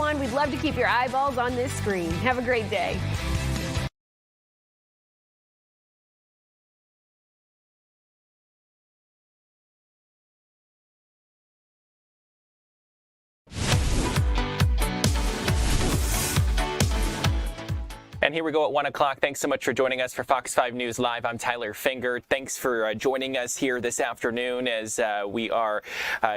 on. We'd love to keep your eyeballs on this screen. Have a great day. And here we go at 1 o'clock. Thanks so much for joining us for Fox 5 News Live. I'm Tyler Fingert. Thanks for joining us here this afternoon as we are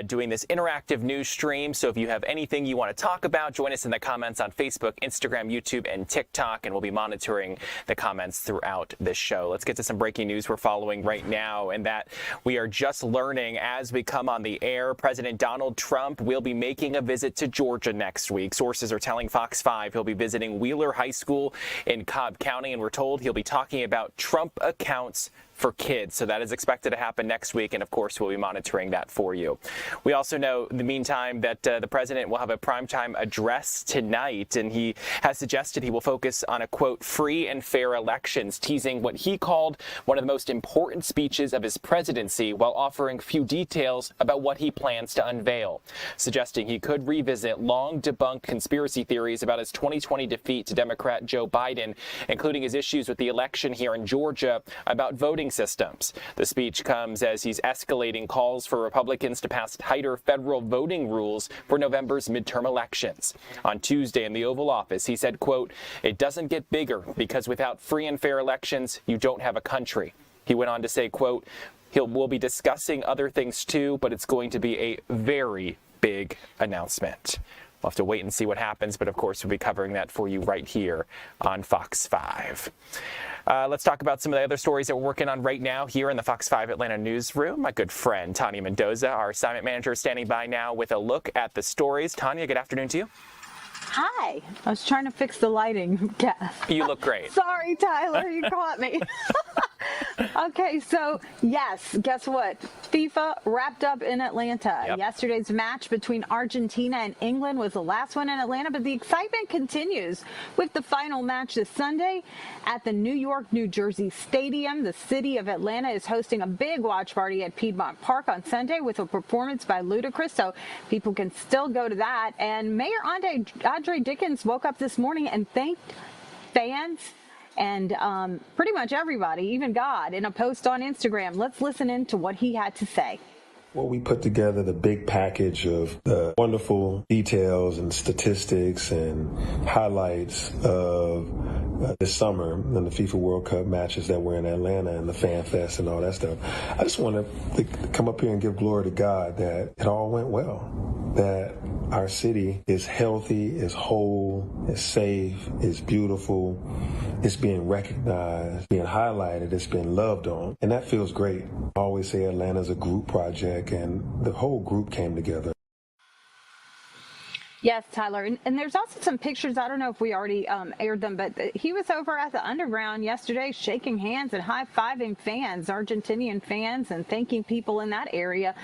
doing this interactive news stream. So if you have anything you want to talk about, join us in the comments on Facebook, Instagram, YouTube, and TikTok, and we'll be monitoring the comments throughout this show. Let's get to some breaking news we're following right now, and that we are just learning as we come on the air. President Donald Trump will be making a visit to Georgia next week. Sources are telling Fox 5 he'll be visiting Wheeler High School in DeKalb County, and we're told he'll be talking about Trump accounts for kids. So that is expected to happen next week, and of course we'll be monitoring that for you. We also know in the meantime that the president will have a primetime address tonight, and he has suggested he will focus on a, quote, free and fair elections, teasing what he called one of the most important speeches of his presidency while offering few details about what he plans to unveil, suggesting he could revisit long debunked conspiracy theories about his 2020 defeat to Democrat Joe Biden, including his issues with the election here in Georgia about voting systems. The speech comes as he's escalating calls for Republicans to pass tighter federal voting rules for November's midterm elections. On Tuesday in the Oval Office, he said, quote, "It doesn't get bigger because without free and fair elections, you don't have a country." He went on to say, quote, we'll be discussing other things too, but it's going to be a very big announcement. We'll have to wait and see what happens, but of course we'll be covering that for you right here on Fox 5. Let's talk about some of the other stories that we're working on right now here in the Fox 5 Atlanta newsroom. My good friend Tanya Mendoza, our assignment manager, is standing by now with a look at the stories. Tanya, good afternoon to you. Hi. I was trying to fix the lighting. You look great. Sorry, Tyler, you caught me. Okay, so yes, guess what? FIFA wrapped up in Atlanta. Yep. Yesterday's match between Argentina and England was the last one in Atlanta, but the excitement continues with the final match this Sunday at the New York, New Jersey Stadium. The city of Atlanta is hosting a big watch party at Piedmont Park on Sunday with a performance by Ludacris, so people can still go to that. And Mayor Andre Dickens woke up this morning and thanked fans and pretty much everybody, even God, in a post on Instagram. Let's listen in to what he had to say. Well, we put together the big package of the wonderful details and statistics and highlights of this summer and the FIFA World Cup matches that were in Atlanta and the Fan Fest and all that stuff. I just want to come up here and give glory to God that it all went well, that our city is healthy, is whole, is safe, is beautiful, it's being recognized, being highlighted, it's been loved on, and that feels great. I always say Atlanta's a group project, and the whole group came together. Yes, Tyler. And there's also some pictures. I don't know if we already aired them, but he was over at the Underground yesterday shaking hands and high-fiving fans, Argentinian fans, and thanking people in that area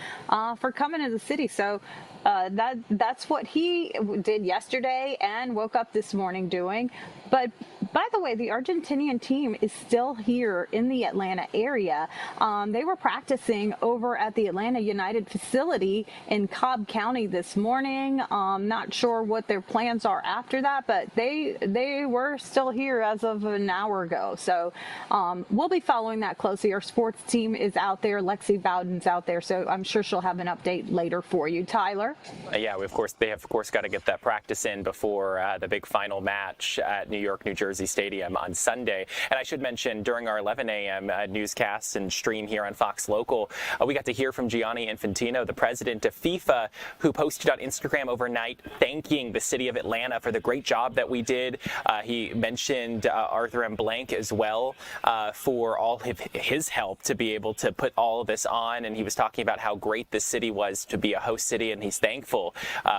for coming to the city. So that's what he did yesterday and woke up this morning doing. But by the way, the Argentinian team is still here in the Atlanta area. They were practicing over at the Atlanta United facility in DeKalb County this morning. Not sure what their plans are after that, but they were still here as of an hour ago. So we'll be following that closely. Our sports team is out there. Lexi Bowden's out there, so I'm sure she'll have an update later for you. Tyler? Yeah, they have of course got to get that practice in before the big final match at New York, New Jersey Stadium on Sunday. And I should mention, during our 11 a.m. newscasts and stream here on Fox Local, we got to hear from Gianni Infantino, the president of FIFA, who posted on Instagram overnight thanking the city of Atlanta for the great job that we did. He mentioned Arthur M. Blank as well for all of his help to be able to put all of this on. And he was talking about how great this city was to be a host city, and he's thankful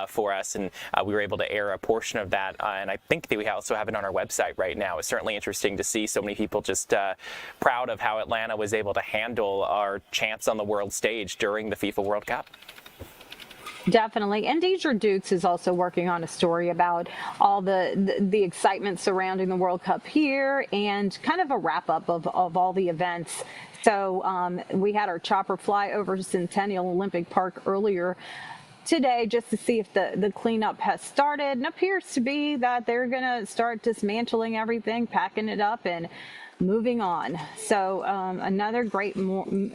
for us. And we were able to air a portion of that. And I think that we also have it on our website right now. It's certainly interesting to see so many people just proud of how Atlanta was able to handle our chance on the world stage during the FIFA World Cup. Definitely. And Deidre Dukes is also working on a story about all the excitement surrounding the World Cup here and kind of a wrap up of all the events. So we had our chopper fly over Centennial Olympic Park earlier today just to see if the cleanup has started, and appears to be that they're going to start dismantling everything, packing it up, and moving on. So another great moment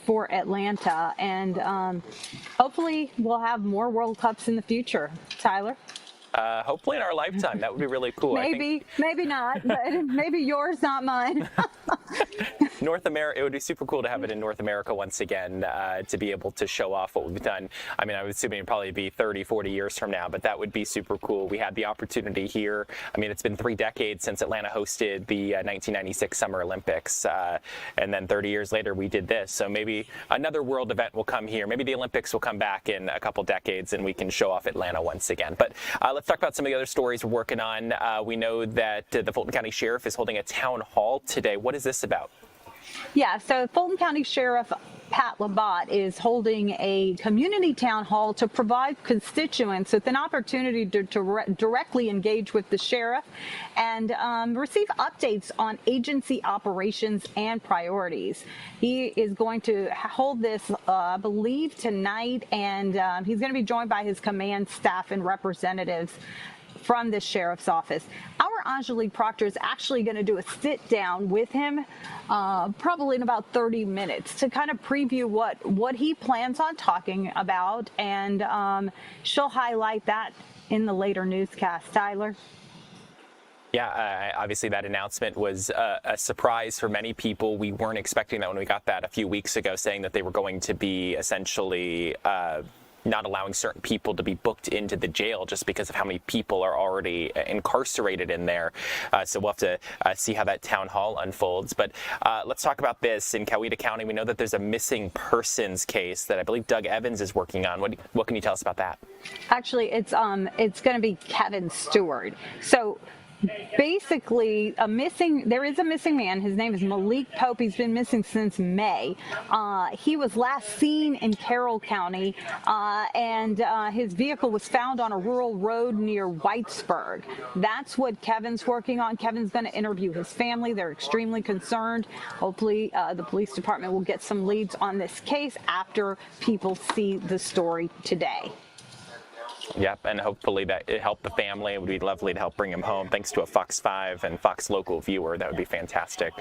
for Atlanta, and hopefully we'll have more World Cups in the future. Tyler? Hopefully in our lifetime. That would be really cool. Maybe not, but maybe yours, not mine. North America, it would be super cool to have it in North America once again, to be able to show off what we've done. I mean, I would assume it'd probably be 30, 40 years from now, but that would be super cool. We had the opportunity here. I mean, it's been 3 decades since Atlanta hosted the 1996 Summer Olympics, and then 30 years later we did this. So maybe another world event will come here. Maybe the Olympics will come back in a couple decades and we can show off Atlanta once again. But let's talk about some of the other stories we're working on. We know that the Fulton County Sheriff is holding a town hall today. What is this about? Yeah, so Fulton County Sheriff Pat Labatt is holding a community town hall to provide constituents with an opportunity to directly engage with the sheriff and receive updates on agency operations and priorities. He is going to hold this, I believe, tonight, and he's going to be joined by his command staff and representatives from the sheriff's office. Our Angelique Proctor is actually going to do a sit down with him probably in about 30 minutes to kind of preview what he plans on talking about, and she'll highlight that in the later newscast. Tyler? Yeah, obviously that announcement was a surprise for many people. We weren't expecting that when we got that a few weeks ago, saying that they were going to be essentially not allowing certain people to be booked into the jail just because of how many people are already incarcerated in there. So we'll have to see how that town hall unfolds. But let's talk about this. In Gwinnett County, we know that there's a missing persons case that I believe Doug Evans is working on. What can you tell us about that? Actually, it's going to be Kevin Stewart. So basically, there is a missing man. His name is Malik Pope. He's been missing since May. He was last seen in Carroll County, and his vehicle was found on a rural road near Whitesburg. That's what Kevin's working on. Kevin's going to interview his family. They're extremely concerned. Hopefully, the police department will get some leads on this case after people see the story today. Yep, and hopefully that it helped the family. It would be lovely to help bring him home. Thanks to a Fox 5 and Fox local viewer. That would be fantastic.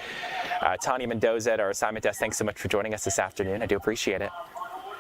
Tanya Mendoza at our assignment desk, thanks so much for joining us this afternoon. I do appreciate it.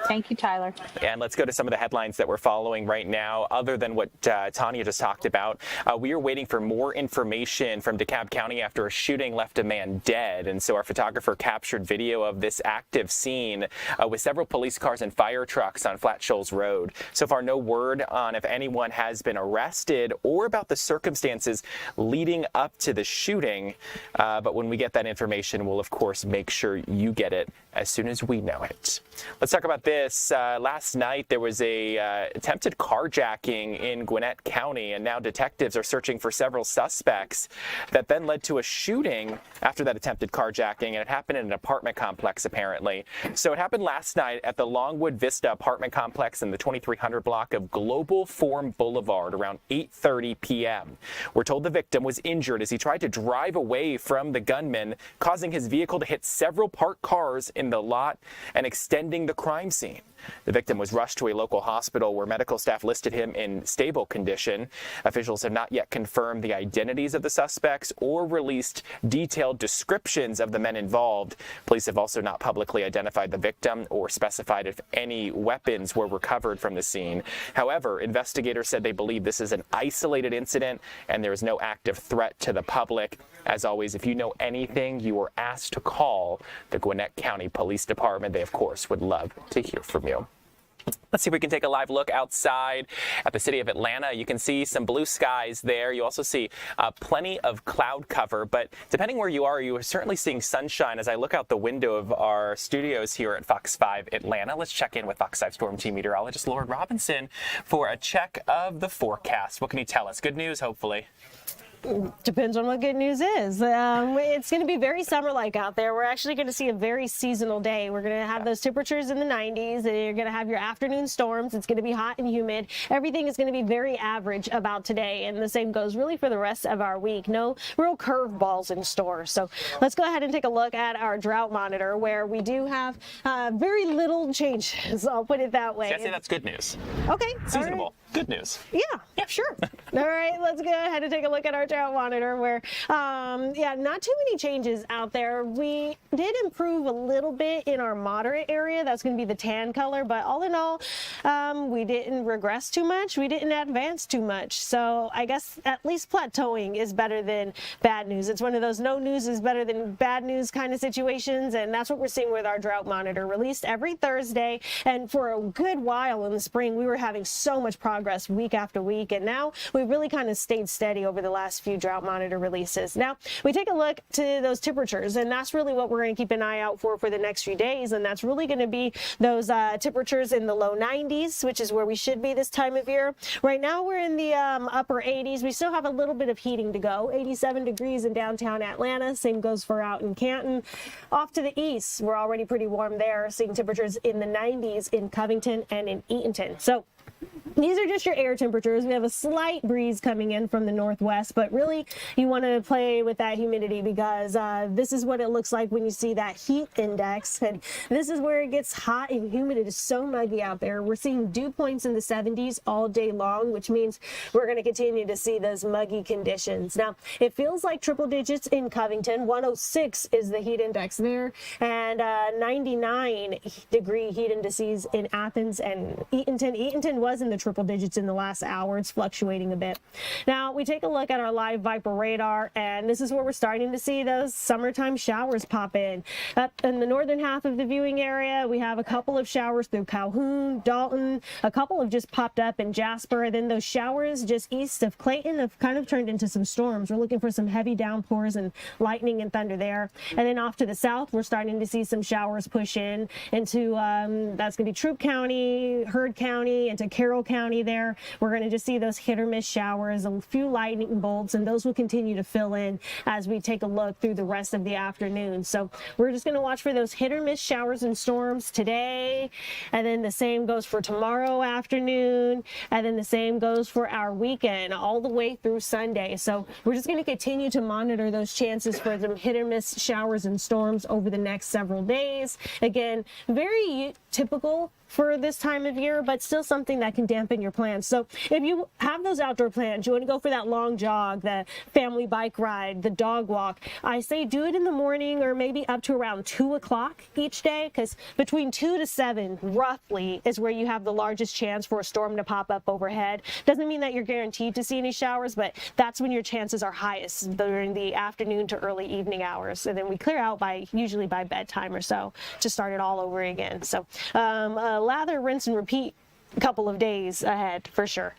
Thank you, Tyler. And let's go to some of the headlines that we're following right now. Other than what Tanya just talked about, we are waiting for more information from DeKalb County after a shooting left a man dead. And so our photographer captured video of this active scene with several police cars and fire trucks on Flat Shoals Road. So far, no word on if anyone has been arrested or about the circumstances leading up to the shooting. But when we get that information, we'll, of course, make sure you get it as soon as we know it. Let's talk about this. Last night, there was a attempted carjacking in Gwinnett County, and now detectives are searching for several suspects that then led to a shooting after that attempted carjacking, and it happened in an apartment complex, apparently. So it happened last night at the Longwood Vista apartment complex in the 2300 block of Global Forum Boulevard around 8:30 p.m. We're told the victim was injured as he tried to drive away from the gunman, causing his vehicle to hit several parked cars in the lot and extending the crime scene. The victim was rushed to a local hospital where medical staff listed him in stable condition. Officials have not yet confirmed the identities of the suspects or released detailed descriptions of the men involved. Police have also not publicly identified the victim or specified if any weapons were recovered from the scene. However, investigators said they believe this is an isolated incident and there is no active threat to the public. As always, if you know anything, you are asked to call the Gwinnett County Police Department. They, of course, would love to hear from you. Let's see if we can take a live look outside at the city of Atlanta. You can see some blue skies there. You also see plenty of cloud cover, but depending where you are certainly seeing sunshine as I look out the window of our studios here at Fox 5 Atlanta. Let's check in with Fox 5 Storm Team meteorologist Lauren Robinson for a check of the forecast. What can you tell us? Good news, hopefully. Depends on what good news is. It's going to be very summer-like out there. We're actually going to see a very seasonal day. We're going to have those temperatures in the 90s, and you're going to have your afternoon storms. It's going to be hot and humid. Everything is going to be very average about today, and the same goes really for the rest of our week. No real curveballs in store. So let's go ahead and take a look at our drought monitor, where we do have very little changes. I'll put it that way. See, I'd say that's good news. Okay. Seasonable. Good news. Yeah, sure. All right, let's go ahead and take a look at our drought monitor, where, not too many changes out there. We did improve a little bit in our moderate area. That's going to be the tan color, but all in all, we didn't regress too much. We didn't advance too much. So I guess at least plateauing is better than bad news. It's one of those no news is better than bad news kind of situations, and that's what we're seeing with our drought monitor, released every Thursday. And for a good while in the spring, we were having so much progress week after week, and now we've really kind of stayed steady over the last few drought monitor releases. Now we take a look to those temperatures, and that's really what we're going to keep an eye out for the next few days, and that's really going to be those temperatures in the low 90s, which is where we should be this time of year. Right now we're in the upper 80s. We still have a little bit of heating to go. 87 degrees in downtown Atlanta. Same goes for out in Canton. Off to the east, we're already pretty warm there, seeing temperatures in the 90s in Covington and in Eatonton. So these are just your air temperatures. We have a slight breeze coming in from the northwest, but really you want to play with that humidity, because this is what it looks like when you see that heat index. And this is where it gets hot and humid. It is so muggy out there. We're seeing dew points in the 70s all day long, which means we're going to continue to see those muggy conditions. Now, it feels like triple digits in Covington. 106 is the heat index there, and 99-degree heat indices in Athens and Eatonton. Eatonton was in the triple digits in the last hour. It's fluctuating a bit. Now we take a look at our live Viper radar, and this is where we're starting to see those summertime showers pop in. Up in the northern half of the viewing area, we have a couple of showers through Calhoun, Dalton, a couple have just popped up in Jasper, and then those showers just east of Clayton have kind of turned into some storms. We're looking for some heavy downpours and lightning and thunder there. And then off to the south, we're starting to see some showers push in into, that's going to be Troup County, Heard County, into Carroll County there. We're going to just see those hit or miss showers, a few lightning bolts, and those will continue to fill in as we take a look through the rest of the afternoon. So we're just going to watch for those hit or miss showers and storms today, and then the same goes for tomorrow afternoon, and then the same goes for our weekend all the way through Sunday. So we're just going to continue to monitor those chances for some hit or miss showers and storms over the next several days. Again, very typical for this time of year, but still something that can dampen your plans. So if you have those outdoor plans, you want to go for that long jog, the family bike ride, the dog walk, I say do it in the morning or maybe up to around 2 o'clock each day, because between 2 to 7 roughly is where you have the largest chance for a storm to pop up overhead. Doesn't mean that you're guaranteed to see any showers, but that's when your chances are highest, during the afternoon to early evening hours. And then we clear out usually by bedtime or so to start it all over again. So lather, rinse, and repeat a couple of days ahead for sure.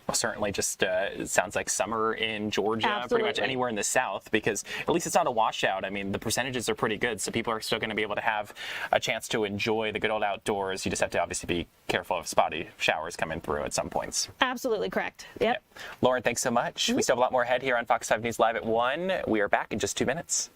Well, certainly just it sounds like summer in Georgia, Absolutely. Pretty much anywhere in the South, because at least it's not a washout. I mean, the percentages are pretty good, so people are still going to be able to have a chance to enjoy the good old outdoors. You just have to obviously be careful of spotty showers coming through at some points. Absolutely correct. Yep. Lauren, thanks so much. We still have a lot more ahead here on Fox 5 News Live at 1. We are back in just 2 minutes.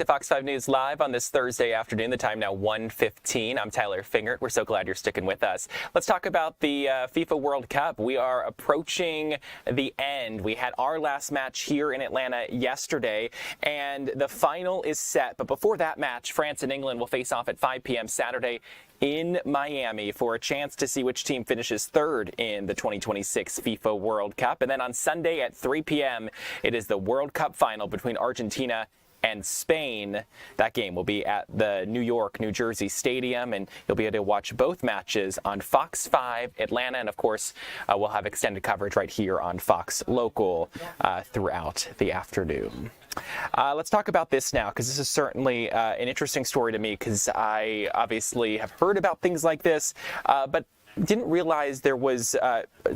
to Fox 5 News Live on this Thursday afternoon. The time now 1:15. I'm Tyler Fingert. We're so glad you're sticking with us. Let's talk about the FIFA World Cup. We are approaching the end. We had our last match here in Atlanta yesterday, and the final is set. But before that match, France and England will face off at 5 p.m. Saturday in Miami for a chance to see which team finishes third in the 2026 FIFA World Cup. And then on Sunday at 3 p.m., it is the World Cup final between Argentina and Spain. That game will be at the New York, New Jersey Stadium, and you'll be able to watch both matches on Fox 5 Atlanta, and of course, we'll have extended coverage right here on Fox Local throughout the afternoon. Let's talk about this now, because this is certainly an interesting story to me, because I obviously have heard about things like this, but didn't realize there was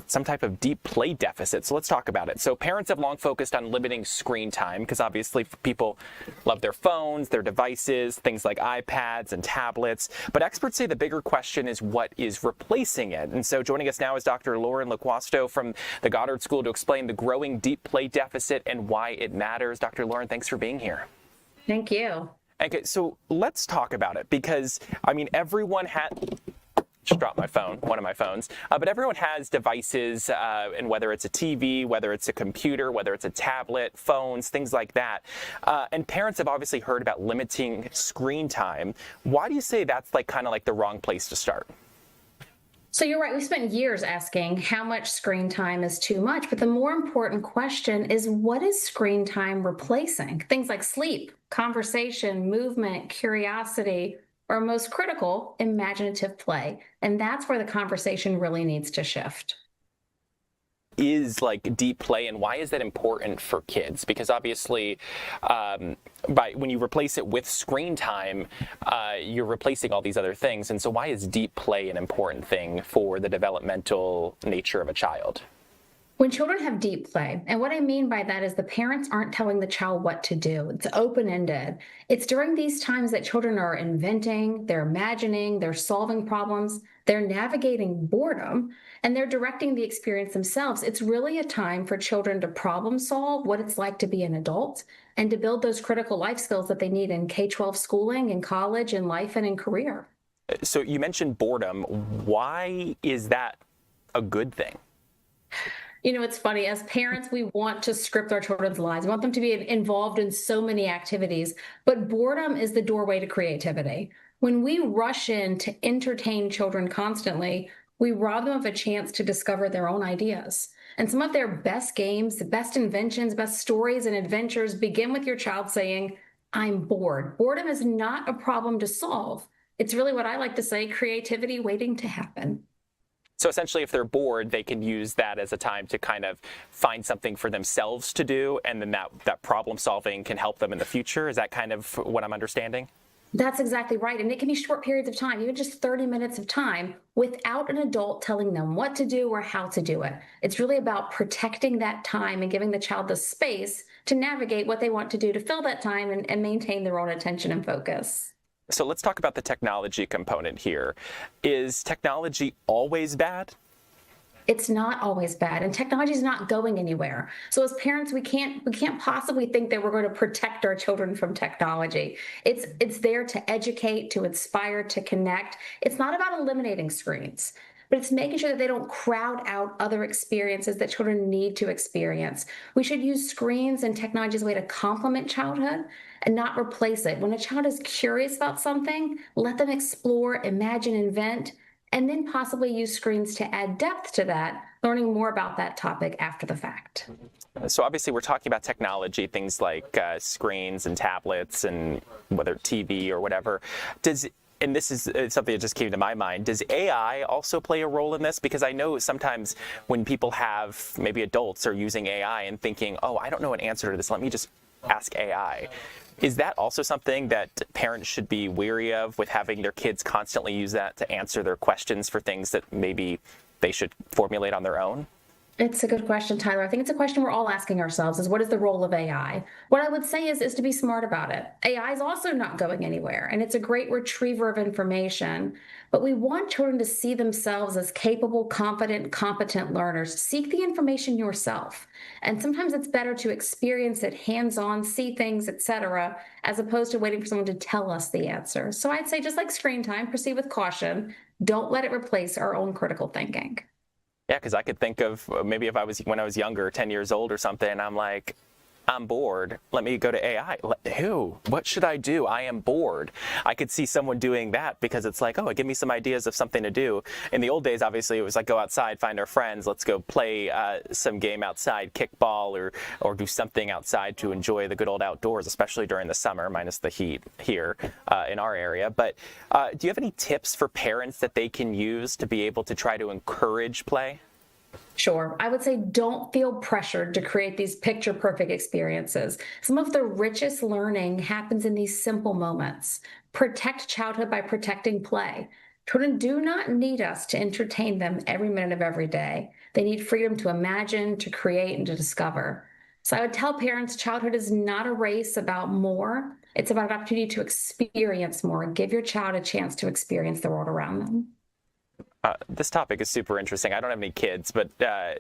some type of deep play deficit. So let's talk about it. So parents have long focused on limiting screen time because obviously people love their phones, their devices, things like iPads and tablets. But experts say the bigger question is what is replacing it. And so joining us now is Dr. Lauren LaQuasto from the Goddard School to explain the growing deep play deficit and why it matters. Dr. Lauren, thanks for being here. Thank you. Okay, so let's talk about it because, I mean, everyone had... Just dropped my phone, one of my phones. But everyone has devices, and whether it's a TV, whether it's a computer, whether it's a tablet, phones, things like that. And parents have obviously heard about limiting screen time. Why do you say that's kind of the wrong place to start? So you're right. We spent years asking how much screen time is too much. But the more important question is, what is screen time replacing? Things like sleep, conversation, movement, curiosity, or most critical, imaginative play. And that's where the conversation really needs to shift. Is deep play, and why is that important for kids? Because obviously when you replace it with screen time, you're replacing all these other things. And so why is deep play an important thing for the developmental nature of a child? When children have deep play, and what I mean by that is the parents aren't telling the child what to do. It's open-ended. It's during these times that children are inventing, they're imagining, they're solving problems, they're navigating boredom, and they're directing the experience themselves. It's really a time for children to problem solve what it's like to be an adult and to build those critical life skills that they need in K-12 schooling, in college, in life, and in career. So you mentioned boredom. Why is that a good thing? You know, it's funny. As parents, we want to script our children's lives. We want them to be involved in so many activities, but boredom is the doorway to creativity. When we rush in to entertain children constantly, we rob them of a chance to discover their own ideas. And some of their best games, the best inventions, best stories and adventures begin with your child saying, "I'm bored." Boredom is not a problem to solve. It's really what I like to say, creativity waiting to happen. So essentially, if they're bored, they can use that as a time to kind of find something for themselves to do, and then that problem solving can help them in the future. Is that kind of what I'm understanding? That's exactly right. And it can be short periods of time, even just 30 minutes of time, without an adult telling them what to do or how to do it. It's really about protecting that time and giving the child the space to navigate what they want to do to fill that time and maintain their own attention and focus. So let's talk about the technology component here. Is technology always bad? It's not always bad, and technology is not going anywhere. So as parents, we can't possibly think that we're going to protect our children from technology. It's there to educate, to inspire, to connect. It's not about eliminating screens, but it's making sure that they don't crowd out other experiences that children need to experience. We should use screens and technology as a way to complement childhood and not replace it. When a child is curious about something, let them explore, imagine, invent, and then possibly use screens to add depth to that, learning more about that topic after the fact. So obviously we're talking about technology, things like screens and tablets and whether TV or whatever. And this is something that just came to my mind. Does AI also play a role in this? Because I know sometimes when people maybe adults are using AI and thinking, oh, I don't know an answer to this, let me just ask AI. Is that also something that parents should be wary of, with having their kids constantly use that to answer their questions for things that maybe they should formulate on their own? It's a good question, Tyler. I think it's a question we're all asking ourselves is what is the role of AI? What I would say is to be smart about it. AI is also not going anywhere, and it's a great retriever of information, but we want children to see themselves as capable, confident, competent learners. Seek the information yourself. And sometimes it's better to experience it hands-on, see things, etc., as opposed to waiting for someone to tell us the answer. So I'd say just like screen time, proceed with caution. Don't let it replace our own critical thinking. Yeah, because I could think of maybe if when I was younger, 10 years old or something, and I'm like, I'm bored. Let me go to AI. Who? What should I do? I am bored. I could see someone doing that because it's like, oh, give me some ideas of something to do. In the old days, obviously, it was like go outside, find our friends. Let's go play some game outside, kickball, or do something outside to enjoy the good old outdoors, especially during the summer, minus the heat here in our area. But do you have any tips for parents that they can use to be able to try to encourage play? Sure. I would say don't feel pressured to create these picture perfect experiences. Some of the richest learning happens in these simple moments. Protect childhood by protecting play. Children do not need us to entertain them every minute of every day. They need freedom to imagine, to create, and to discover. So I would tell parents childhood is not a race about more. It's about an opportunity to experience more. Give your child a chance to experience the world around them. This topic is super interesting. I don't have any kids, but the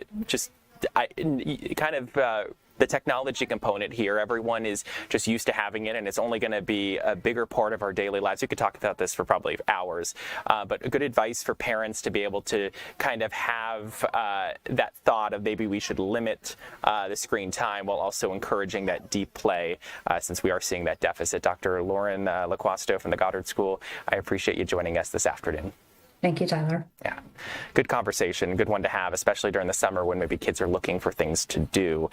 technology component here, everyone is just used to having it, and it's only going to be a bigger part of our daily lives. We could talk about this for probably hours, but good advice for parents to be able to kind of have that thought of maybe we should limit the screen time while also encouraging that deep play since we are seeing that deficit. Dr. Lauren LaQuasto from the Goddard School, I appreciate you joining us this afternoon. Thank you, Tyler. Yeah, good conversation, good one to have, especially during the summer when maybe kids are looking for things to do.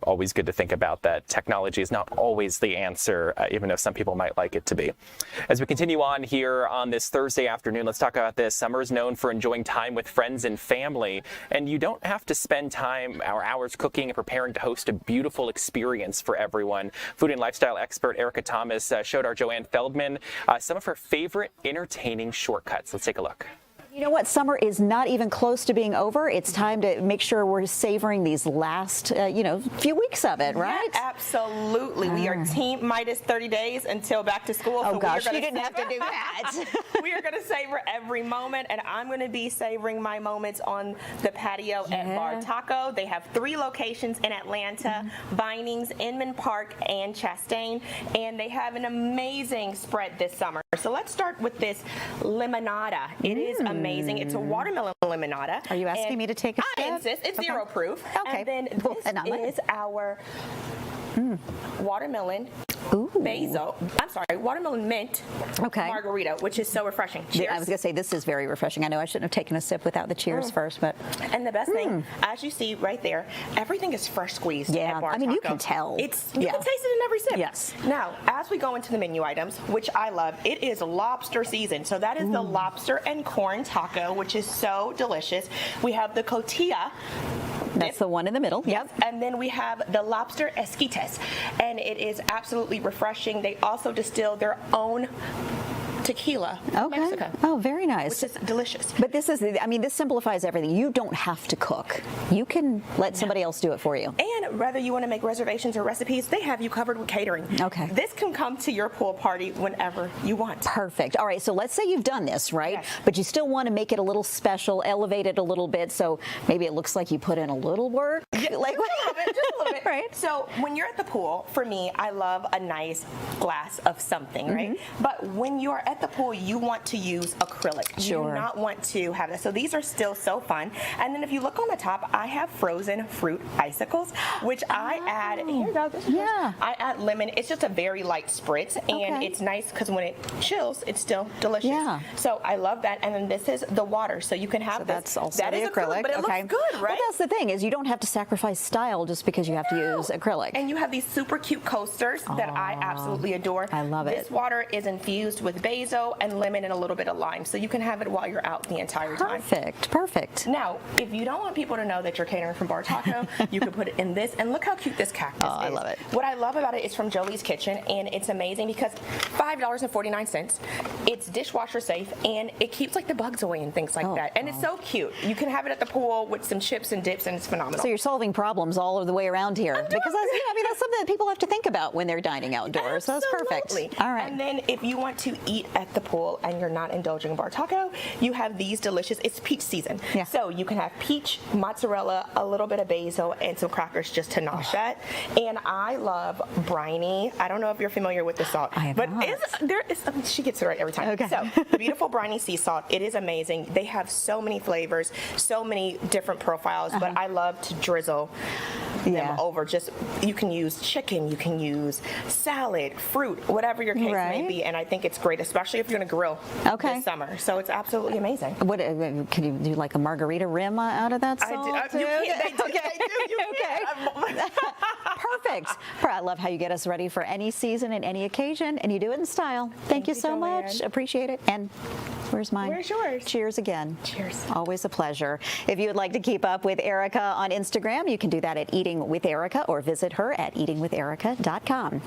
Always good to think about that technology is not always the answer, even though some people might like it to be. As we continue on here on this Thursday afternoon, let's talk about this. Summer is known for enjoying time with friends and family, and you don't have to spend time or hours cooking and preparing to host a beautiful experience for everyone. Food and lifestyle expert Erica Thomas showed our Joanne Feldman some of her favorite entertaining shortcuts. Let's take a look. You know what? Summer is not even close to being over. It's time to make sure we're savoring these last, few weeks of it, right? Yeah, absolutely. We are minus 30 days until back to school. Oh, so gosh, you didn't have to do that. We are going to savor every moment, and I'm going to be savoring my moments on the patio at Bar Taco. They have 3 locations in Atlanta, Vinings, Inman Park, and Chastain, and they have an amazing spread this summer. So let's start with this limonada. It is amazing. It's a watermelon limonada. Are you asking me to take a sip? I insist. It's zero proof. Okay. And then this is our watermelon watermelon mint margarita, which is so refreshing. Cheers. I was going to say, this is very refreshing. I know I shouldn't have taken a sip without the cheers first, but. And the best thing, as you see right there, everything is fresh squeezed at Bar Taco. You can tell. You can taste it in every sip. Yes. Now, as we go into the menu items, which I love, it is lobster season. So that is the lobster and corn taco, which is so delicious. We have the cotija. That's the one in the middle. Yep. And then we have the lobster esquites, and it is absolutely refreshing. They also distill their own tequila. Mexico. Oh, very nice. Which is delicious. But this simplifies everything. You don't have to cook. You can let somebody else do it for you. And whether you want to make reservations or recipes, they have you covered with catering. Okay. This can come to your pool party whenever you want. Perfect. All right, so let's say you've done this, right? Yes. But you still want to make it a little special, elevate it a little bit, so maybe it looks like you put in a little work. Just a little bit. Right. So when you're at the pool, for me, I love a nice glass of something, right? But when you're at the pool, you want to use acrylic. Sure. You do not want to have this. So these are still so fun. And then if you look on the top, I have frozen fruit icicles, which I add. Here you go. I add lemon. It's just a very light spritz, and it's nice because when it chills, it's still delicious. Yeah. So I love that. And then this is the water, so you can have this. That's also that the is acrylic, but it looks good, right? Well, that's the thing is you don't have to sacrifice style just because you have to use acrylic. And you have these super cute coasters that I absolutely adore. I love it. This water is infused with basil. basil and lemon and a little bit of lime, so you can have it while you're out the entire time. Perfect. Now, if you don't want people to know that you're catering from Bar Taco, you can put it in this, and look how cute this cactus is. I love it. What I love about it is from Jolie's Kitchen, and it's amazing because $5.49. It's dishwasher safe, and it keeps like the bugs away and things like that. And it's so cute. You can have it at the pool with some chips and dips, and it's phenomenal. So you're solving problems all of the way around here, because that's something that people have to think about when they're dining outdoors. So that's perfect. All right. And then if you want to eat at the pool and you're not indulging in Bar Taco, you have these delicious. It's peach season, so you can have peach, mozzarella, a little bit of basil, and some crackers just to nosh that. And I love briny. I don't know if you're familiar with the salt, but she gets it right every time. Okay. So the beautiful briny sea salt. It is amazing. They have so many flavors, so many different profiles, but I love to drizzle them over. Just, you can use chicken, you can use salad, fruit, whatever your case may be, and I think it's great, especially if you're going to grill this summer. So it's absolutely amazing. What can you do, like a margarita rim out of that salt? They do. You can. Perfect. I love how you get us ready for any season and any occasion, and you do it in style. Thank you so much. Appreciate it. And where's mine? Where's yours? Cheers again. Cheers. Always a pleasure. If you would like to keep up with Erica on Instagram, you can do that at Eating with Erica, or visit her at eatingwitherica.com.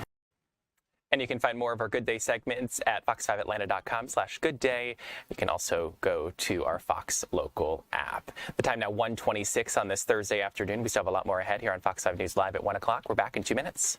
And you can find more of our Good Day segments at fox5atlanta.com/goodday. You can also go to our Fox Local app. The time now 1:26 on this Thursday afternoon. We still have a lot more ahead here on Fox 5 News Live at 1 o'clock. We're back in 2 minutes.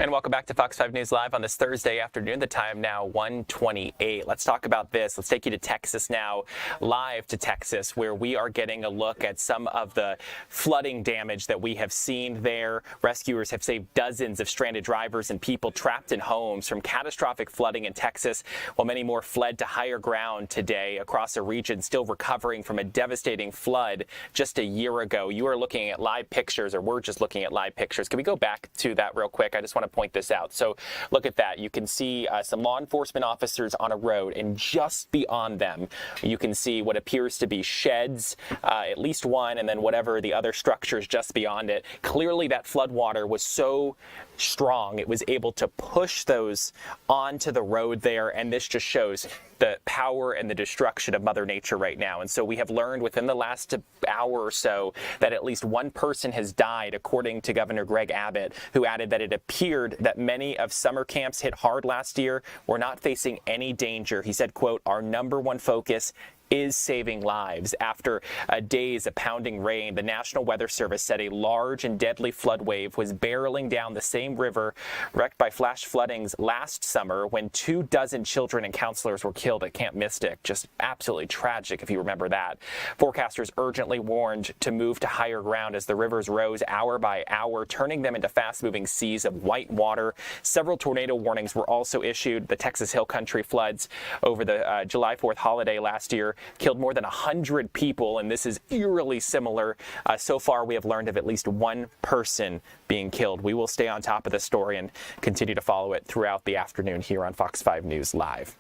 And welcome back to Fox 5 News Live on this Thursday afternoon. The time now 1:28. Let's talk about this. Let's take you to Texas now, live to Texas, where we are getting a look at some of the flooding damage that we have seen there. Rescuers have saved dozens of stranded drivers and people trapped in homes from catastrophic flooding in Texas, while many more fled to higher ground today across a region still recovering from a devastating flood just a year ago. You are looking at live pictures, or we're just looking at live pictures. Can we go back to that real quick? I just want to point this out. So look at that. You can see some law enforcement officers on a road, and just beyond them, you can see what appears to be sheds, at least one, and then whatever the other structures just beyond it. Clearly that flood water was so strong, it was able to push those onto the road there, and this just shows the power and the destruction of Mother Nature right now. And so we have learned within the last hour or so that at least one person has died, according to Governor Greg Abbott, who added that it appeared that many of summer camps hit hard last year were not facing any danger. He said, quote, "Our number one focus is saving lives. After days of pounding rain, the National Weather Service said a large and deadly flood wave was barreling down the same river wrecked by flash floodings last summer when 24 children and counselors were killed at Camp Mystic. Just absolutely tragic if you remember that. Forecasters urgently warned to move to higher ground as the rivers rose hour by hour, turning them into fast-moving seas of white water. Several tornado warnings were also issued. The Texas Hill Country floods over the July 4th holiday last year killed more than 100 people, and this is eerily similar. So far, we have learned of at least one person being killed. We will stay on top of this story and continue to follow it throughout the afternoon here on Fox 5 News Live.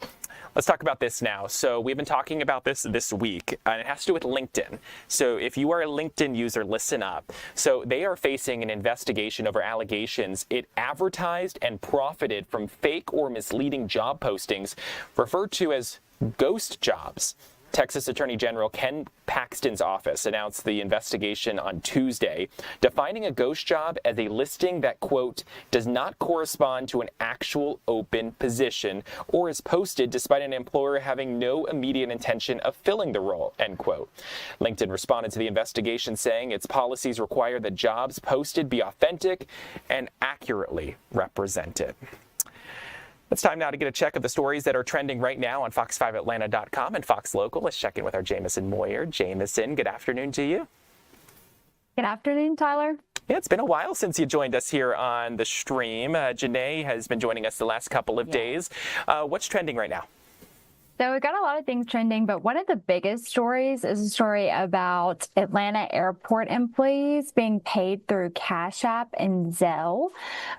Let's talk about this now. So we've been talking about this week, and it has to do with LinkedIn. So if you are a LinkedIn user, listen up. So they are facing an investigation over allegations it advertised and profited from fake or misleading job postings referred to as ghost jobs. Texas Attorney General Ken Paxton's office announced the investigation on Tuesday, defining a ghost job as a listing that, quote, does not correspond to an actual open position or is posted despite an employer having no immediate intention of filling the role, end quote. LinkedIn responded to the investigation saying its policies require that jobs posted be authentic and accurately represented. It's time now to get a check of the stories that are trending right now on fox5atlanta.com and Fox Local. Let's check in with our Jamison Moyer. Jamison, good afternoon to you. Good afternoon, Tyler. Yeah, it's been a while since you joined us here on the stream. Janae has been joining us the last couple of days. What's trending right now? So we've got a lot of things trending, but one of the biggest stories is a story about Atlanta airport employees being paid through Cash App and Zelle.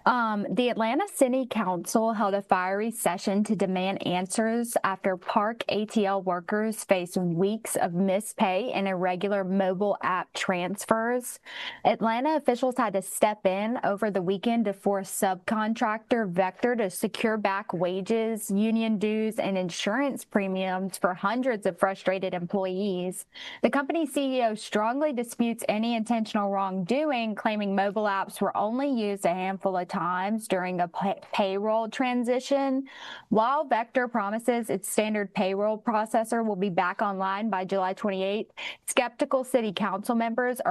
The Atlanta City Council held a fiery session to demand answers after park ATL workers faced weeks of missed pay and irregular mobile app transfers. Atlanta officials had to step in over the weekend to force subcontractor Vector to secure back wages, union dues, and insurance premiums for hundreds of frustrated employees. The company's CEO strongly disputes any intentional wrongdoing, claiming mobile apps were only used a handful of times during a payroll transition. While Vector promises its standard payroll processor will be back online by July 28th, skeptical city council members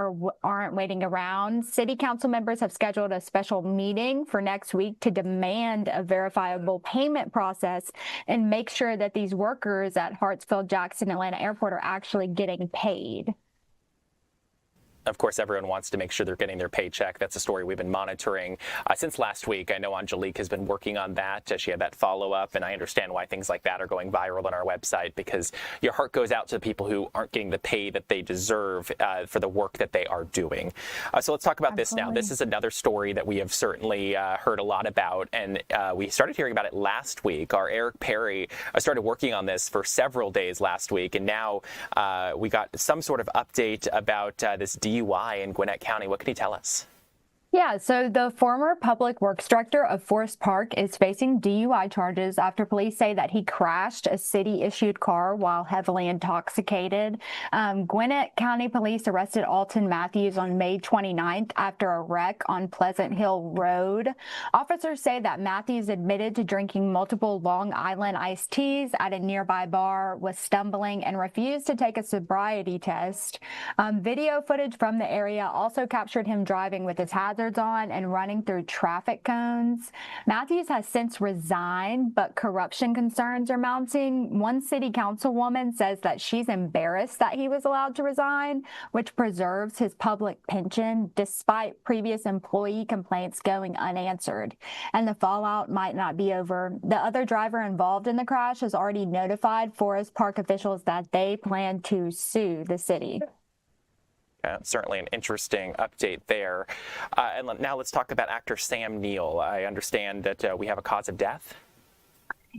aren't waiting around. City council members have scheduled a special meeting for next week to demand a verifiable payment process and make sure that these workers at Hartsfield-Jackson Atlanta Airport are actually getting paid. Of course, everyone wants to make sure they're getting their paycheck. That's a story we've been monitoring since last week. I know Angelique has been working on that. She had that follow-up, and I understand why things like that are going viral on our website, because your heart goes out to the people who aren't getting the pay that they deserve for the work that they are doing. So let's talk about this now. This is another story that we have certainly heard a lot about, and we started hearing about it last week. Our Eric Perry started working on this for several days last week, and now we got some sort of update about this DUI in Gwinnett County. What can you tell us? Yeah, so the former public works director of Forest Park is facing DUI charges after police say that he crashed a city-issued car while heavily intoxicated. Gwinnett County police arrested Alton Matthews on May 29th after a wreck on Pleasant Hill Road. Officers say that Matthews admitted to drinking multiple Long Island iced teas at a nearby bar, was stumbling, and refused to take a sobriety test. Video footage from the area also captured him driving with his hazards on and running through traffic cones. Matthews has since resigned, but corruption concerns are mounting. One city councilwoman says that she's embarrassed that he was allowed to resign, which preserves his public pension despite previous employee complaints going unanswered. And the fallout might not be over. The other driver involved in the crash has already notified Forest Park officials that they plan to sue the city. Certainly an interesting update there. And now let's talk about actor Sam Neill. I understand that we have a cause of death.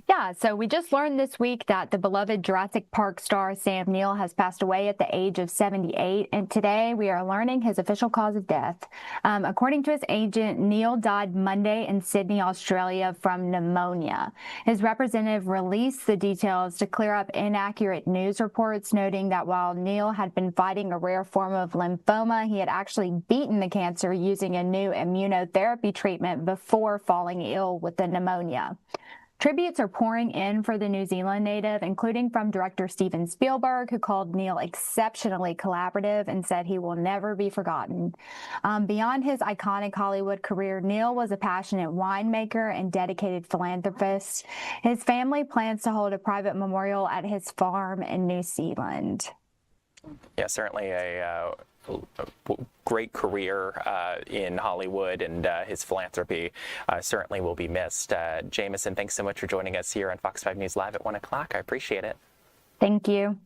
Yeah, so we just learned this week that the beloved Jurassic Park star Sam Neill has passed away at the age of 78, and today we are learning his official cause of death. According to his agent, Neill died Monday in Sydney, Australia from pneumonia. His representative released the details to clear up inaccurate news reports, noting that while Neill had been fighting a rare form of lymphoma, he had actually beaten the cancer using a new immunotherapy treatment before falling ill with the pneumonia. Tributes are pouring in for the New Zealand native, including from director Steven Spielberg, who called Neil exceptionally collaborative and said he will never be forgotten. Beyond his iconic Hollywood career, Neil was a passionate winemaker and dedicated philanthropist. His family plans to hold a private memorial at his farm in New Zealand. Yeah, certainly a great career in Hollywood, and his philanthropy certainly will be missed. Jamison, thanks so much for joining us here on Fox 5 News Live at 1 o'clock. I appreciate it. Thank you.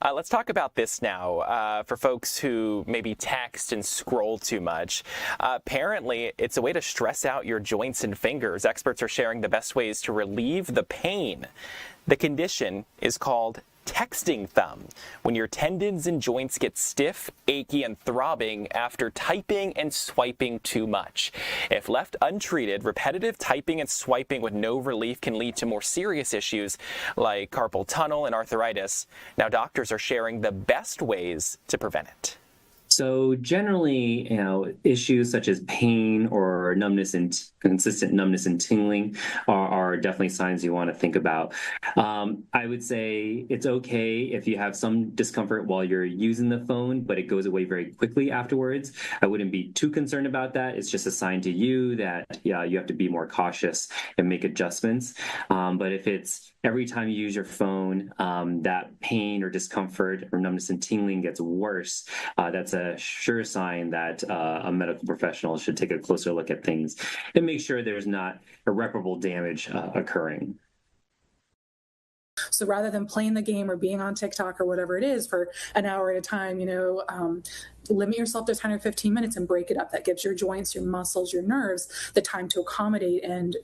Let's talk about this now. For folks who maybe text and scroll too much, apparently it's a way to stress out your joints and fingers. Experts are sharing the best ways to relieve the pain. The condition is called texting thumb, when your tendons and joints get stiff, achy, and throbbing after typing and swiping too much. If left untreated, repetitive typing and swiping with no relief can lead to more serious issues like carpal tunnel and arthritis. Now, doctors are sharing the best ways to prevent it. So generally, issues such as pain or numbness and consistent numbness and tingling are definitely signs you want to think about. I would say it's okay if you have some discomfort while you're using the phone, but it goes away very quickly afterwards. I wouldn't be too concerned about that. It's just a sign to you that, you have to be more cautious and make adjustments. But if it's every time you use your phone, that pain or discomfort or numbness and tingling gets worse, that's a sure sign that a medical professional should take a closer look at things and make sure there's not irreparable damage occurring. So rather than playing the game or being on TikTok or whatever it is for an hour at a time, limit yourself to 10 or 15 minutes and break it up. That gives your joints, your muscles, your nerves the time to accommodate and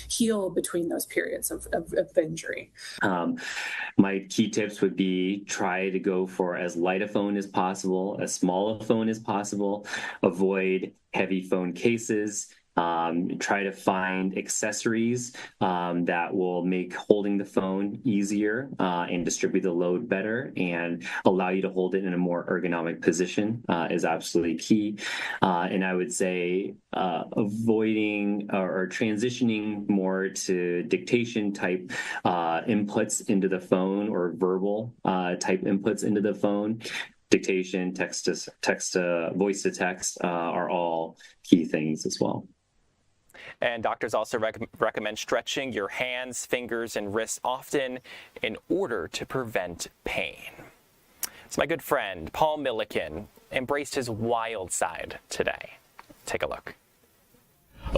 heal between those periods of injury. My key tips would be try to go for as light a phone as possible, as small a phone as possible, avoid heavy phone cases. Try to find accessories that will make holding the phone easier and distribute the load better and allow you to hold it in a more ergonomic position is absolutely key. And I would say avoiding or transitioning more to dictation type inputs into the phone or verbal type inputs into the phone. Dictation, text to voice to text are all key things as well. And doctors also recommend stretching your hands, fingers, and wrists often in order to prevent pain. So my good friend, Paul Milliken, embraced his wild side today. Take a look.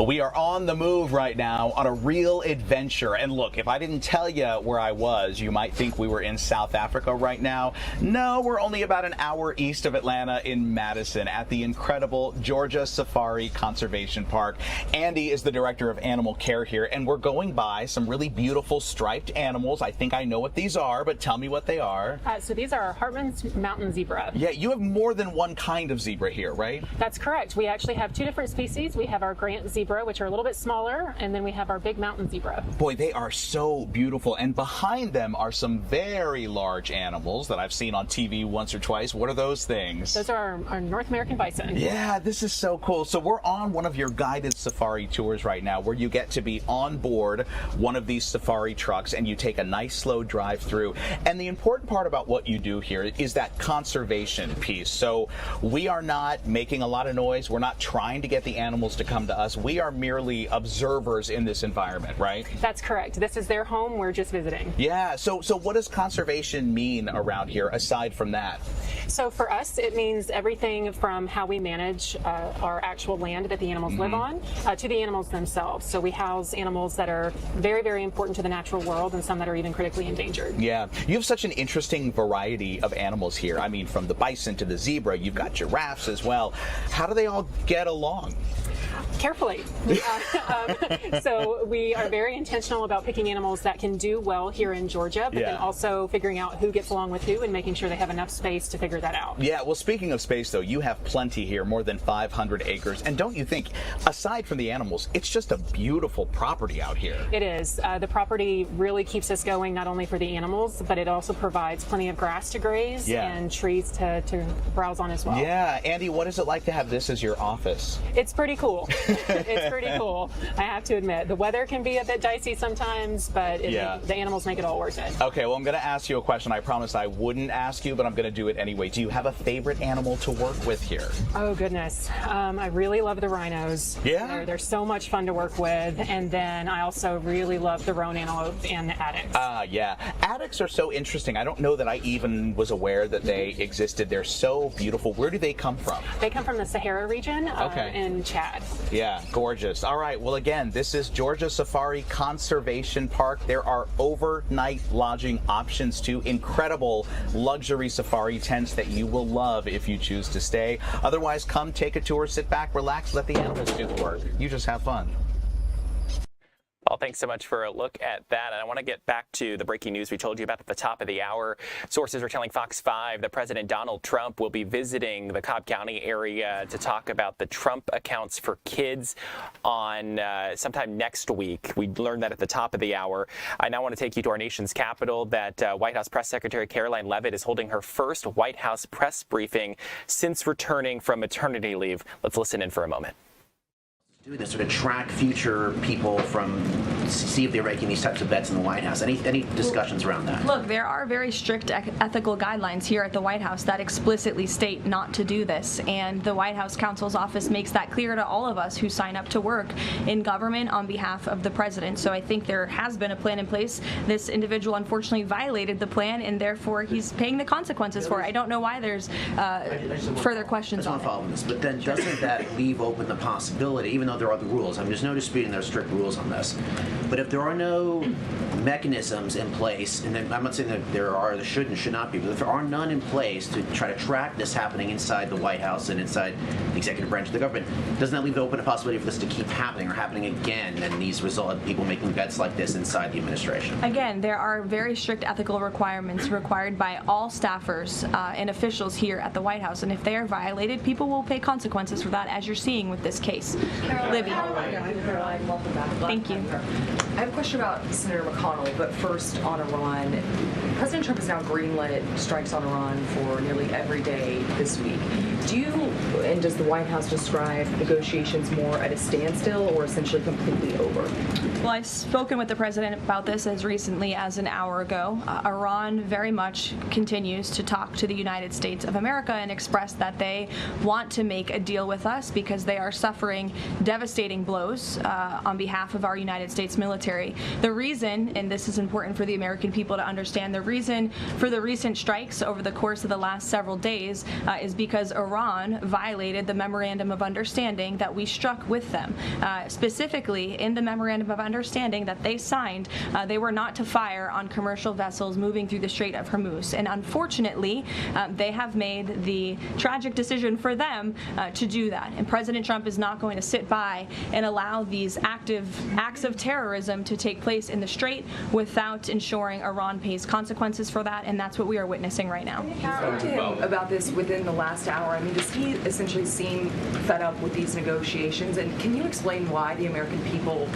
We are on the move right now on a real adventure. And look, if I didn't tell you where I was, you might think we were in South Africa right now. No, we're only about an hour east of Atlanta in Madison at the incredible Georgia Safari Conservation Park. Andy is the director of animal care here, and we're going by some really beautiful striped animals. I think I know what these are, but tell me what they are. So these are Hartman's mountain zebra. Yeah, you have more than one kind of zebra here, right? That's correct. We actually have two different species. We have our Grant zebra, which are a little bit smaller, and then we have our big mountain zebra. Boy, they are so beautiful, and behind them are some very large animals that I've seen on TV once or twice. What are those things? Those are our North American bison. Yeah, this is so cool. So we're on one of your guided safari tours right now where you get to be on board one of these safari trucks and you take a nice slow drive through. And the important part about what you do here is that conservation piece. So we are not making a lot of noise. We're not trying to get the animals to come to us. We are merely observers in this environment, right? That's correct. This is their home. We're just visiting. Yeah. So what does conservation mean around here aside from that? So for us, it means everything from how we manage our actual land that the animals live on to the animals themselves. So we house animals that are very, very important to the natural world and some that are even critically endangered. Yeah. You have such an interesting variety of animals here. I mean, from the bison to the zebra, you've got giraffes as well. How do they all get along? Carefully. So we are very intentional about picking animals that can do well here in Georgia, but then also figuring out who gets along with who and making sure they have enough space to figure that out. Yeah, well, speaking of space, though, you have plenty here, more than 500 acres. And don't you think, aside from the animals, it's just a beautiful property out here? It is. The property really keeps us going, not only for the animals, but it also provides plenty of grass to graze and trees to browse on as well. Yeah. Andy, what is it like to have this as your office? It's pretty cool. It's pretty cool, I have to admit. The weather can be a bit dicey sometimes, but the animals make it all worth it. Okay, well, I'm going to ask you a question I promised I wouldn't ask you, but I'm going to do it anyway. Do you have a favorite animal to work with here? Oh, goodness. I really love the rhinos. Yeah? They're so much fun to work with. And then I also really love the roan antelope and the addax. Yeah. Addax are so interesting. I don't know that I even was aware that they existed. They're so beautiful. Where do they come from? They come from the Sahara region in Chad. Yeah, gorgeous. All right, well, again, this is Georgia Safari Conservation Park. There are overnight lodging options too. Incredible luxury safari tents that you will love if you choose to stay. Otherwise, come take a tour, sit back, relax, let the animals do the work. You just have fun. Well, thanks so much for a look at that. And I want to get back to the breaking news we told you about at the top of the hour. Sources are telling Fox 5 that President Donald Trump will be visiting the DeKalb County area to talk about the Trump accounts for kids on sometime next week. We learned that at the top of the hour. I now want to take you to our nation's capital. That White House Press Secretary Caroline Leavitt is holding her first White House press briefing since returning from maternity leave. Let's listen in for a moment. Do this sort of track future people from see if they're making these types of bets in the White House. Any discussions around that? Look, there are very strict ethical guidelines here at the White House that explicitly state not to do this, and the White House counsel's office makes that clear to all of us who sign up to work in government on behalf of the president. So I think there has been a plan in place. This individual unfortunately violated the plan, and therefore he's paying the consequences for it. I don't know why there's further questions on it. But then doesn't that leave open the possibility, even though there are the rules, there's no disputing there are strict rules on this, but if there are no mechanisms in place, and then I'm not saying that there should and should not be, but if there are none in place to try to track this happening inside the White House and inside the executive branch of the government, doesn't that leave open a possibility for this to keep happening or happening again, and these result in people making bets like this inside the administration? Again, there are very strict ethical requirements required by all staffers and officials here at the White House, and if they are violated, people will pay consequences for that, as you're seeing with this case. Libby. Caroline, welcome back. Thank you. I have a question about Senator McConnell, but first on Iran. President Trump has now greenlit strikes on Iran for nearly every day this week. Does the White House describe negotiations more at a standstill or essentially completely over? Well, I've spoken with the president about this as recently as an hour ago. Iran very much continues to talk to the United States of America and express that they want to make a deal with us because they are suffering devastating blows on behalf of our United States military. The reason, and this is important for the American people to understand, the reason for the recent strikes over the course of the last several days is because Iran violated the Memorandum of Understanding that we struck with them. Specifically, in the Memorandum of Understanding that they signed, they were not to fire on commercial vessels moving through the Strait of Hormuz. And unfortunately, they have made the tragic decision for them to do that. And President Trump is not going to sit by and allow these active acts of terrorism to take place in the Strait without ensuring Iran pays consequences for that, and that's what we are witnessing right now. Talk to him about this within the last hour. Does he essentially seem fed up with these negotiations? And can you explain why the American people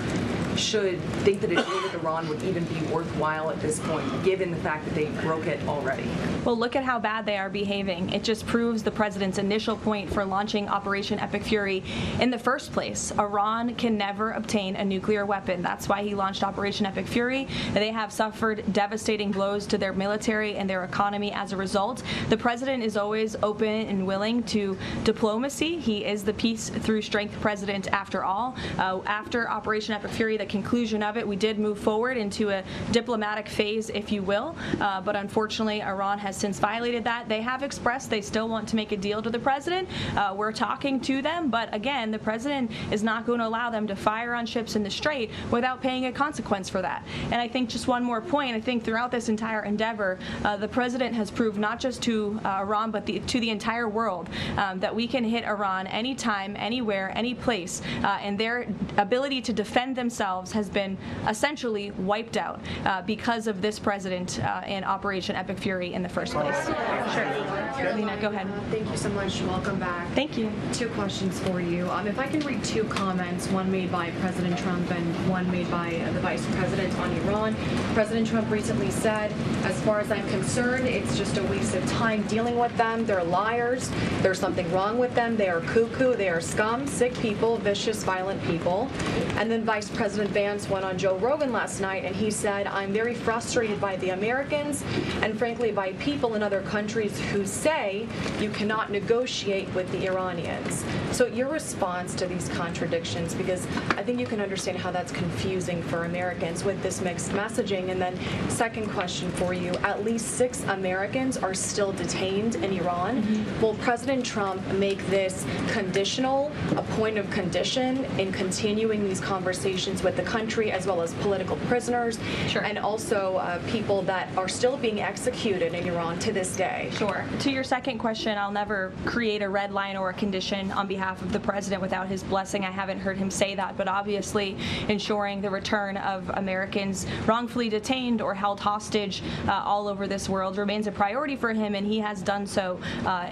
should think that a deal with Iran would even be worthwhile at this point, given the fact that they broke it already? Well, look at how bad they are behaving. It just proves the president's initial point for launching Operation Epic Fury in the first place. Iran can never obtain a nuclear weapon. That's why he launched Operation Epic Fury. They have suffered devastating blows to their military and their economy as a result. The president is always open and willing to diplomacy. He is the peace through strength president after all. After Operation Epic Fury, the conclusion of it, we did move forward into a diplomatic phase, if you will, but unfortunately Iran has since violated that. They have expressed they still want to make a deal to the president. We're talking to them, but again, the president is not going to allow them to fire on ships in the Strait without paying a consequence for that. And I think just one more point, I think throughout this entire endeavor, the president has proved not just to Iran, but to the entire world that we can hit Iran anytime, anywhere, any place, and their ability to defend themselves themselves has been essentially wiped out because of this president and Operation Epic Fury in the first place. Sure. Lena, go ahead. Thank you so much. Welcome back. Thank you. 2 questions for you. If I can read 2 comments, one made by President Trump and one made by the Vice President on Iran. President Trump recently said, as far as I'm concerned, it's just a waste of time dealing with them. They're liars. There's something wrong with them. They are cuckoo. They are scum, sick people, vicious, violent people. And then Vice President Vance went on Joe Rogan last night and he said, I'm very frustrated by the Americans and frankly by people in other countries who say you cannot negotiate with the Iranians. So your response to these contradictions, because I think you can understand how that's confusing for Americans with this mixed messaging. And then second question for you, at least 6 Americans are still detained in Iran. Will President Trump make this conditional, a point of condition in continuing these conversations with the country, as well as political prisoners, and also people that are still being executed in Iran to this day? Sure. To your second question, I'll never create a red line or a condition on behalf of the president without his blessing. I haven't heard him say that, but obviously ensuring the return of Americans wrongfully detained or held hostage all over this world remains a priority for him, and he has done so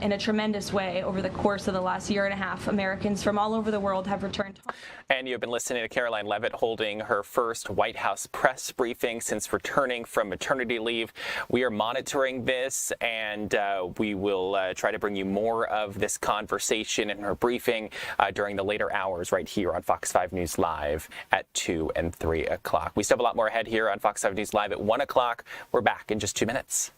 in a tremendous way over the course of the last year and a half. Americans from all over the world have returned. And you've been listening to Caroline Leavitt holding her first White House press briefing since returning from maternity leave. We are monitoring this, and we will try to bring you more of this conversation in her briefing during the later hours right here on Fox 5 News Live at 2 and 3 o'clock. We still have a lot more ahead here on Fox 5 News Live at 1 o'clock. We're back in just 2 minutes.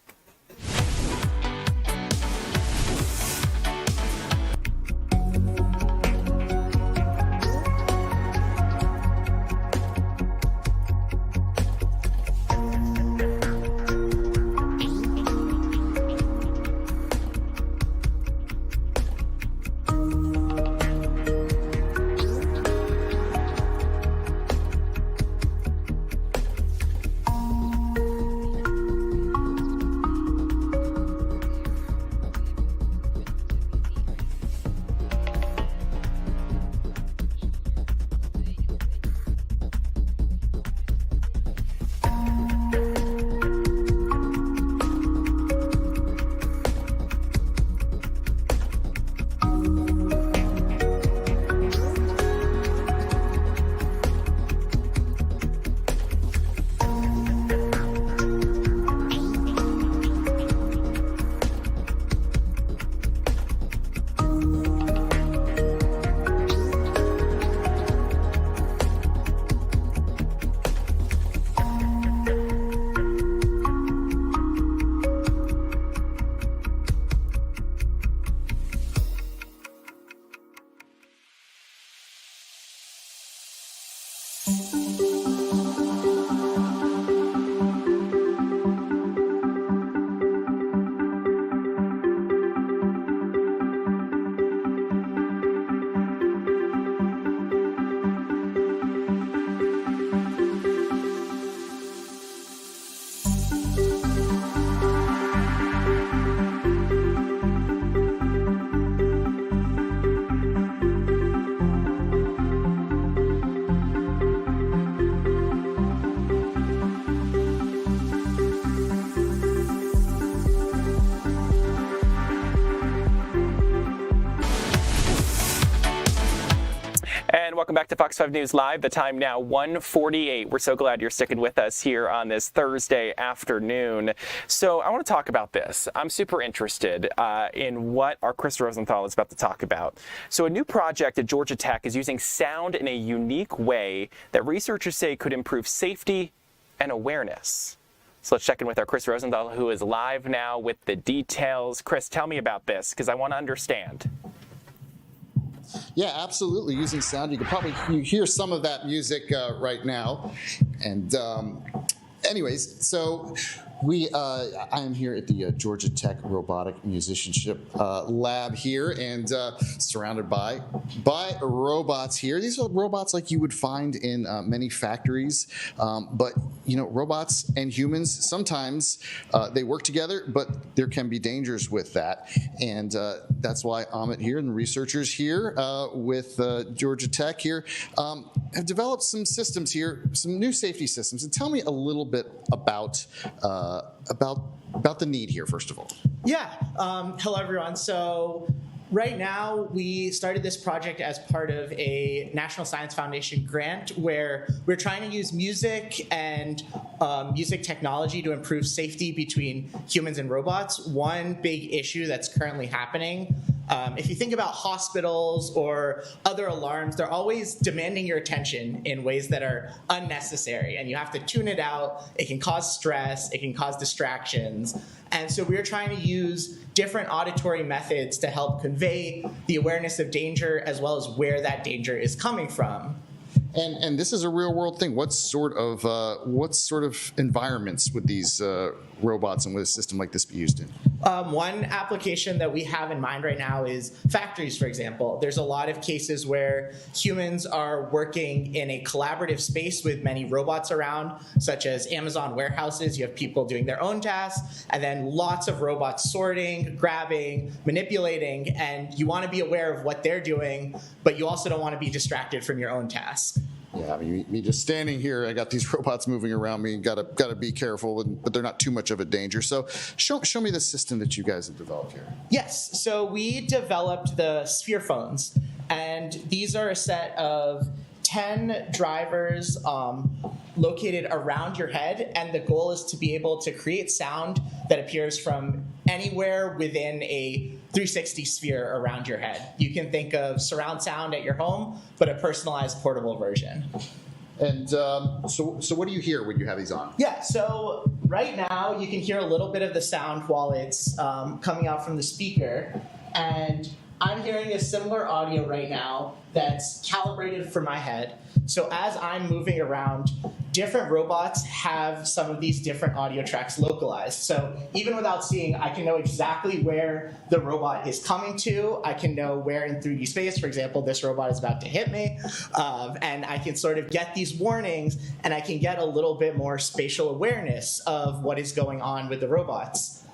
Welcome back to Fox 5 News Live. The time now 1:48. We're so glad you're sticking with us here on this Thursday afternoon. So I want to talk about this. I'm super interested in what our Chris Rosenthal is about to talk about. So a new project at Georgia Tech is using sound in a unique way that researchers say could improve safety and awareness. So let's check in with our Chris Rosenthal, who is live now with the details. Chris, tell me about this, because I want to understand. Yeah, absolutely. Using sound, you hear some of that music right now. And anyways, so I am here at the Georgia Tech Robotic Musicianship Lab here, and surrounded by robots here. These are robots like you would find in many factories, but robots and humans, sometimes they work together, but there can be dangers with that, and that's why Amit here and the researchers here with Georgia Tech here have developed some systems here, some new safety systems. And tell me a little bit about the need here, first of all. Yeah. Hello, everyone. So right now, we started this project as part of a National Science Foundation grant where we're trying to use music and music technology to improve safety between humans and robots. One big issue that's currently happening, if you think about hospitals or other alarms, they're always demanding your attention in ways that are unnecessary, and you have to tune it out. It can cause stress, it can cause distractions. And so we're trying to use different auditory methods to help convey the awareness of danger as well as where that danger is coming from. And this is a real world thing. What sort of environments would these robots and would a system like this be used in? One application that we have in mind right now is factories, for example. There's a lot of cases where humans are working in a collaborative space with many robots around, such as Amazon warehouses. You have people doing their own tasks, and then lots of robots sorting, grabbing, manipulating, and you want to be aware of what they're doing, but you also don't want to be distracted from your own task. Yeah, I mean, me just standing here, I got these robots moving around me. Got to be careful, but they're not too much of a danger. So, show me the system that you guys have developed here. Yes, so we developed the Sphere phones, and these are a set of 10 drivers located around your head, and the goal is to be able to create sound that appears from anywhere within a 360 sphere around your head. You can think of surround sound at your home, but a personalized portable version. And so what do you hear when you have these on? Yeah, so right now you can hear a little bit of the sound while it's coming out from the speaker, and I'm hearing a similar audio right now that's calibrated for my head. So as I'm moving around, different robots have some of these different audio tracks localized. So even without seeing, I can know exactly where the robot is coming to. I can know where in 3D space, for example, this robot is about to hit me. And I can sort of get these warnings, and I can get a little bit more spatial awareness of what is going on with the robots.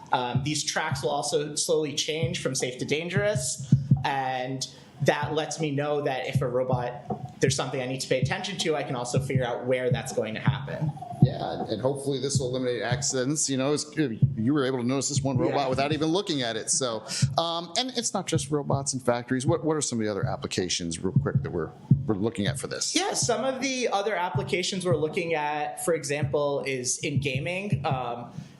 These tracks will also slowly change from safe to dangerous, and that lets me know that if a robot, there's something I need to pay attention to, I can also figure out where that's going to happen. Yeah, and hopefully this will eliminate accidents. You were able to notice this one robot without even looking at it. So, and it's not just robots in factories. What are some of the other applications, real quick, that we're looking at for this? Yeah, some of the other applications we're looking at, for example, is in gaming.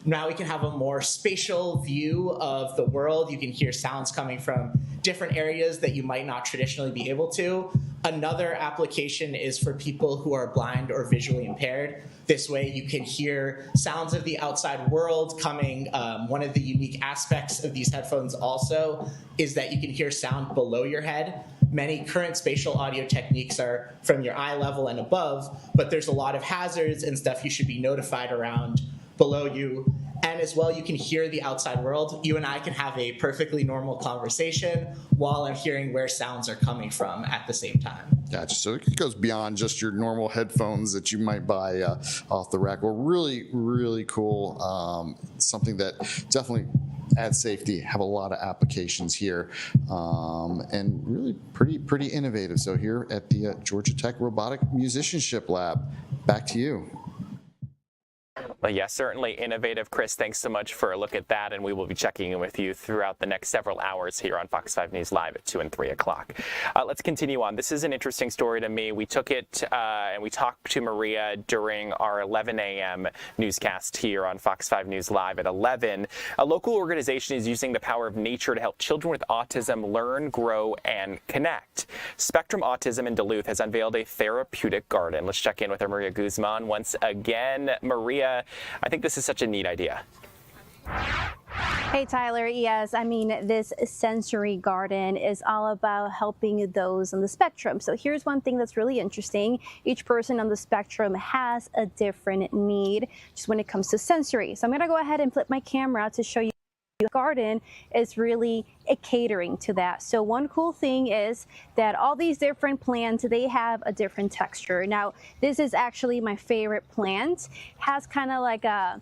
Now we can have a more spatial view of the world. You can hear sounds coming from different areas that you might not traditionally be able to. Another application is for people who are blind or visually impaired. This way you can hear sounds of the outside world coming. One of the unique aspects of these headphones also is that you can hear sound below your head. Many current spatial audio techniques are from your eye level and above, but there's a lot of hazards and stuff you should be notified around below you. And as well, you can hear the outside world. You and I can have a perfectly normal conversation while I'm hearing where sounds are coming from at the same time. Gotcha. So it goes beyond just your normal headphones that you might buy off the rack. Well, really, really cool. Something that definitely adds safety, have a lot of applications here, and really pretty innovative. So here at the Georgia Tech Robotic Musicianship Lab, back to you. Well, yeah, certainly innovative. Chris, thanks so much for a look at that, and we will be checking in with you throughout the next several hours here on Fox 5 News Live at 2 and 3 o'clock. Let's continue on. This is an interesting story to me. We took it and we talked to Maria during our 11 a.m. newscast here on Fox 5 News Live at 11. A local organization is using the power of nature to help children with autism learn, grow, and connect. Spectrum Autism in Duluth has unveiled a therapeutic garden. Let's check in with our Maria Guzman once again. Maria, I think this is such a neat idea. Hey Tyler, yes, I mean this sensory garden is all about helping those on the spectrum. So here's one thing that's really interesting. Each person on the spectrum has a different need just when it comes to sensory. So I'm going to go ahead and flip my camera to show you the garden is really catering to that. So one cool thing is that all these different plants, they have a different texture. Now this is actually my favorite plant. Has kind of like a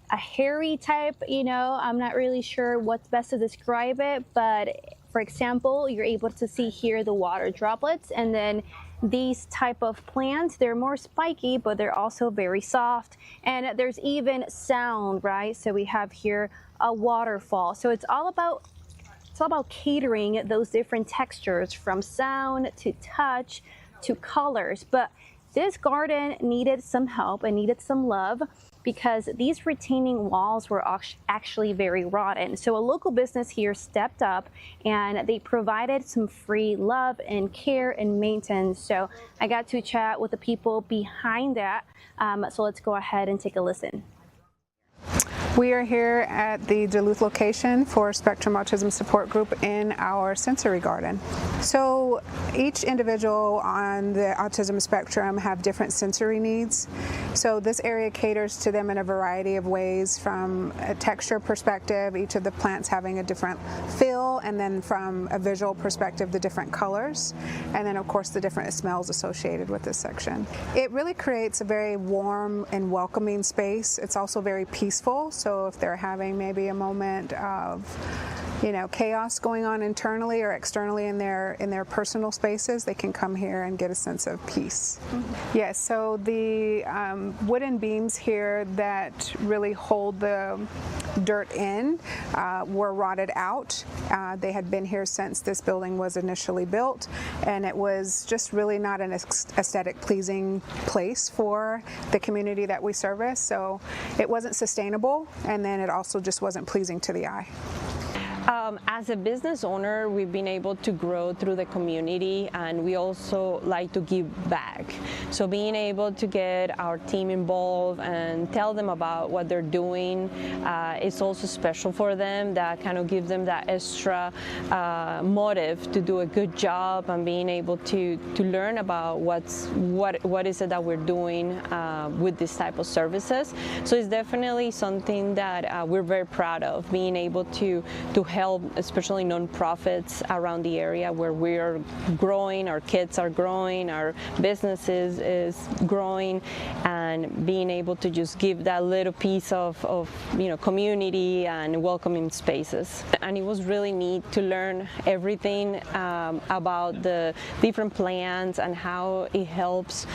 hairy type, you know, I'm not really sure what's best to describe it, but for example, you're able to see here the water droplets, and then these type of plants, they're more spiky, but they're also very soft, and there's even sound, right? So we have here a waterfall. So it's all about catering those different textures, from sound to touch to colors. But this garden needed some help and needed some love, because these retaining walls were actually very rotten. So a local business here stepped up and they provided some free love and care and maintenance. So I got to chat with the people behind that. So let's go ahead and take a listen. We are here at the Duluth location for Spectrum Autism Support Group in our sensory garden. So each individual on the autism spectrum have different sensory needs. So this area caters to them in a variety of ways, from a texture perspective, each of the plants having a different feel, and then from a visual perspective, the different colors, and then of course the different smells associated with this section. It really creates a very warm and welcoming space. It's also very peaceful. So if they're having maybe a moment of, you know, chaos going on internally or externally in their personal spaces, they can come here and get a sense of peace. Mm-hmm. Yes, so the wooden beams here that really hold the dirt in were rotted out. They had been here since this building was initially built, and it was just really not an aesthetic pleasing place for the community that we service. So it wasn't sustainable, and then it also just wasn't pleasing to the eye. As a business owner, we've been able to grow through the community, and we also like to give back. So being able to get our team involved and tell them about what they're doing is also special for them. That kind of gives them that extra motive to do a good job, and being able to learn about what is it that we're doing with this type of services. So it's definitely something that we're very proud of, being able to help, especially nonprofits around the area where we're growing, our kids are growing, our businesses is growing, and being able to just give that little piece of you know, community and welcoming spaces. And it was really neat to learn everything about the different plants and how it helps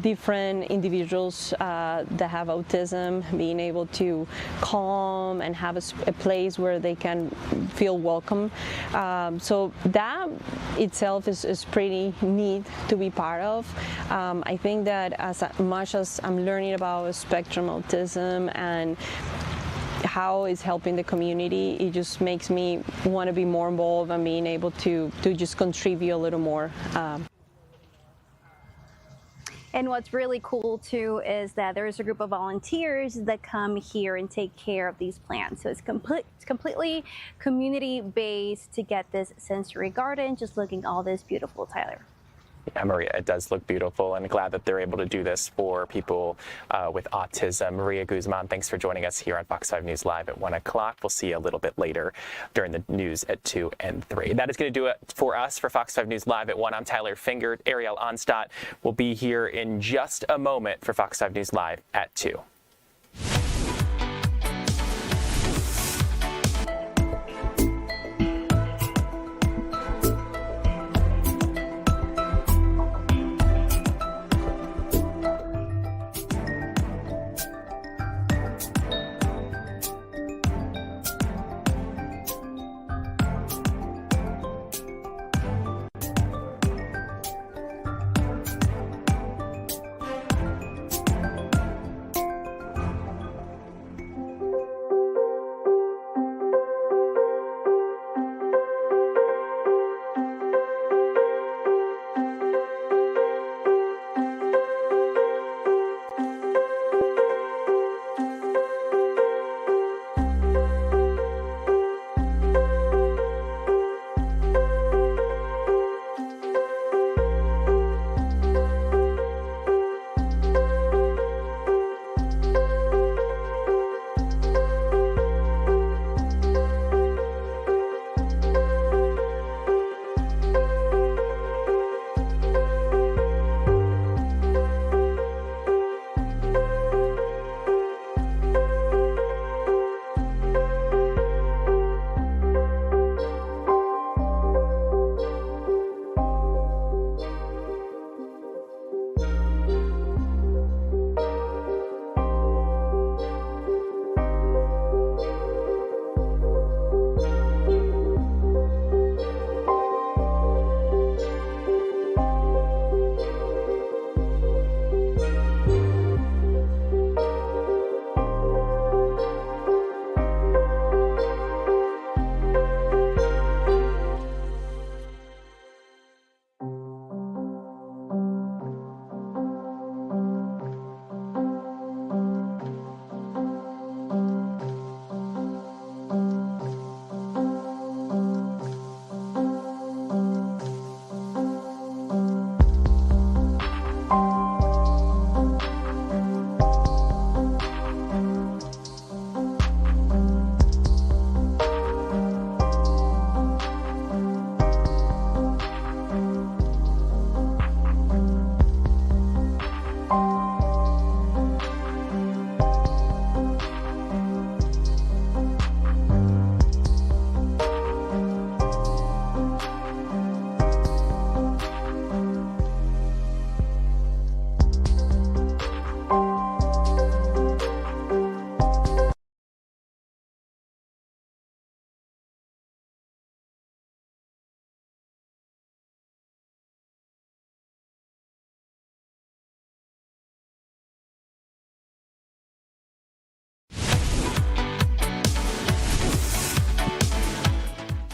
different individuals that have autism, being able to calm and have a place where they can feel welcome. So that itself is pretty neat to be part of. I think that as much as I'm learning about spectrum autism and how it's helping the community, it just makes me want to be more involved and being able to just contribute a little more. And what's really cool too is that there's a group of volunteers that come here and take care of these plants. So it's completely community-based to get this sensory garden just looking all this beautiful, Tyler. Yeah, Maria, it does look beautiful, and glad that they're able to do this for people with autism. Maria Guzman, thanks for joining us here on Fox 5 News Live at 1 o'clock. We'll see you a little bit later during the news at 2 and 3. That is going to do it for us for Fox 5 News Live at 1. I'm Tyler Fingert. Ariel Onstadt will be here in just a moment for Fox 5 News Live at 2.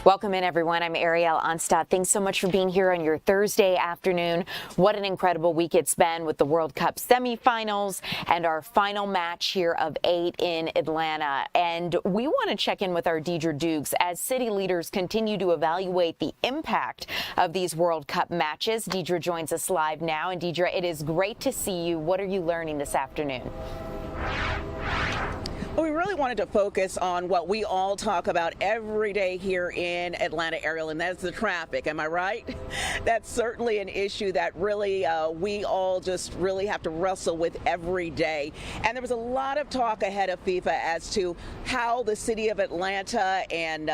Welcome in, everyone. I'm Ariel Onstadt. Thanks so much for being here on your Thursday afternoon. What an incredible week it's been with the World Cup semifinals and our final match here of 8 in Atlanta. And we want to check in with our Deidre Dukes as city leaders continue to evaluate the impact of these World Cup matches. Deidre joins us live now. And Deidre, it is great to see you. What are you learning this afternoon? Well, we really wanted to focus on what we all talk about every day here in Atlanta, Ariel, and that's the traffic. Am I right? That's certainly an issue that really we all just really have to wrestle with every day. And there was a lot of talk ahead of FIFA as to how the city of Atlanta and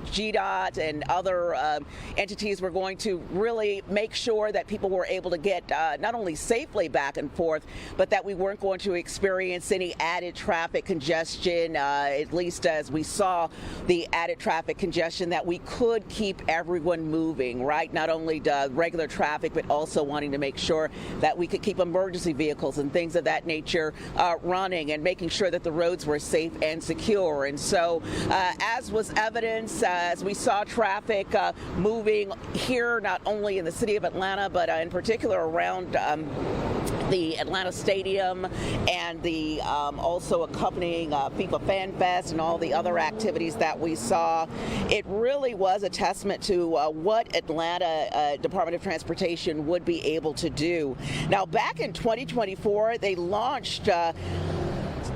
GDOT and other entities were going to really make sure that people were able to get not only safely back and forth, but that we weren't going to experience any added traffic congestion. At least as we saw the added traffic congestion, that we could keep everyone moving, right? Not only regular traffic, but also wanting to make sure that we could keep emergency vehicles and things of that nature running and making sure that the roads were safe and secure. And so as was evidence, as we saw traffic moving here, not only in the city of Atlanta, but in particular around the Atlanta Stadium and the also accompanying FIFA Fan Fest and all the other activities that we saw. It really was a testament to what Atlanta Department of Transportation would be able to do. Now, back in 2024, they launched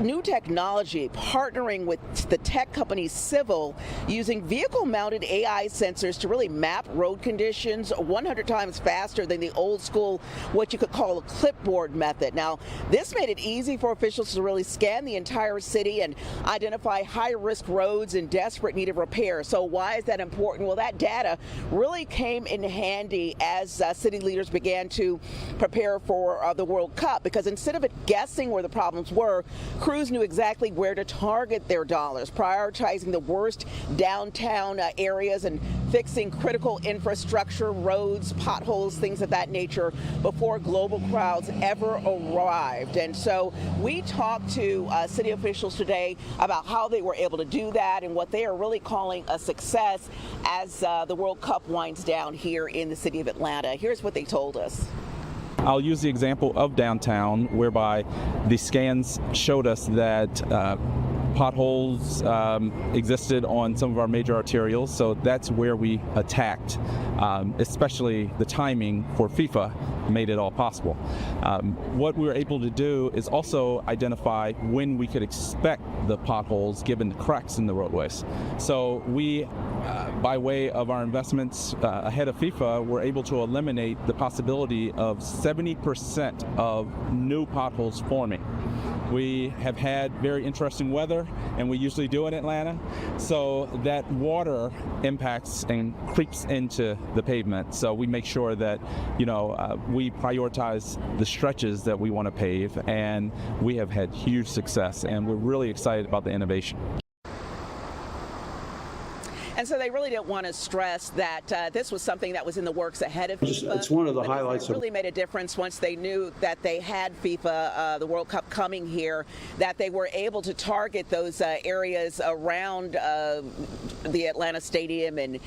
new technology, partnering with the tech company Civil, using vehicle-mounted AI sensors to really map road conditions 100 times faster than the old school, what you could call a clipboard method. Now, this made it easy for officials to really scan the entire city and identify high-risk roads in desperate need of repair. So why is that important? Well, that data really came in handy as city leaders began to prepare for the World Cup, because instead of it guessing where the problems were, crews knew exactly where to target their dollars, prioritizing the worst downtown areas and fixing critical infrastructure, roads, potholes, things of that nature before global crowds ever arrived. And so we talked to city officials today about how they were able to do that and what they are really calling a success as the World Cup winds down here in the city of Atlanta. Here's what they told us. I'll use the example of downtown, whereby the scans showed us that potholes existed on some of our major arterials, so that's where we attacked, especially the timing for FIFA made it all possible. What we were able to do is also identify when we could expect the potholes given the cracks in the roadways. So we, by way of our investments ahead of FIFA, were able to eliminate the possibility of 70% of new potholes forming. We have had very interesting weather, and we usually do in Atlanta, so that water impacts and creeps into the pavement. So we make sure that, you know, we prioritize the stretches that we want to pave, and we have had huge success, and we're really excited about the innovation. And so they really didn't want to stress that this was something that was in the works ahead of FIFA. It's one of the highlights. It really made a difference once they knew that they had FIFA, the World Cup coming here, that they were able to target those areas around the Atlanta Stadium and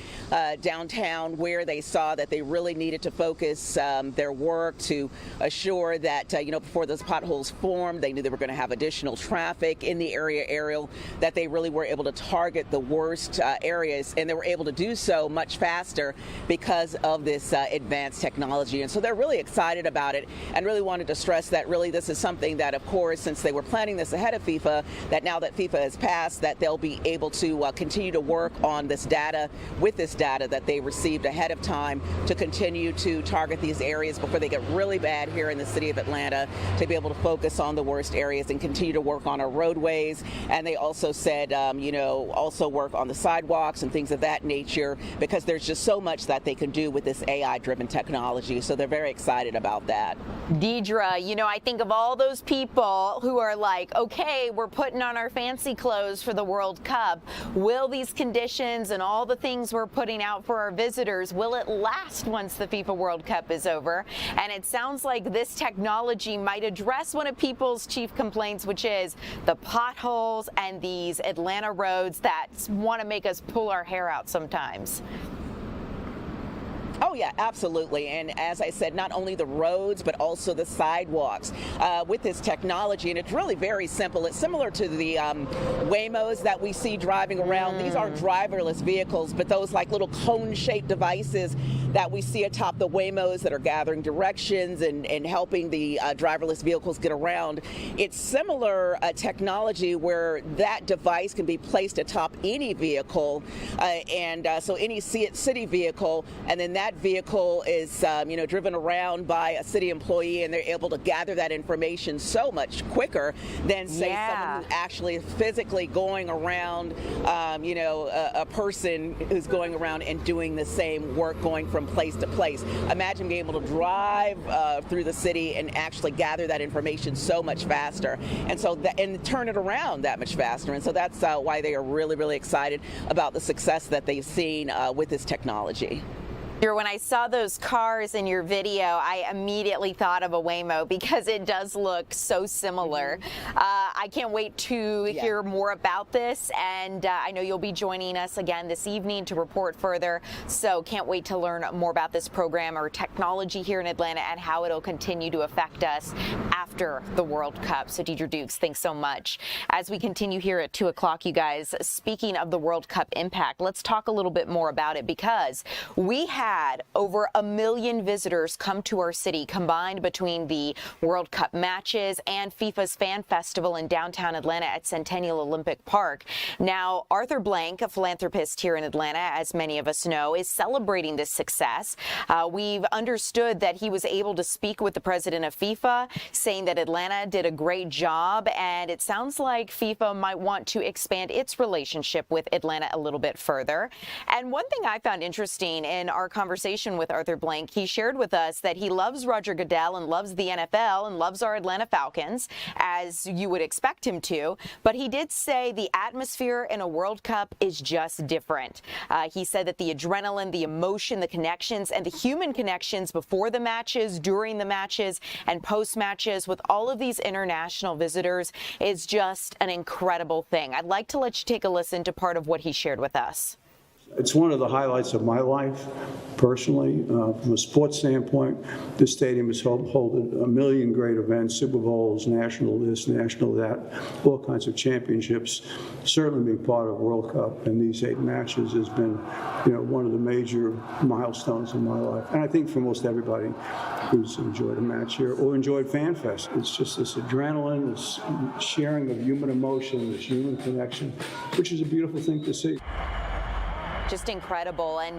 downtown, where they saw that they really needed to focus their work to assure that, you know, before those potholes formed, they knew they were going to have additional traffic in the area, Ariel, that they really were able to target the worst areas. And they were able to do so much faster because of this advanced technology. And so they're really excited about it and really wanted to stress that really this is something that, of course, since they were planning this ahead of FIFA, that now that FIFA has passed, that they'll be able to continue to work on this data, with this data that they received ahead of time, to continue to target these areas before they get really bad here in the city of Atlanta, to be able to focus on the worst areas and continue to work on our roadways. And they also said, you know, also work on the sidewalks and things of that nature, because there's just so much that they can do with this AI-driven technology. So they're very excited about that. Deidre, you know, I think of all those people who are like, okay, we're putting on our fancy clothes for the World Cup. Will these conditions and all the things we're putting out for our visitors, will it last once the FIFA World Cup is over? And it sounds like this technology might address one of people's chief complaints, which is the potholes and these Atlanta roads that want to make us pull our our hair out sometimes. Oh yeah, absolutely. And as I said, not only the roads, but also the sidewalks with this technology. And it's really very simple. It's similar to the Waymos that we see driving around. These are driverless vehicles, but those like little cone-shaped devices that we see atop the Waymos that are gathering directions and helping the driverless vehicles get around. It's similar technology where that device can be placed atop any vehicle, so any city vehicle, and then that vehicle is driven around by a city employee, and they're able to gather that information so much quicker than say someone who actually is physically going around, a person who's going around and doing the same work, going from place to place. Imagine being able to drive through the city and actually gather that information so much faster, and turn it around that much faster. And so that's why they are really, really excited about the success that they've seen with this technology. When I saw those cars in your video, I immediately thought of a Waymo because it does look so similar. I can't wait to hear more about this, and I know you'll be joining us again this evening to report further, so can't wait to learn more about this program or technology here in Atlanta and how it'll continue to affect us after the World Cup. So Deidre Dukes, thanks so much. As we continue here at 2 o'clock, you guys, speaking of the World Cup impact, let's talk a little bit more about it, because we had over 1 million visitors come to our city combined between the World Cup matches and FIFA's Fan Festival in downtown Atlanta at Centennial Olympic Park. Now, Arthur Blank, a philanthropist here in Atlanta, as many of us know, is celebrating this success. We've understood that he was able to speak with the president of FIFA, saying that Atlanta did a great job, and it sounds like FIFA might want to expand its relationship with Atlanta a little bit further. And one thing I found interesting in our conversation with Arthur Blank, he shared with us that he loves Roger Goodell and loves the NFL and loves our Atlanta Falcons, as you would expect him to, but he did say the atmosphere in a World Cup is just different. He said that the adrenaline, the emotion, the connections, and the human connections before the matches, during the matches, and post-matches with all of these international visitors is just an incredible thing. I'd like to let you take a listen to part of what he shared with us. It's one of the highlights of my life, personally. From a sports standpoint, this stadium has held 1 million great events, Super Bowls, national this, national that, all kinds of championships. Certainly being part of World Cup and these 8 matches has been, one of the major milestones in my life. And I think for most everybody who's enjoyed a match here or enjoyed Fan Fest, it's just this adrenaline, this sharing of human emotion, this human connection, which is a beautiful thing to see. Just incredible. And,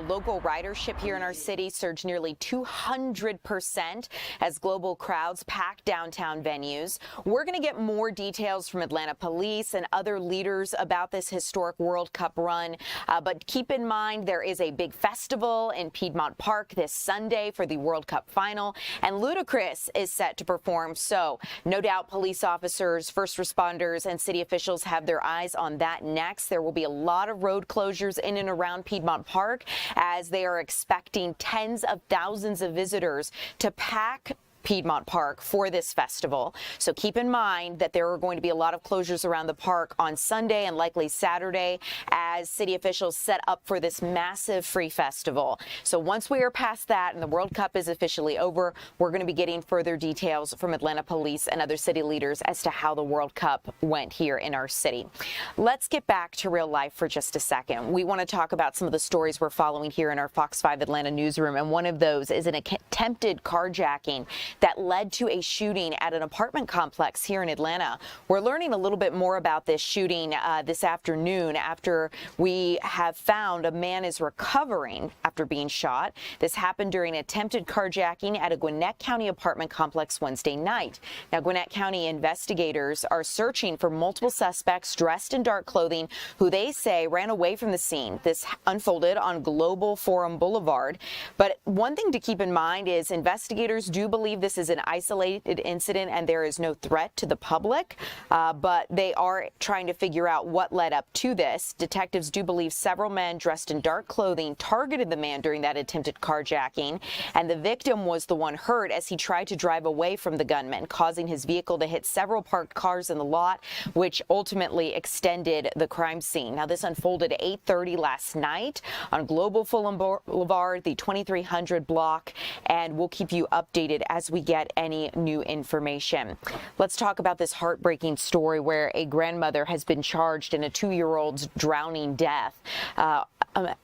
local ridership here in our city surged nearly 200% as global crowds packed downtown venues. We're going to get more details from Atlanta police and other leaders about this historic World Cup run. But keep in mind, there is a big festival in Piedmont Park this Sunday for the World Cup final, and Ludacris is set to perform. So no doubt police officers, first responders, and city officials have their eyes on that next. There will be a lot of road closures in and around Piedmont Park as they are expecting tens of thousands of visitors to pack Piedmont Park for this festival. So keep in mind that there are going to be a lot of closures around the park on Sunday and likely Saturday as city officials set up for this massive free festival. So once we are past that and the World Cup is officially over, we're going to be getting further details from Atlanta police and other city leaders as to how the World Cup went here in our city. Let's get back to real life for just a second. We want to talk about some of the stories we're following here in our Fox 5 Atlanta newsroom, and one of those is an attempted carjacking that led to a shooting at an apartment complex here in Atlanta. We're learning a little bit more about this shooting this afternoon after we have found a man is recovering after being shot. This happened during an attempted carjacking at a Gwinnett County apartment complex Wednesday night. Now, Gwinnett County investigators are searching for multiple suspects dressed in dark clothing who they say ran away from the scene. This unfolded on Global Forum Boulevard. But one thing to keep in mind is investigators do believe this is an isolated incident and there is no threat to the public, but they are trying to figure out what led up to this. Detectives do believe several men dressed in dark clothing targeted the man during that attempted carjacking, and the victim was the one hurt as he tried to drive away from the gunman, causing his vehicle to hit several parked cars in the lot, which ultimately extended the crime scene. Now, this unfolded at 8:30 last night on Global Fulham Boulevard, the 2300 block, and we'll keep you updated as we get any new information. Let's talk about this heartbreaking story where a grandmother has been charged in a 2-year-old's drowning death.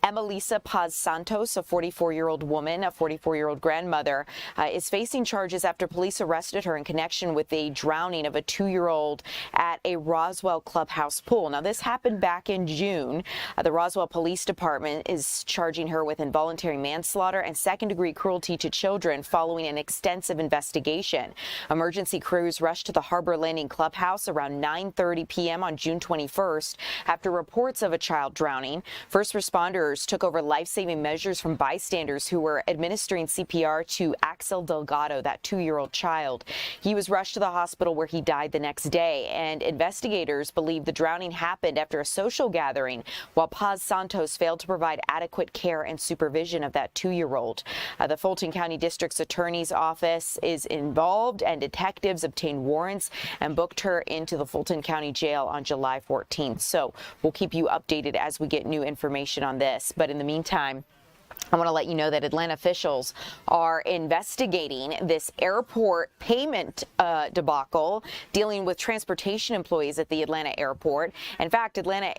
Emelisa Paz Santos, a 44-year-old woman, a 44-year-old grandmother, is facing charges after police arrested her in connection with the drowning of a 2-year-old at a Roswell clubhouse pool. Now, this happened back in June. The Roswell Police Department is charging her with involuntary manslaughter and second-degree cruelty to children following an extensive investigation. Emergency crews rushed to the Harbor Landing clubhouse around 9:30 p.m. on June 21st after reports of a child drowning. First responders took over life-saving measures from bystanders who were administering CPR to Axel Delgado, that 2-year-old child. He was rushed to the hospital where he died the next day, and investigators believe the drowning happened after a social gathering while Paz Santos failed to provide adequate care and supervision of that 2-year-old. The Fulton County District's Attorney's Office is involved, and detectives obtained warrants and booked her into the Fulton County Jail on July 14th. So we'll keep you updated as we get new information on this. But in the meantime, I want to let you know that Atlanta officials are investigating this airport payment debacle dealing with transportation employees at the Atlanta airport. In fact, Atlanta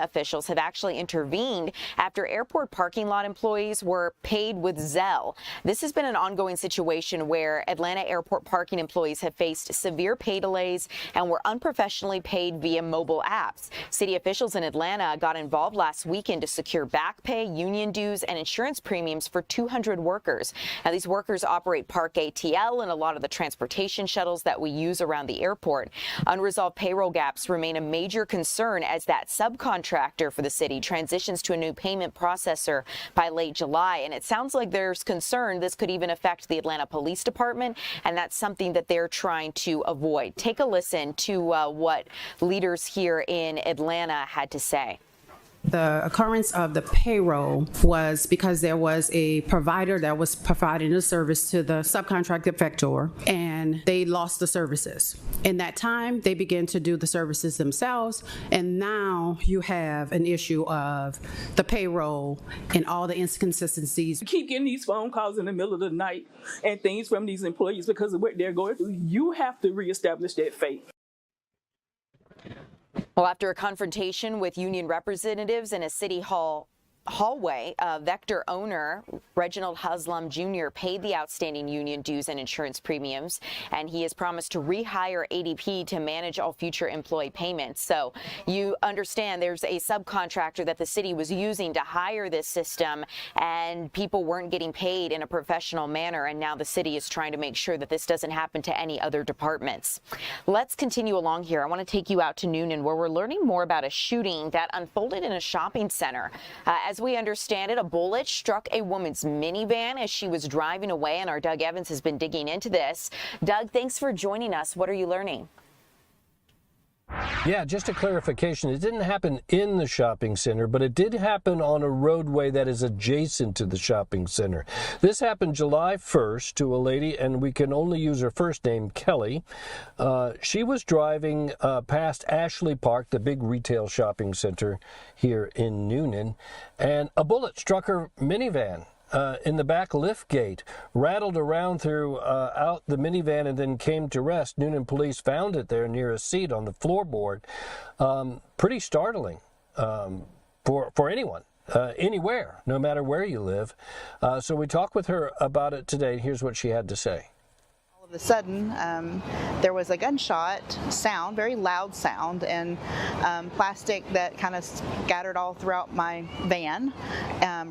officials have actually intervened after airport parking lot employees were paid with Zelle. This has been an ongoing situation where Atlanta airport parking employees have faced severe pay delays and were unprofessionally paid via mobile apps. City officials in Atlanta got involved last weekend to secure back pay, union dues, and insurance premiums for 200 workers. Now, these workers operate Park ATL and a lot of the transportation shuttles that we use around the airport. Unresolved payroll gaps remain a major concern as that subcontractor for the city transitions to a new payment processor by late July. And it sounds like there's concern this could even affect the Atlanta Police Department, and that's something that they're trying to avoid. Take a listen to what leaders here in Atlanta had to say. The occurrence of the payroll was because there was a provider that was providing a service to the subcontract effector, and they lost the services. In that time, they began to do the services themselves, and now you have an issue of the payroll and all the inconsistencies. We keep getting these phone calls in the middle of the night and things from these employees because of what they're going through. You have to reestablish that faith. Well, after a confrontation with union representatives in a city hallway, Vector owner Reginald Haslam Jr. paid the outstanding union dues and insurance premiums, and he has promised to rehire ADP to manage all future employee payments. So you understand there's a subcontractor that the city was using to hire this system, and people weren't getting paid in a professional manner, and now the city is trying to make sure that this doesn't happen to any other departments. Let's continue along here. I want to take you out to Noonan, where we're learning more about a shooting that unfolded in a shopping center. As we understand it, a bullet struck a woman's minivan as she was driving away, and our Doug Evans has been digging into this. Doug, thanks for joining us. What are you learning? Yeah, just a clarification. It didn't happen in the shopping center, but it did happen on a roadway that is adjacent to the shopping center. This happened July 1st to a lady, and we can only use her first name, Kelly. She was driving past Ashley Park, the big retail shopping center here in Noonan, and a bullet struck her minivan. In the back lift gate, rattled around throughout the minivan and then came to rest. Noonan police found it there near a seat on the floorboard. Pretty startling for anyone, anywhere, no matter where you live. So we talked with her about it today. Here's what she had to say. All of a sudden, there was a gunshot sound, very loud sound, and plastic that kind of scattered all throughout my van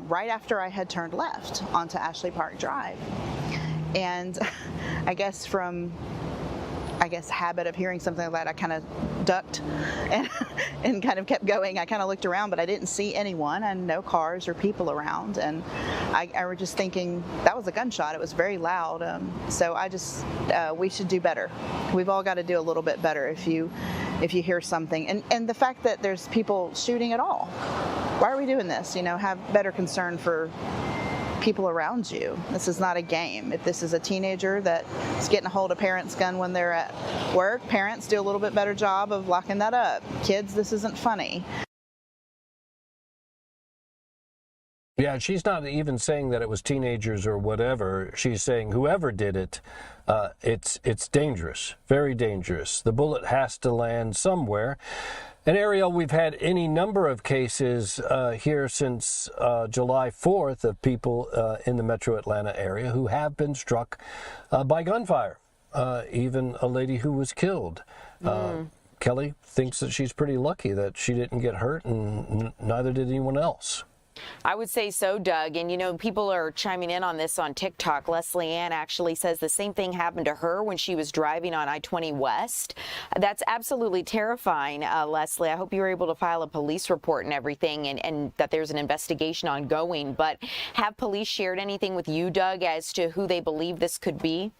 right after I had turned left onto Ashley Park Drive. And I guess from I guess, habit of hearing something like that, I kind of ducked and kind of kept going. I kind of looked around, but I didn't see anyone and no cars or people around. And I was just thinking that was a gunshot. It was very loud. So I just, we should do better. We've all got to do a little bit better if you hear something. And the fact that there's people shooting at all. Why are we doing this? You know, have better concern for people around you. This is not a game. If this is a teenager that's getting a hold of parents' gun when they're at work, parents do a little bit better job of locking that up. Kids, this isn't funny. Yeah, she's not even saying that it was teenagers or whatever. She's saying whoever did it, it's dangerous, very dangerous. The bullet has to land somewhere. And Ariel, we've had any number of cases here since July 4th of people in the metro Atlanta area who have been struck by gunfire, even a lady who was killed. Kelly thinks that she's pretty lucky that she didn't get hurt, and neither did anyone else. I would say so, Doug. And, you know, people are chiming in on this on TikTok. Leslie Ann actually says the same thing happened to her when she was driving on I-20 West. That's absolutely terrifying, Leslie. I hope you were able to file a police report and everything, and that there's an investigation ongoing. But have police shared anything with you, Doug, as to who they believe this could be?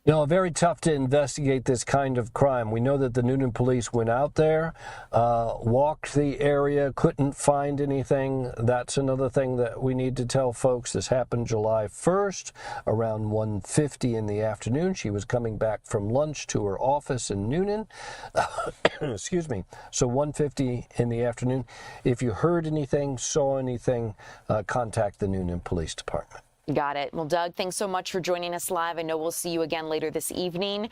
You know, very tough to investigate this kind of crime. We know that the Newnan police went out there, walked the area, couldn't find anything. That's another thing that we need to tell folks. This happened July 1st, around 1:50 in the afternoon. She was coming back from lunch to her office in Newnan. Excuse me. So 1:50 in the afternoon. If you heard anything, saw anything, contact the Newnan Police Department. Got it. Well, Doug, thanks so much for joining us live. I know we'll see you again later this evening.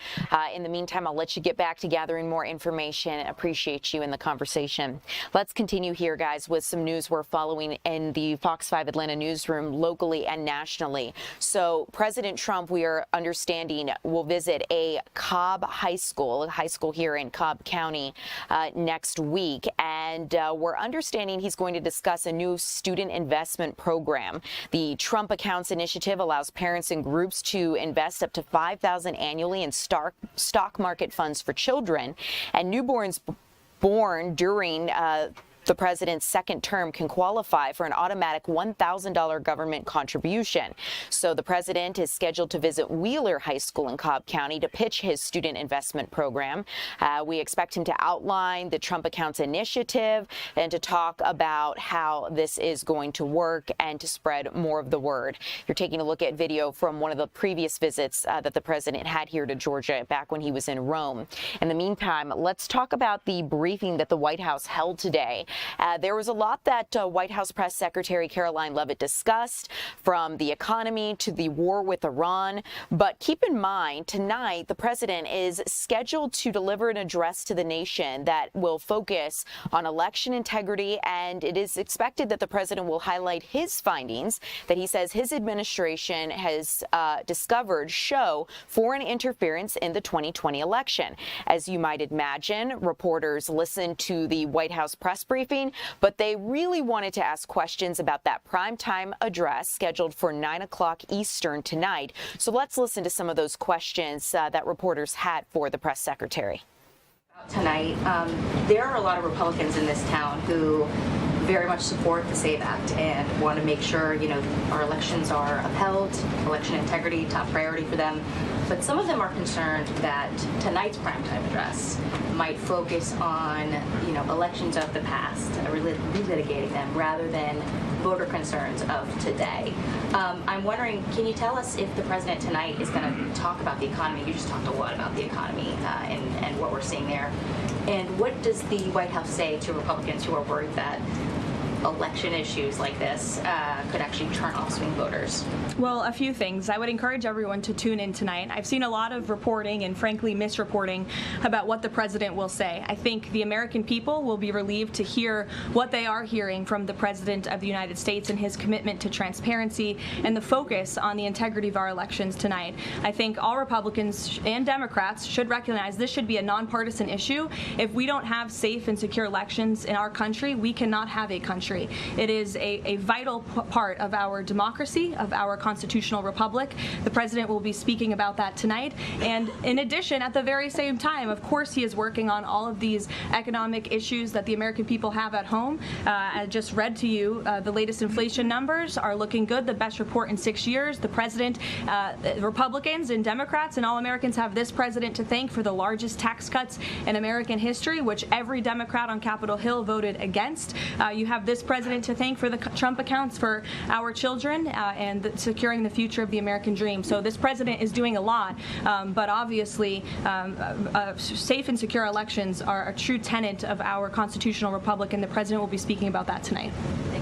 In the meantime, I'll let you get back to gathering more information. Appreciate you in the conversation. Let's continue here, guys, with some news we're following in the Fox 5 Atlanta newsroom locally and nationally. So President Trump, we are understanding, will visit a Cobb high school here in DeKalb County next week. And we're understanding he's going to discuss a new student investment program. The Trump Accounts Initiative allows parents and groups to invest up to $5,000 annually in stock market funds for children, and newborns born during the president's second term can qualify for an automatic $1,000 government contribution. So the president is scheduled to visit Wheeler High School in DeKalb County to pitch his student investment program. We expect him to outline the Trump Accounts Initiative and to talk about how this is going to work and to spread more of the word. You're taking a look at video from one of the previous visits that the president had here to Georgia back when he was in Rome. In the meantime, let's talk about the briefing that the White House held today. There was a lot that White House Press Secretary Caroline Leavitt discussed, from the economy to the war with Iran. But keep in mind, tonight, the president is scheduled to deliver an address to the nation that will focus on election integrity, and it is expected that the president will highlight his findings that he says his administration has discovered show foreign interference in the 2020 election. As you might imagine, reporters listened to the White House press briefing, but they really wanted to ask questions about that primetime address scheduled for 9 o'clock Eastern tonight. So let's listen to some of those questions that reporters had for the press secretary. Tonight, there are a lot of Republicans in this town who very much support the SAVE Act and want to make sure, our elections are upheld, election integrity, top priority for them. But some of them are concerned that tonight's primetime address might focus on, elections of the past, relitigating them rather than voter concerns of today. I'm wondering, can you tell us if the president tonight is going to talk about the economy? You just talked a lot about the economy and what we're seeing there. And what does the White House say to Republicans who are worried that election issues like this could actually turn off swing voters? Well, a few things. I would encourage everyone to tune in tonight. I've seen a lot of reporting and frankly misreporting about what the president will say. I think the American people will be relieved to hear what they are hearing from the President of the United States and his commitment to transparency and the focus on the integrity of our elections tonight. I think all Republicans and Democrats should recognize this should be a nonpartisan issue. If we don't have safe and secure elections in our country, we cannot have a country. country. It is a vital part of our democracy, of our constitutional republic. The president will be speaking about that tonight. And in addition, at the very same time, of course, he is working on all of these economic issues that the American people have at home. I just read to you the latest inflation numbers are looking good, the best report in 6 years. The president, Republicans and Democrats and all Americans have this president to thank for the largest tax cuts in American history, which every Democrat on Capitol Hill voted against. You have this president to thank for the Trump accounts for our children and securing the future of the American dream. So this president is doing a lot, but obviously safe and secure elections are a true tenet of our constitutional republic, and the president will be speaking about that tonight.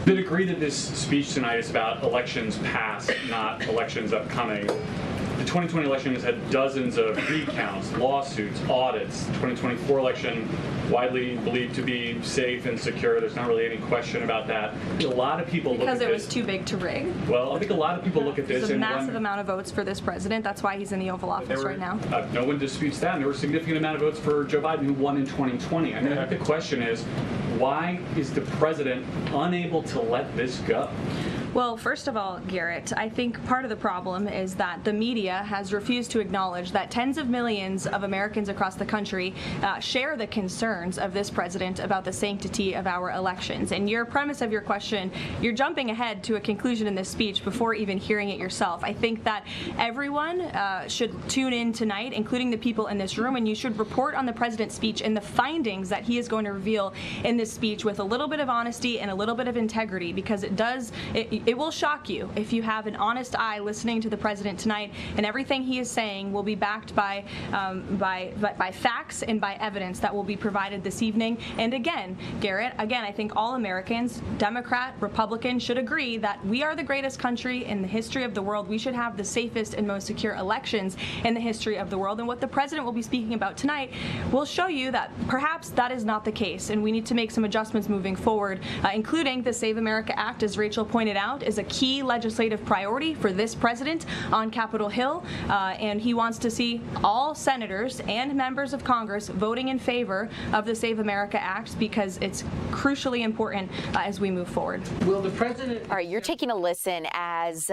Did agree that this speech tonight is about elections past, not elections upcoming. The 2020 election has had dozens of recounts, lawsuits, audits. The 2024 election, widely believed to be safe and secure. There's not really any question about that. A lot of people look at this. Because it was too big to rig. Well, I think a lot of people look at this. There's a massive amount of votes for this president. That's why he's in the Oval Office right now. No one disputes that. And there were a significant amount of votes for Joe Biden, who won in 2020. I mean, the question is, why is the president unable to let this go? Well, first of all, Garrett, I think part of the problem is that the media has refused to acknowledge that tens of millions of Americans across the country share the concerns of this president about the sanctity of our elections. And your premise of your question, you're jumping ahead to a conclusion in this speech before even hearing it yourself. I think that everyone should tune in tonight, including the people in this room, and you should report on the president's speech and the findings that he is going to reveal in this speech with a little bit of honesty and a little bit of integrity, because it will shock you if you have an honest eye listening to the president tonight, and everything he is saying will be backed by facts and by evidence that will be provided this evening. And again, Garrett, I think all Americans, Democrat, Republican, should agree that we are the greatest country in the history of the world. We should have the safest and most secure elections in the history of the world. And what the president will be speaking about tonight will show you that perhaps that is not the case, and we need to make some adjustments moving forward, including the Save America Act, as Rachel pointed out, is a key legislative priority for this president on Capitol Hill, and he wants to see all senators and members of Congress voting in favor of the Save America Act, because it's crucially important as we move forward. Will the president... All right, you're taking a listen as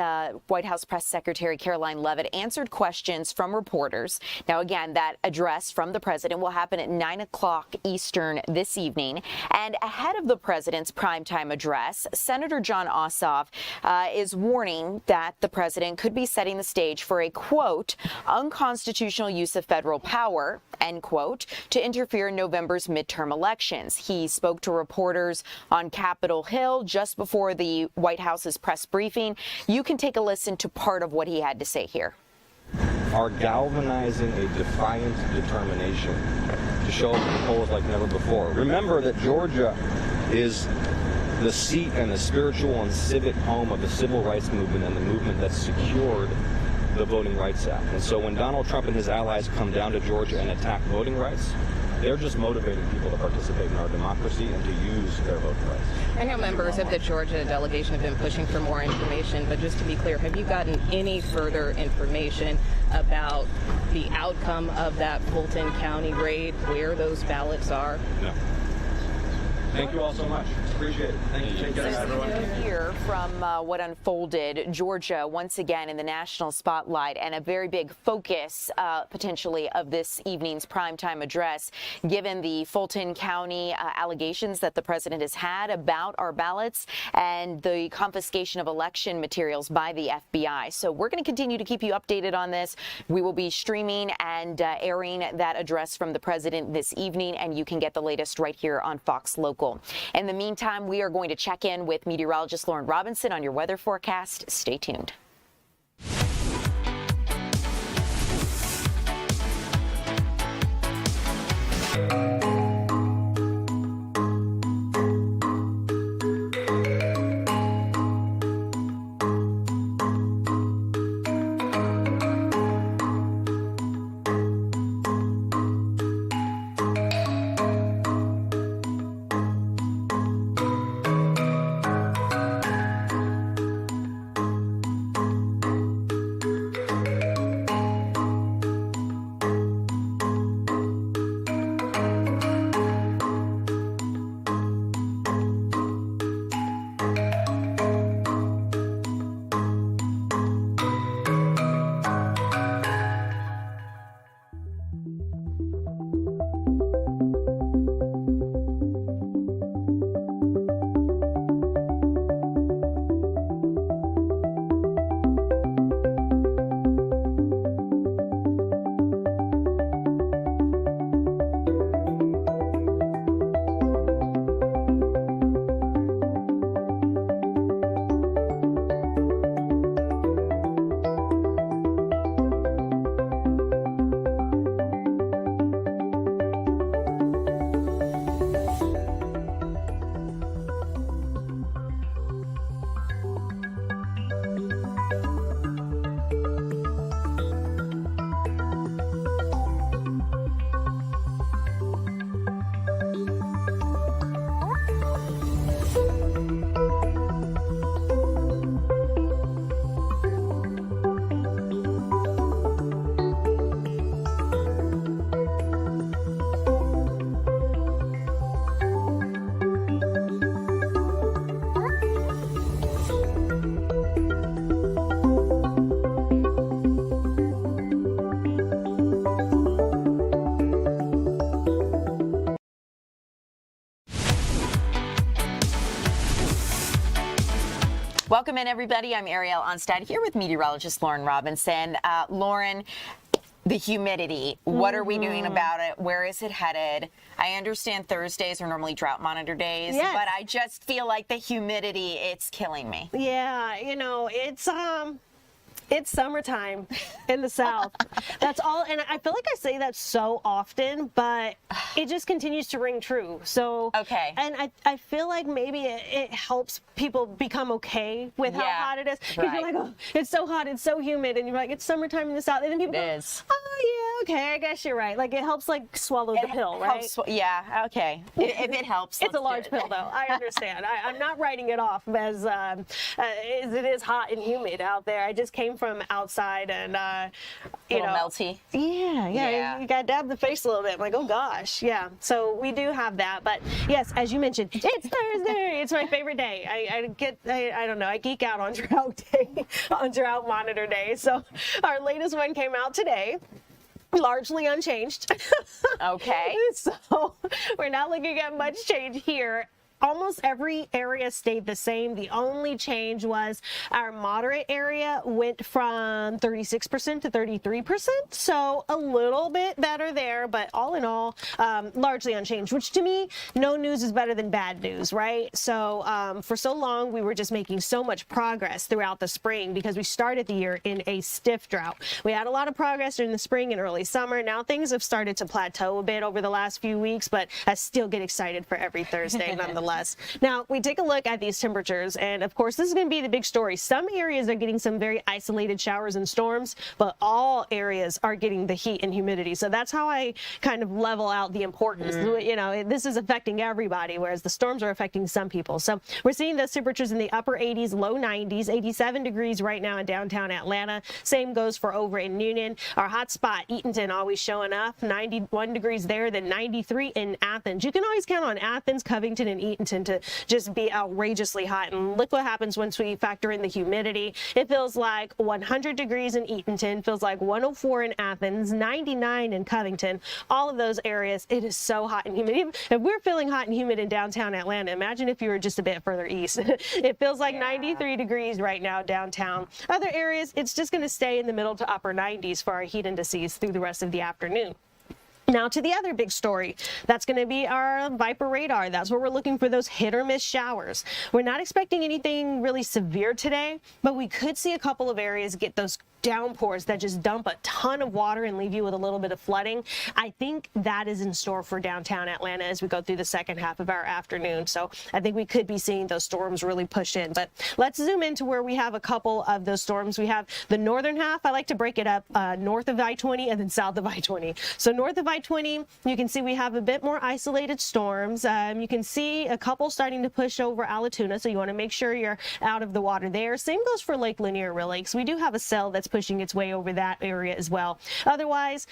White House Press Secretary Caroline Leavitt answered questions from reporters. Now, again, that address from the president will happen at 9 o'clock Eastern this evening. And ahead of the president's primetime address, Senator John Ossoff is warning that the president could be setting the stage for a, quote, unconstitutional use of federal power, end quote, to interfere in November's midterm elections. He spoke to reporters on Capitol Hill just before the White House's press briefing. You can take a listen to part of what he had to say here. Are galvanizing a defiant determination to show up at the polls like never before. Remember that Georgia is the seat and the spiritual and civic home of the civil rights movement and the movement that secured the Voting Rights Act. And so when Donald Trump and his allies come down to Georgia and attack voting rights, they're just motivating people to participate in our democracy and to use their voting rights. I know members of the Georgia delegation have been pushing for more information, but just to be clear, have you gotten any further information about the outcome of that Fulton County raid, where those ballots are? No. Thank you all so much. Appreciate it. Thank you. Take care, everyone. Here from what unfolded, Georgia once again in the national spotlight, and a very big focus potentially of this evening's primetime address, given the Fulton County allegations that the president has had about our ballots and the confiscation of election materials by the FBI. So we're going to continue to keep you updated on this. We will be streaming and airing that address from the president this evening, and you can get the latest right here on Fox Local. In the meantime, we are going to check in with meteorologist Lauren Robinson on your weather forecast. Stay tuned. Welcome in, everybody. I'm Ariel Onstad here with meteorologist Lauren Robinson. Lauren, the humidity, what are we doing about it? Where is it headed? I understand Thursdays are normally drought monitor days, but I just feel like the humidity, it's killing me. Yeah, it's summertime in the South. That's all. And I feel like I say that so often, but it just continues to ring true. So, and I feel like maybe it helps people become okay with how hot it is. Because you're like, oh, it's so hot, it's so humid. And you're like, it's summertime in the South. And then people go, oh, yeah, okay, I guess you're right. Like, it helps, like, swallow the pill, right? If it helps. It's a large pill, though. I understand. I'm not writing it off as it is hot and humid out there. I just came from outside and you know, melty. Yeah. You got to dab the face a little bit. I'm like, oh gosh, yeah. So we do have that, but yes, as you mentioned, it's Thursday. It's my favorite day. I don't know. I geek out on drought day, on drought monitor day. So our latest one came out today. Largely unchanged. So we're not looking at much change here. Almost every area stayed the same. The only change was our moderate area went from 36% to 33%. So a little bit better there, but all in all, largely unchanged, which to me, no news is better than bad news, right? So for so long, we were just making so much progress throughout the spring because we started the year in a stiff drought. We had a lot of progress during the spring and early summer. Now things have started to plateau a bit over the last few weeks, but I still get excited for every Thursday nonetheless. Now, we take a look at these temperatures, and of course, this is going to be the big story. Some areas are getting some very isolated showers and storms, but all areas are getting the heat and humidity. So that's how I kind of level out the importance. You know, this is affecting everybody, whereas the storms are affecting some people. So we're seeing those temperatures in the upper 80s, low 90s, 87 degrees right now in downtown Atlanta. Same goes for over in Union. Our hot spot, Eatonton, always showing up, 91 degrees there, then 93 in Athens. You can always count on Athens, Covington, and Eatonton to just be outrageously hot. And look what happens once we factor in the humidity. It feels like 100 degrees in Eatonton, feels like 104 in Athens, 99 in Covington. All of those areas, it is so hot and humid. If we're feeling hot and humid in downtown Atlanta, imagine if you were just a bit further east. It feels like 93 degrees right now downtown. Other areas, it's just going to stay in the middle to upper 90s for our heat indices through the rest of the afternoon. Now to the other big story, that's going to be our Viper radar. That's where we're looking for those hit or miss showers. We're not expecting anything really severe today, but we could see a couple of areas get those downpours that just dump a ton of water and leave you with a little bit of flooding. I think that is in store for downtown Atlanta as we go through the second half of our afternoon. So I think we could be seeing those storms really push in. But let's zoom into where we have a couple of those storms. We have the northern half. I like to break it up north of I-20 and then south of I-20. So north of I-20, you can see we have a bit more isolated storms. You can see a couple starting to push over Allatoona, so you want to make sure you're out of the water there. Same goes for Lake Lanier Real Lakes. We do have a cell that's pushing its way over that area as well. Otherwise,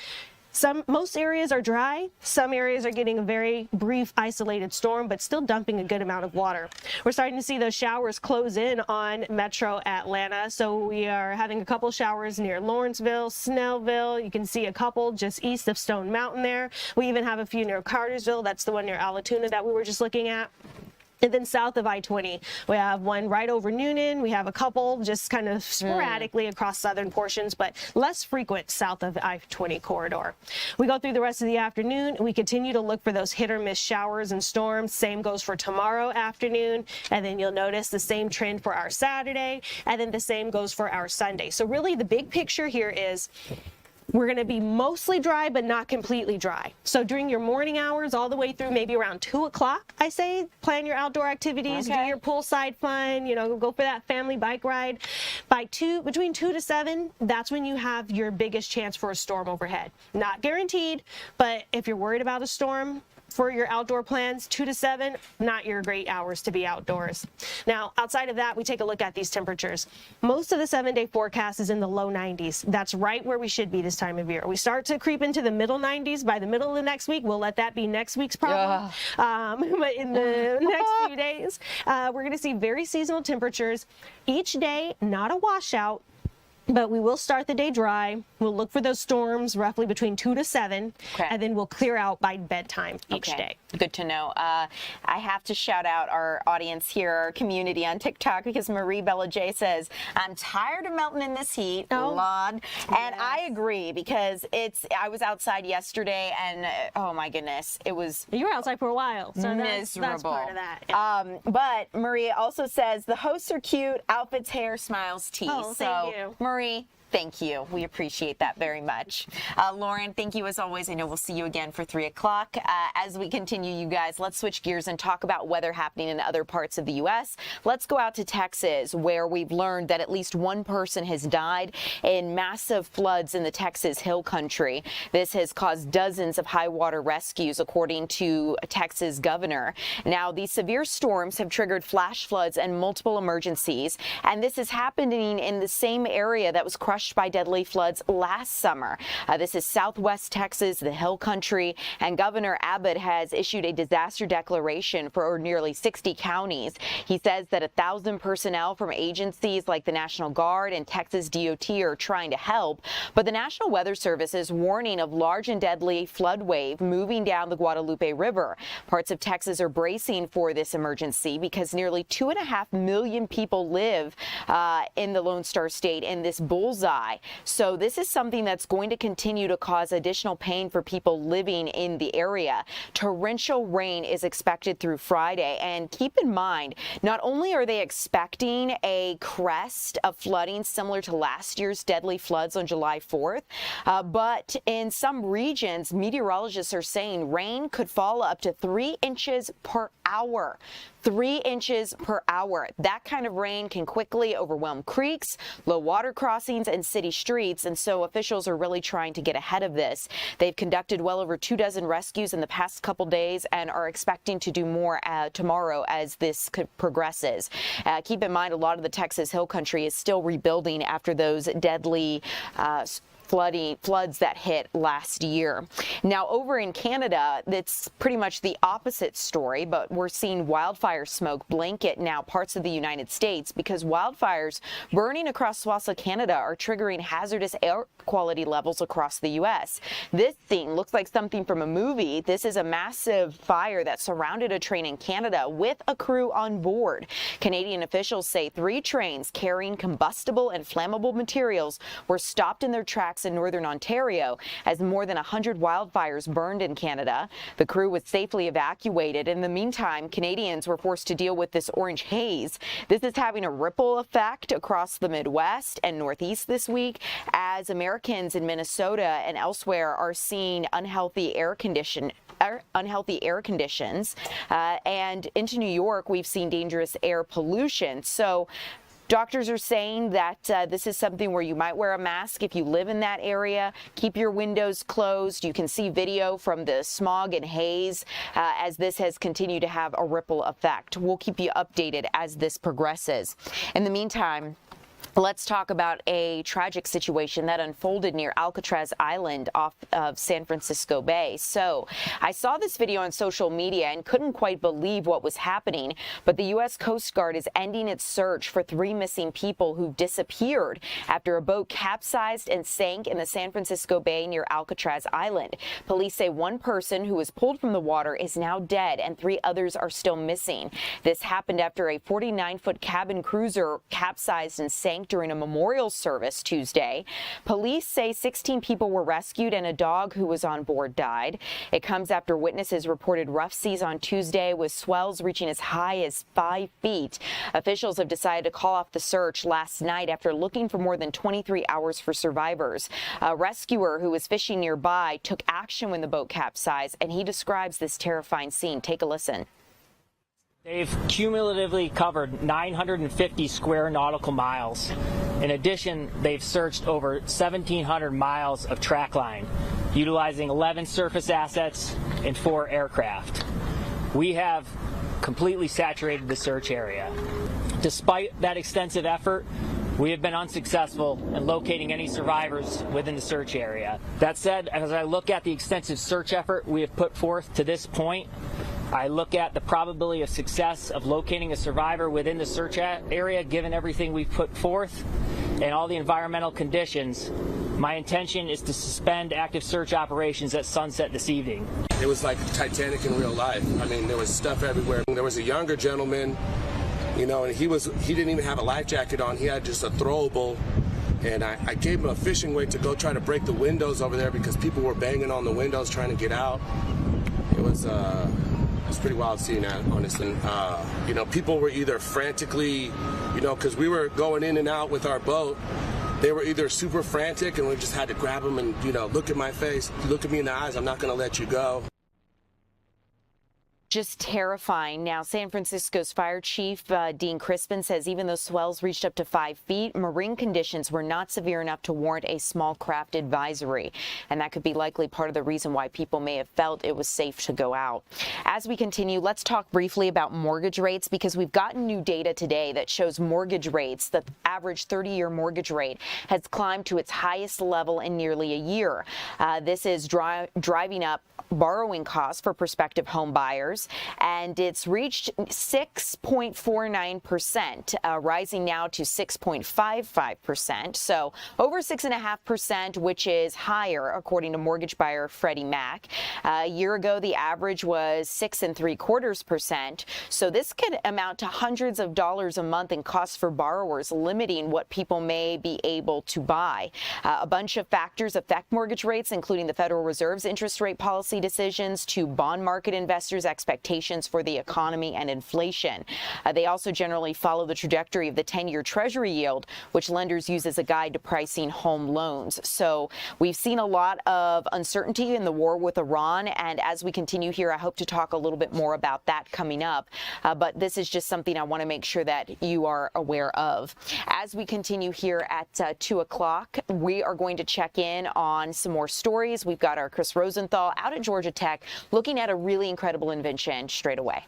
most areas are dry. Some areas are getting a very brief isolated storm, but still dumping a good amount of water. We're starting to see those showers close in on Metro Atlanta. So we are having a couple showers near Lawrenceville, Snellville. You can see a couple just east of Stone Mountain there. We even have a few near Cartersville. That's the one near Allatoona that we were just looking at. And then south of I-20, we have one right over Noonan. We have a couple just kind of sporadically across southern portions, but less frequent south of I-20 corridor. We go through the rest of the afternoon. We continue to look for those hit or miss showers and storms. Same goes for tomorrow afternoon. And then you'll notice the same trend for our Saturday. And then the same goes for our Sunday. So really the big picture here is we're going to be mostly dry, but not completely dry. So during your morning hours, all the way through maybe around 2 o'clock, I say, plan your outdoor activities, do your poolside fun, you know, go for that family bike ride. Between 2 to 7, that's when you have your biggest chance for a storm overhead. Not guaranteed, but if you're worried about a storm, for your outdoor plans, 2 to 7, not your great hours to be outdoors. Now, outside of that, we take a look at these temperatures. Most of the 7-day forecast is in the low 90s. That's right where we should be this time of year. We start to creep into the middle 90s by the middle of the next week. We'll let that be next week's problem. But in the next few days, we're going to see very seasonal temperatures. Each day, not a washout, but we will start the day dry. We'll look for those storms roughly between 2 to 7, and then we'll clear out by bedtime each day. Good to know. I have to shout out our audience here, our community on TikTok, because Marie Bella J says, I'm tired of melting in this heat, Lord. And I agree, because I was outside yesterday and oh my goodness, it was. You were outside for a while, so miserable. That's part of that. Yeah. But Marie also says, the hosts are cute, outfits, hair, smiles, tea. Oh, thank you. Marie, thank you. We appreciate that very much. Lauren, thank you as always. I know we'll see you again for 3 o'clock. As we continue, you guys, let's switch gears and talk about weather happening in other parts of the U.S. Let's go out to Texas, where we've learned that at least one person has died in massive floods in the Texas Hill Country. This has caused dozens of high water rescues, according to Texas governor. Now, these severe storms have triggered flash floods and multiple emergencies, and this is happening in the same area that was crushed by deadly floods last summer. This is Southwest Texas, the Hill Country, and Governor Abbott has issued a disaster declaration for nearly 60 counties. He says that 1,000 personnel from agencies like the National Guard and Texas DOT are trying to help, but the National Weather Service is warning of large and deadly flood wave moving down the Guadalupe River. Parts of Texas are bracing for this emergency because nearly 2.5 million people live in the Lone Star State in this bullseye. So this is something that's going to continue to cause additional pain for people living in the area. Torrential rain is expected through Friday, and keep in mind, not only are they expecting a crest of flooding similar to last year's deadly floods on July 4th, but in some regions, meteorologists are saying rain could fall up to 3 inches per hour. 3 inches per hour. That kind of rain can quickly overwhelm creeks, low water crossings, and city streets, and so officials are really trying to get ahead of this. They've conducted well over 24 rescues in the past couple days and are expecting to do more tomorrow as this progresses. Keep in mind, a lot of the Texas Hill Country is still rebuilding after those deadly floods that hit last year. Now, over in Canada, it's pretty much the opposite story, but we're seeing wildfire smoke blanket now parts of the United States because wildfires burning across swaths of Canada are triggering hazardous air quality levels across the U.S. This scene looks like something from a movie. This is a massive fire that surrounded a train in Canada with a crew on board. Canadian officials say 3 trains carrying combustible and flammable materials were stopped in their tracks in northern Ontario as more than 100 wildfires burned in Canada. The crew was safely evacuated. In the meantime, Canadians were forced to deal with this orange haze. This is having a ripple effect across the Midwest and Northeast this week as Americans in Minnesota and elsewhere are seeing unhealthy air conditions. And into New York, we've seen dangerous air pollution. So doctors are saying that this is something where you might wear a mask if you live in that area. Keep your windows closed. You can see video from the smog and haze as this has continued to have a ripple effect. We'll keep you updated as this progresses. In the meantime, let's talk about a tragic situation that unfolded near Alcatraz Island off of San Francisco Bay. So I saw this video on social media and couldn't quite believe what was happening, but the U.S. Coast Guard is ending its search for 3 missing people who disappeared after a boat capsized and sank in the San Francisco Bay near Alcatraz Island. Police say 1 person who was pulled from the water is now dead and 3 others are still missing. This happened after a 49-foot cabin cruiser capsized and sank during a memorial service Tuesday. Police say 16 people were rescued and a dog who was on board died. It comes after witnesses reported rough seas on Tuesday with swells reaching as high as 5 feet. Officials have decided to call off the search last night after looking for more than 23 hours for survivors. A rescuer who was fishing nearby took action when the boat capsized, and he describes this terrifying scene. Take a listen. They've cumulatively covered 950 square nautical miles. In addition, they've searched over 1,700 miles of track line, utilizing 11 surface assets and 4 aircraft. We have completely saturated the search area. Despite that extensive effort, we have been unsuccessful in locating any survivors within the search area. That said, as I look at the extensive search effort we have put forth to this point, I look at the probability of success of locating a survivor within the search area, given everything we've put forth and all the environmental conditions. My intention is to suspend active search operations at sunset this evening. It was like Titanic in real life. I mean, there was stuff everywhere. There was a younger gentleman, you know, and he didn't even have a life jacket on. He had just a throwable, and I gave him a fishing weight to go try to break the windows over there because people were banging on the windows trying to get out. It was pretty wild seeing that, honestly. You know, people were either frantically, you know, because we were going in and out with our boat. They were either super frantic and we just had to grab them and, you know, look at my face, look at me in the eyes, I'm not going to let you go. Just terrifying. Now, San Francisco's Fire Chief Dean Crispin says even though swells reached up to 5 feet, marine conditions were not severe enough to warrant a small craft advisory. And that could be likely part of the reason why people may have felt it was safe to go out. As we continue, let's talk briefly about mortgage rates, because we've gotten new data today that shows mortgage rates, the average 30-year mortgage rate, has climbed to its highest level in nearly a year. This is driving up borrowing costs for prospective home buyers, and it's reached 6.49%, rising now to 6.55%. So over 6.5%, which is higher, according to mortgage buyer Freddie Mac. A year ago, the average was 6.75%. So this could amount to hundreds of dollars a month in costs for borrowers, limiting what people may be able to buy. A bunch of factors affect mortgage rates, including the Federal Reserve's interest rate policy decisions to bond market investors' expectations for the economy and inflation. They also generally follow the trajectory of the 10-year Treasury yield, which lenders use as a guide to pricing home loans. So we've seen a lot of uncertainty in the war with Iran, and as we continue here, I hope to talk a little bit more about that coming up. But this is just something I want to make sure that you are aware of. As we continue here at 2 o'clock, we are going to check in on some more stories. We've got our Chris Rosenthal out at Georgia Tech looking at a really incredible invention straight away.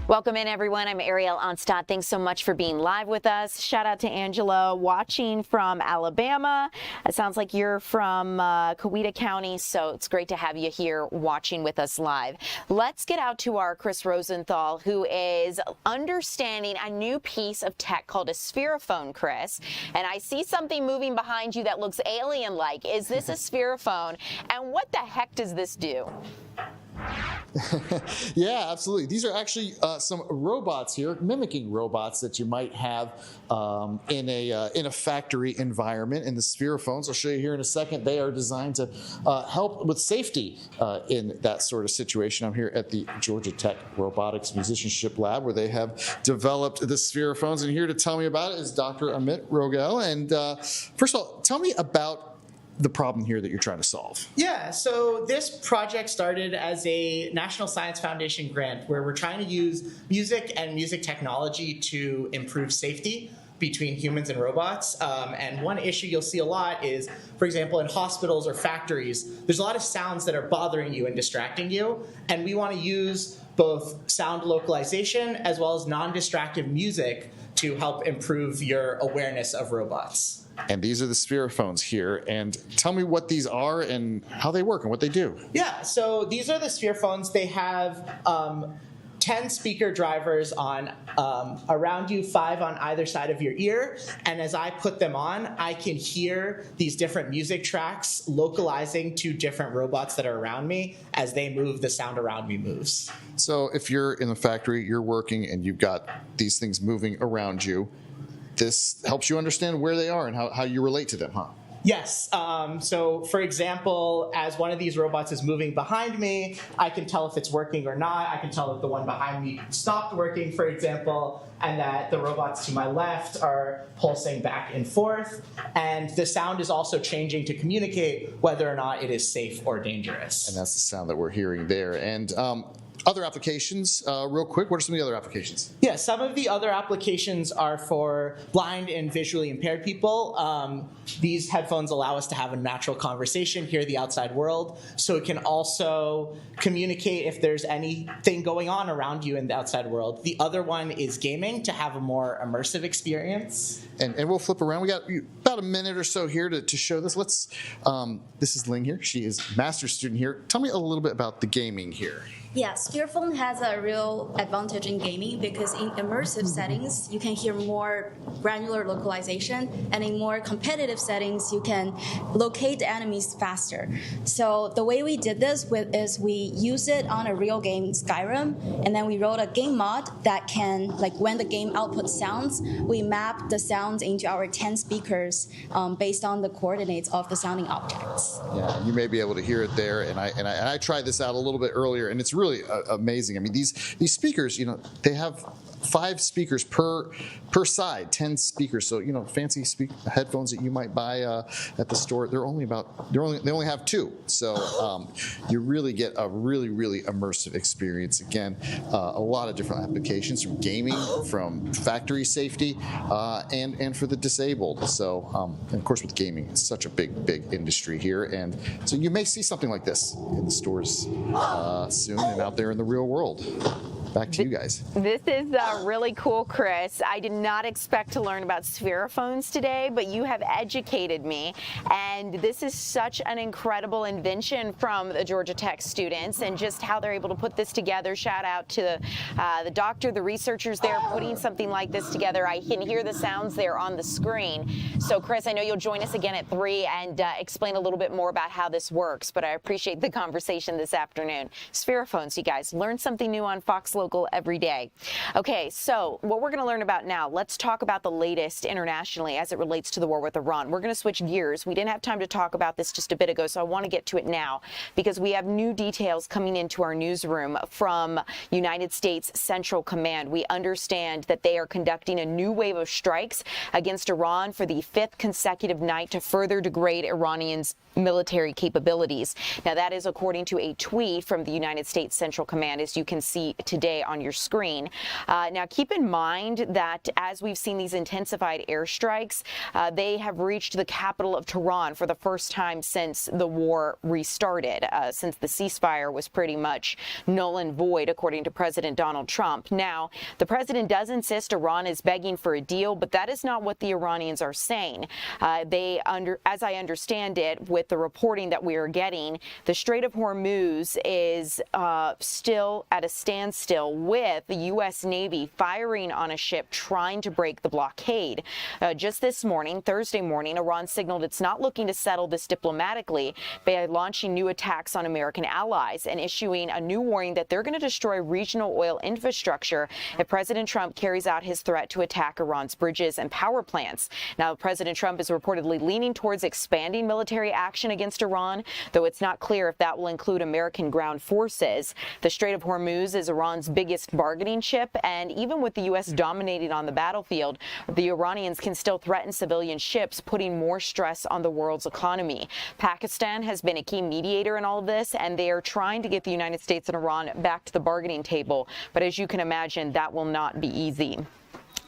Welcome in, everyone. I'm Ariel Onstadt. Thanks so much for being live with us. Shout out to Angela watching from Alabama. It sounds like you're from Gwinnett County, so it's great to have you here watching with us live. Let's get out to our Chris Rosenthal, who is understanding a new piece of tech called a spherophone, Chris. And I see something moving behind you that looks alien-like. Is this a spherophone? And what the heck does this do? Yeah, absolutely. These are actually some robots here, mimicking robots that you might have in a factory environment. In the Spherophones, I'll show you here in a second, they are designed to help with safety in that sort of situation. I'm here at the Georgia Tech Robotics Musicianship Lab, where they have developed the Spherophones. And here to tell me about it is Dr. Amit Rogel. And first of all, tell me about the problem here that you're trying to solve. Yeah, so this project started as a National Science Foundation grant where we're trying to use music and music technology to improve safety between humans and robots. And one issue you'll see a lot is, for example, in hospitals or factories, there's a lot of sounds that are bothering you and distracting you. And we want to use both sound localization as well as non-distractive music to help improve your awareness of robots. And these are the Spherophones here. And tell me what these are and how they work and what they do. Yeah, so these are the Spherophones. They have 10 speaker drivers on around you, 5 on either side of your ear. And as I put them on, I can hear these different music tracks localizing to different robots that are around me. As they move, the sound around me moves. So if you're in the factory, you're working, and you've got these things moving around you, this helps you understand where they are and how you relate to them, huh? Yes. So, for example, as one of these robots is moving behind me, I can tell if it's working or not. I can tell if the one behind me stopped working, for example, and that the robots to my left are pulsing back and forth. And the sound is also changing to communicate whether or not it is safe or dangerous. And that's the sound that we're hearing there. And other applications, real quick, what are some of the other applications? Yeah, some of the other applications are for blind and visually impaired people. These headphones allow us to have a natural conversation, hear the outside world, so it can also communicate if there's anything going on around you in the outside world. The other one is gaming, to have a more immersive experience. And we'll flip around. We got about a minute or so here to show this. This is Ling here. She is a master's student here. Tell me a little bit about the gaming here. Yeah, Spherophone has a real advantage in gaming because in immersive settings, you can hear more granular localization, and in more competitive settings, you can locate the enemies faster. So the way we did this is we use it on a real game, Skyrim, and then we wrote a game mod that can, like when the game outputs sounds, we map the sounds into our 10 speakers based on the coordinates of the sounding objects. Yeah, you may be able to hear it there, and I tried this out a little bit earlier, and it's really amazing. I mean, these speakers, they have 5 speakers per side, 10 speakers. So, fancy headphones that you might buy at the store, they only have 2. So you really get a really, really immersive experience. Again, a lot of different applications, from gaming, from factory safety, and for the disabled. So, and of course, with gaming, it's such a big industry here. And so you may see something like this in the stores soon and out there in the real world. Back to you guys. This is really cool, Chris. I did not expect to learn about Spherophones today, but you have educated me. And this is such an incredible invention from the Georgia Tech students, and just how they're able to put this together. Shout out to the doctor, the researchers there putting something like this together. I can hear the sounds there on the screen. So, Chris, I know you'll join us again at 3 and explain a little bit more about how this works, but I appreciate the conversation this afternoon. Spherophones, you guys, learn something new on Fox Local every day. Okay, so what we're going to learn about now, let's talk about the latest internationally as it relates to the war with Iran. We're going to switch gears. We didn't have time to talk about this just a bit ago, so I want to get to it now because we have new details coming into our newsroom from United States Central Command. We understand that they are conducting a new wave of strikes against Iran for the 5th consecutive night to further degrade Iranians' military capabilities. Now, that is according to a tweet from the United States Central Command, as you can see today on your screen. Now, keep in mind that as we've seen these intensified airstrikes, they have reached the capital of Tehran for the first time since the war restarted, since the ceasefire was pretty much null and void, according to President Donald Trump. Now, the president does insist Iran is begging for a deal, but that is not what the Iranians are saying. As I understand it, with the reporting that we are getting, the Strait of Hormuz is still at a standstill still, with the U.S. Navy firing on a ship trying to break the blockade. Just this morning, Thursday morning, Iran signaled it's not looking to settle this diplomatically by launching new attacks on American allies and issuing a new warning that they're going to destroy regional oil infrastructure if President Trump carries out his threat to attack Iran's bridges and power plants. Now, President Trump is reportedly leaning towards expanding military action against Iran, though it's not clear if that will include American ground forces. The Strait of Hormuz is Iran's biggest bargaining chip, and even with the U.S. dominating on the battlefield, the Iranians can still threaten civilian ships, putting more stress on the world's economy. Pakistan has been a key mediator in all of this, and they are trying to get the United States and Iran back to the bargaining table. But as you can imagine, that will not be easy.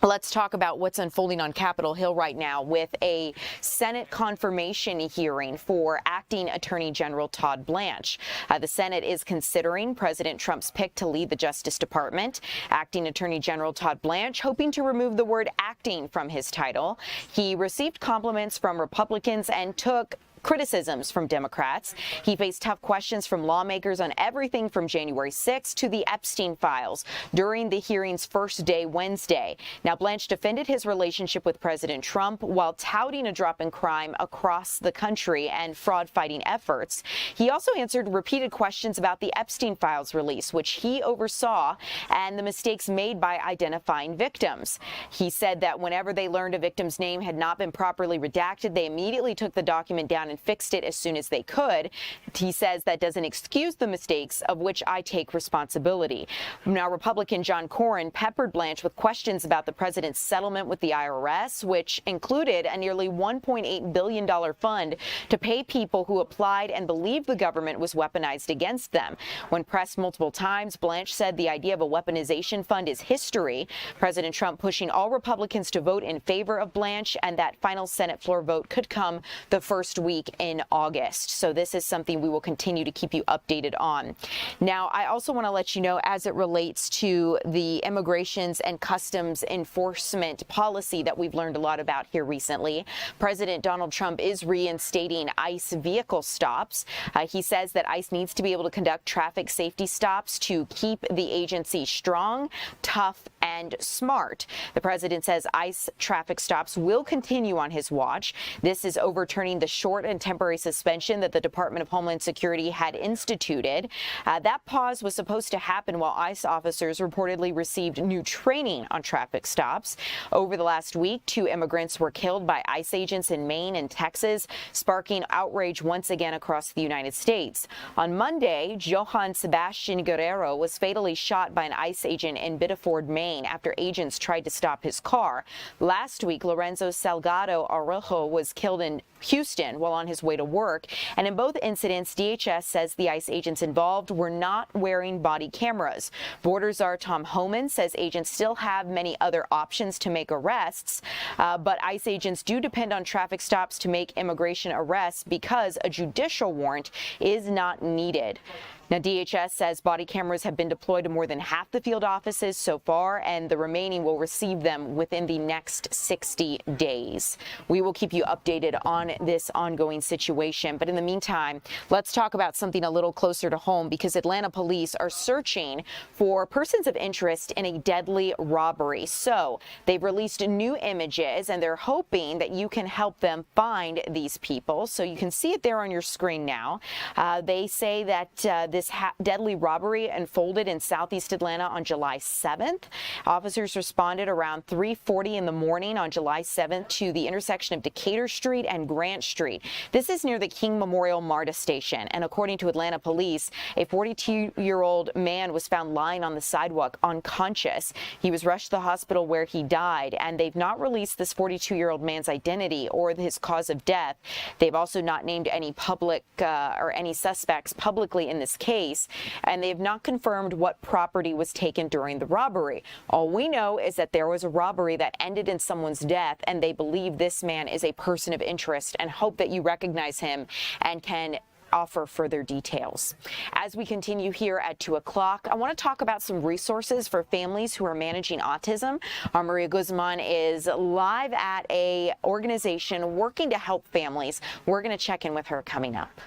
Let's talk about what's unfolding on Capitol Hill right now with a Senate confirmation hearing for Acting Attorney General Todd Blanche. The Senate is considering President Trump's pick to lead the Justice Department. Acting Attorney General Todd Blanche hoping to remove the word acting from his title. He received compliments from Republicans and took criticisms from Democrats. He faced tough questions from lawmakers on everything from January 6th to the Epstein files during the hearing's first day Wednesday. Now, Blanche defended his relationship with President Trump while touting a drop in crime across the country and fraud-fighting efforts. He also answered repeated questions about the Epstein files release, which he oversaw, and the mistakes made by identifying victims. He said that whenever they learned a victim's name had not been properly redacted, they immediately took the document down and fixed it as soon as they could. He says that doesn't excuse the mistakes, of which I take responsibility. Now, Republican John Cornyn peppered Blanche with questions about the president's settlement with the IRS, which included a nearly $1.8 billion fund to pay people who applied and believed the government was weaponized against them. When pressed multiple times, Blanche said the idea of a weaponization fund is history. President Trump pushing all Republicans to vote in favor of Blanche, and that final Senate floor vote could come the first week in August. So this is something we will continue to keep you updated on. Now, I also want to let you know, as it relates to the immigrations and customs enforcement policy that we've learned a lot about here recently, President Donald Trump is reinstating ICE vehicle stops. He says that ICE needs to be able to conduct traffic safety stops to keep the agency strong, tough, and smart. The president says ICE traffic stops will continue on his watch. This is overturning the short and temporary suspension that the Department of Homeland Security had instituted. That pause was supposed to happen while ICE officers reportedly received new training on traffic stops. Over the last week, 2 immigrants were killed by ICE agents in Maine and Texas, sparking outrage once again across the United States. On Monday, Johann Sebastian Guerrero was fatally shot by an ICE agent in Biddeford, Maine, after agents tried to stop his car. Last week, Lorenzo Salgado Araujo was killed in Houston while on his way to work. And in both incidents, DHS says the ICE agents involved were not wearing body cameras. Border Czar Tom Homan says agents still have many other options to make arrests, but ICE agents do depend on traffic stops to make immigration arrests because a judicial warrant is not needed. Now, DHS says body cameras have been deployed to more than half the field offices so far, and the remaining will receive them within the next 60 days. We will keep you updated on this ongoing situation. But in the meantime, let's talk about something a little closer to home, because Atlanta police are searching for persons of interest in a deadly robbery. So they've released new images, and they're hoping that you can help them find these people. So you can see it there on your screen now. They say that this deadly robbery unfolded in southeast Atlanta on July 7th. Officers responded around 3:40 in the morning on July 7th to the intersection of Decatur Street and Grant Street. This is near the King Memorial MARTA station. And according to Atlanta police, a 42-year-old man was found lying on the sidewalk unconscious. He was rushed to the hospital where he died, and they've not released this 42-year-old man's identity or his cause of death. They've also not named any public or any suspects publicly in this case, and they have not confirmed what property was taken during the robbery. All we know is that there was a robbery that ended in someone's death, and they believe this man is a person of interest and hope that you recognize him and can offer further details. As we continue here at 2 o'clock, I want to talk about some resources for families who are managing autism. Our Maria Guzman is live at a organization working to help families. We're going to check in with her coming up.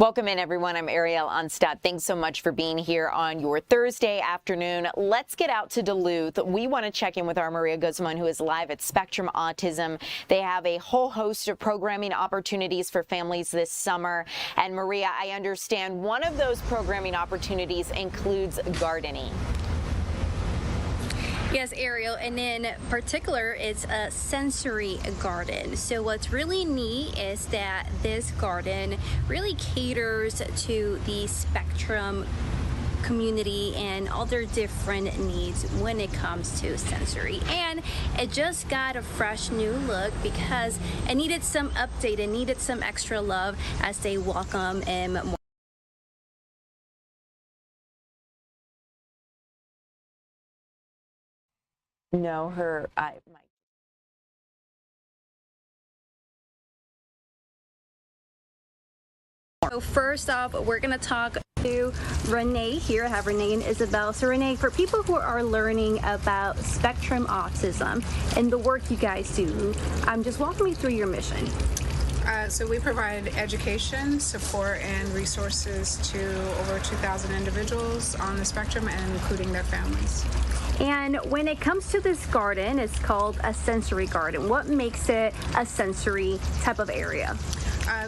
Welcome in, everyone. I'm Ariel Onstadt. Thanks so much for being here on your Thursday afternoon. Let's get out to Duluth. We want to check in with our Maria Guzman, who is live at Spectrum Autism. They have a whole host of programming opportunities for families this summer. And Maria, I understand one of those programming opportunities includes gardening. Yes, Ariel, and in particular, it's a sensory garden. So what's really neat is that this garden really caters to the spectrum community and all their different needs when it comes to sensory. And it just got a fresh new look because it needed some update, it needed some extra love as they welcome in more. No, her. So first off, we're going to talk to Renee here. I have Renee and Isabel. So Renee, for people who are learning about spectrum autism and the work you guys do, just walk me through your mission. So we provide education, support, and resources to over 2,000 individuals on the spectrum, and including their families. And when it comes to this garden, it's called a sensory garden. What makes it a sensory type of area?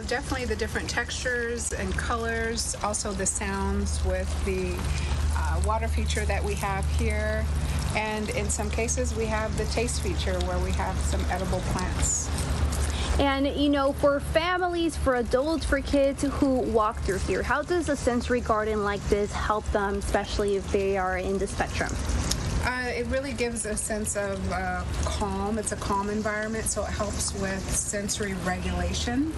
Definitely the different textures and colors, also the sounds with the water feature that we have here. And in some cases, we have the taste feature where we have some edible plants. And, you know, for families, for adults, for kids who walk through here, how does a sensory garden like this help them, especially if they are in the spectrum? It really gives a sense of calm. It's a calm environment, so it helps with sensory regulation,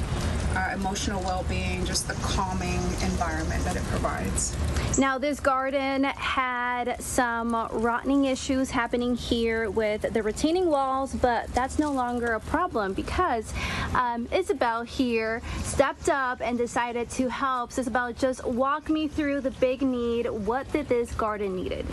emotional well-being, just the calming environment that it provides. Now, this garden had some rotting issues happening here with the retaining walls, but that's no longer a problem because Isabel here stepped up and decided to help. So Isabel, just walk me through the big need. What did this garden needed?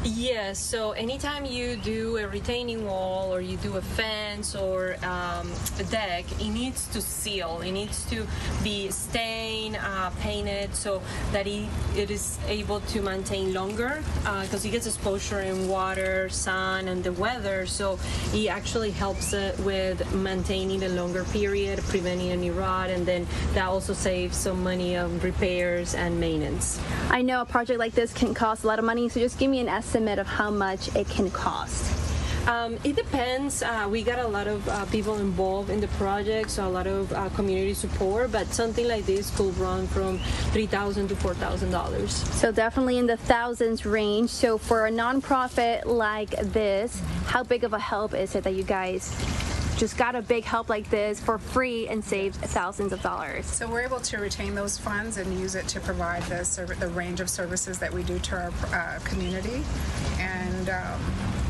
Yes, so anytime you do a retaining wall or you do a fence or a deck, it needs to seal. It needs to be stained, painted, so that it is able to maintain longer because it gets exposure in water, sun, and the weather. So it actually helps it with maintaining a longer period, preventing any rot, and then that also saves some money on repairs and maintenance. I know a project like this can cost a lot of money, so just give me an estimate of how much it can cost. It depends. We got a lot of people involved in the project, so a lot of community support, but something like this could run from $3,000 to $4,000. So definitely in the thousands range. So for a nonprofit like this, how big of a help is it that you guys just got a big help like this for free and saved thousands of dollars? So we're able to retain those funds and use it to provide the range of services that we do to our community. And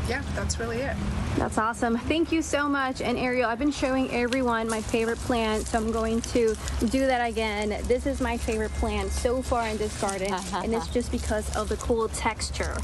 yeah, that's really it. That's awesome. Thank you so much. And Ariel, I've been showing everyone my favorite plant, so I'm going to do that again. This is my favorite plant so far in this garden, and it's just because of the cool texture.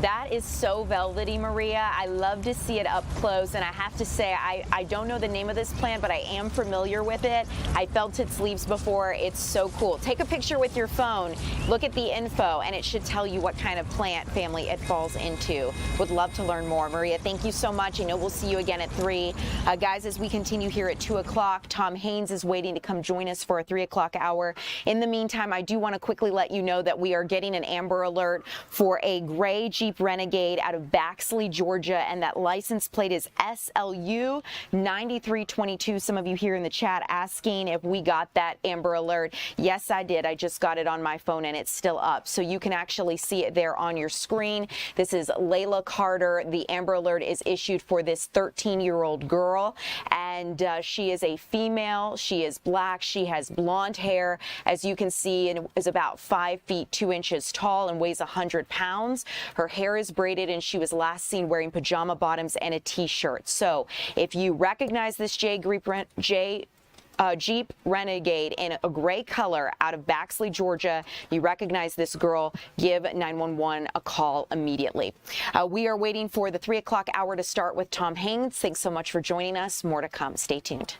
That is so velvety, Maria. I love to see it up close, and I have to say, I don't know the name of this plant, but I am familiar with it. I felt its leaves before. It's so cool. Take a picture with your phone, look at the info, and it should tell you what kind of plant family it falls into. Would love to learn more. Maria, thank you so much. I know we'll see you again at 3. Guys, as we continue here at 2 o'clock, Tom Haynes is waiting to come join us for a 3 o'clock hour. In the meantime, I do want to quickly let you know that we are getting an Amber Alert for a gray Jeep Renegade out of Baxley, Georgia, and that license plate is SLU 9322. Some of you here in the chat asking if we got that Amber Alert. Yes, I did. I just got it on my phone and it's still up. So you can actually see it there on your screen. This is Layla Carter. The Amber Alert is issued for this 13-year-old girl, and she is a female. She is black. She has blonde hair, as you can see, and is about 5 feet 2 inches tall and weighs 100 pounds. Her hair is braided, and she was last seen wearing pajama bottoms and a t-shirt. So if you recognize this Jeep Renegade in a gray color out of Baxley, Georgia, you recognize this girl, give 911 a call immediately. We are waiting for the 3 o'clock hour to start with Tom Haynes. Thanks so much for joining us. More to come. Stay tuned.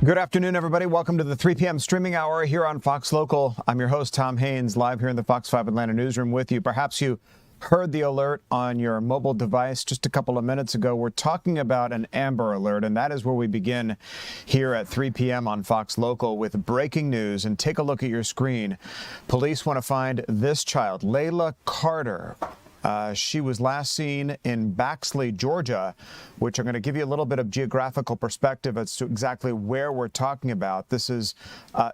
Good afternoon, everybody. Welcome to the 3 p.m. streaming hour here on Fox Local. I'm your host, Tom Haynes, live here in the Fox 5 Atlanta newsroom with you. Perhaps you heard the alert on your mobile device just a couple of minutes ago. We're talking about an Amber Alert, and that is where we begin here at 3 p.m. on Fox Local with breaking news. And take a look at your screen. Police want to find this child, Layla Carter. She was last seen in Baxley, Georgia, which I'm going to give you a little bit of geographical perspective as to exactly where we're talking about. This is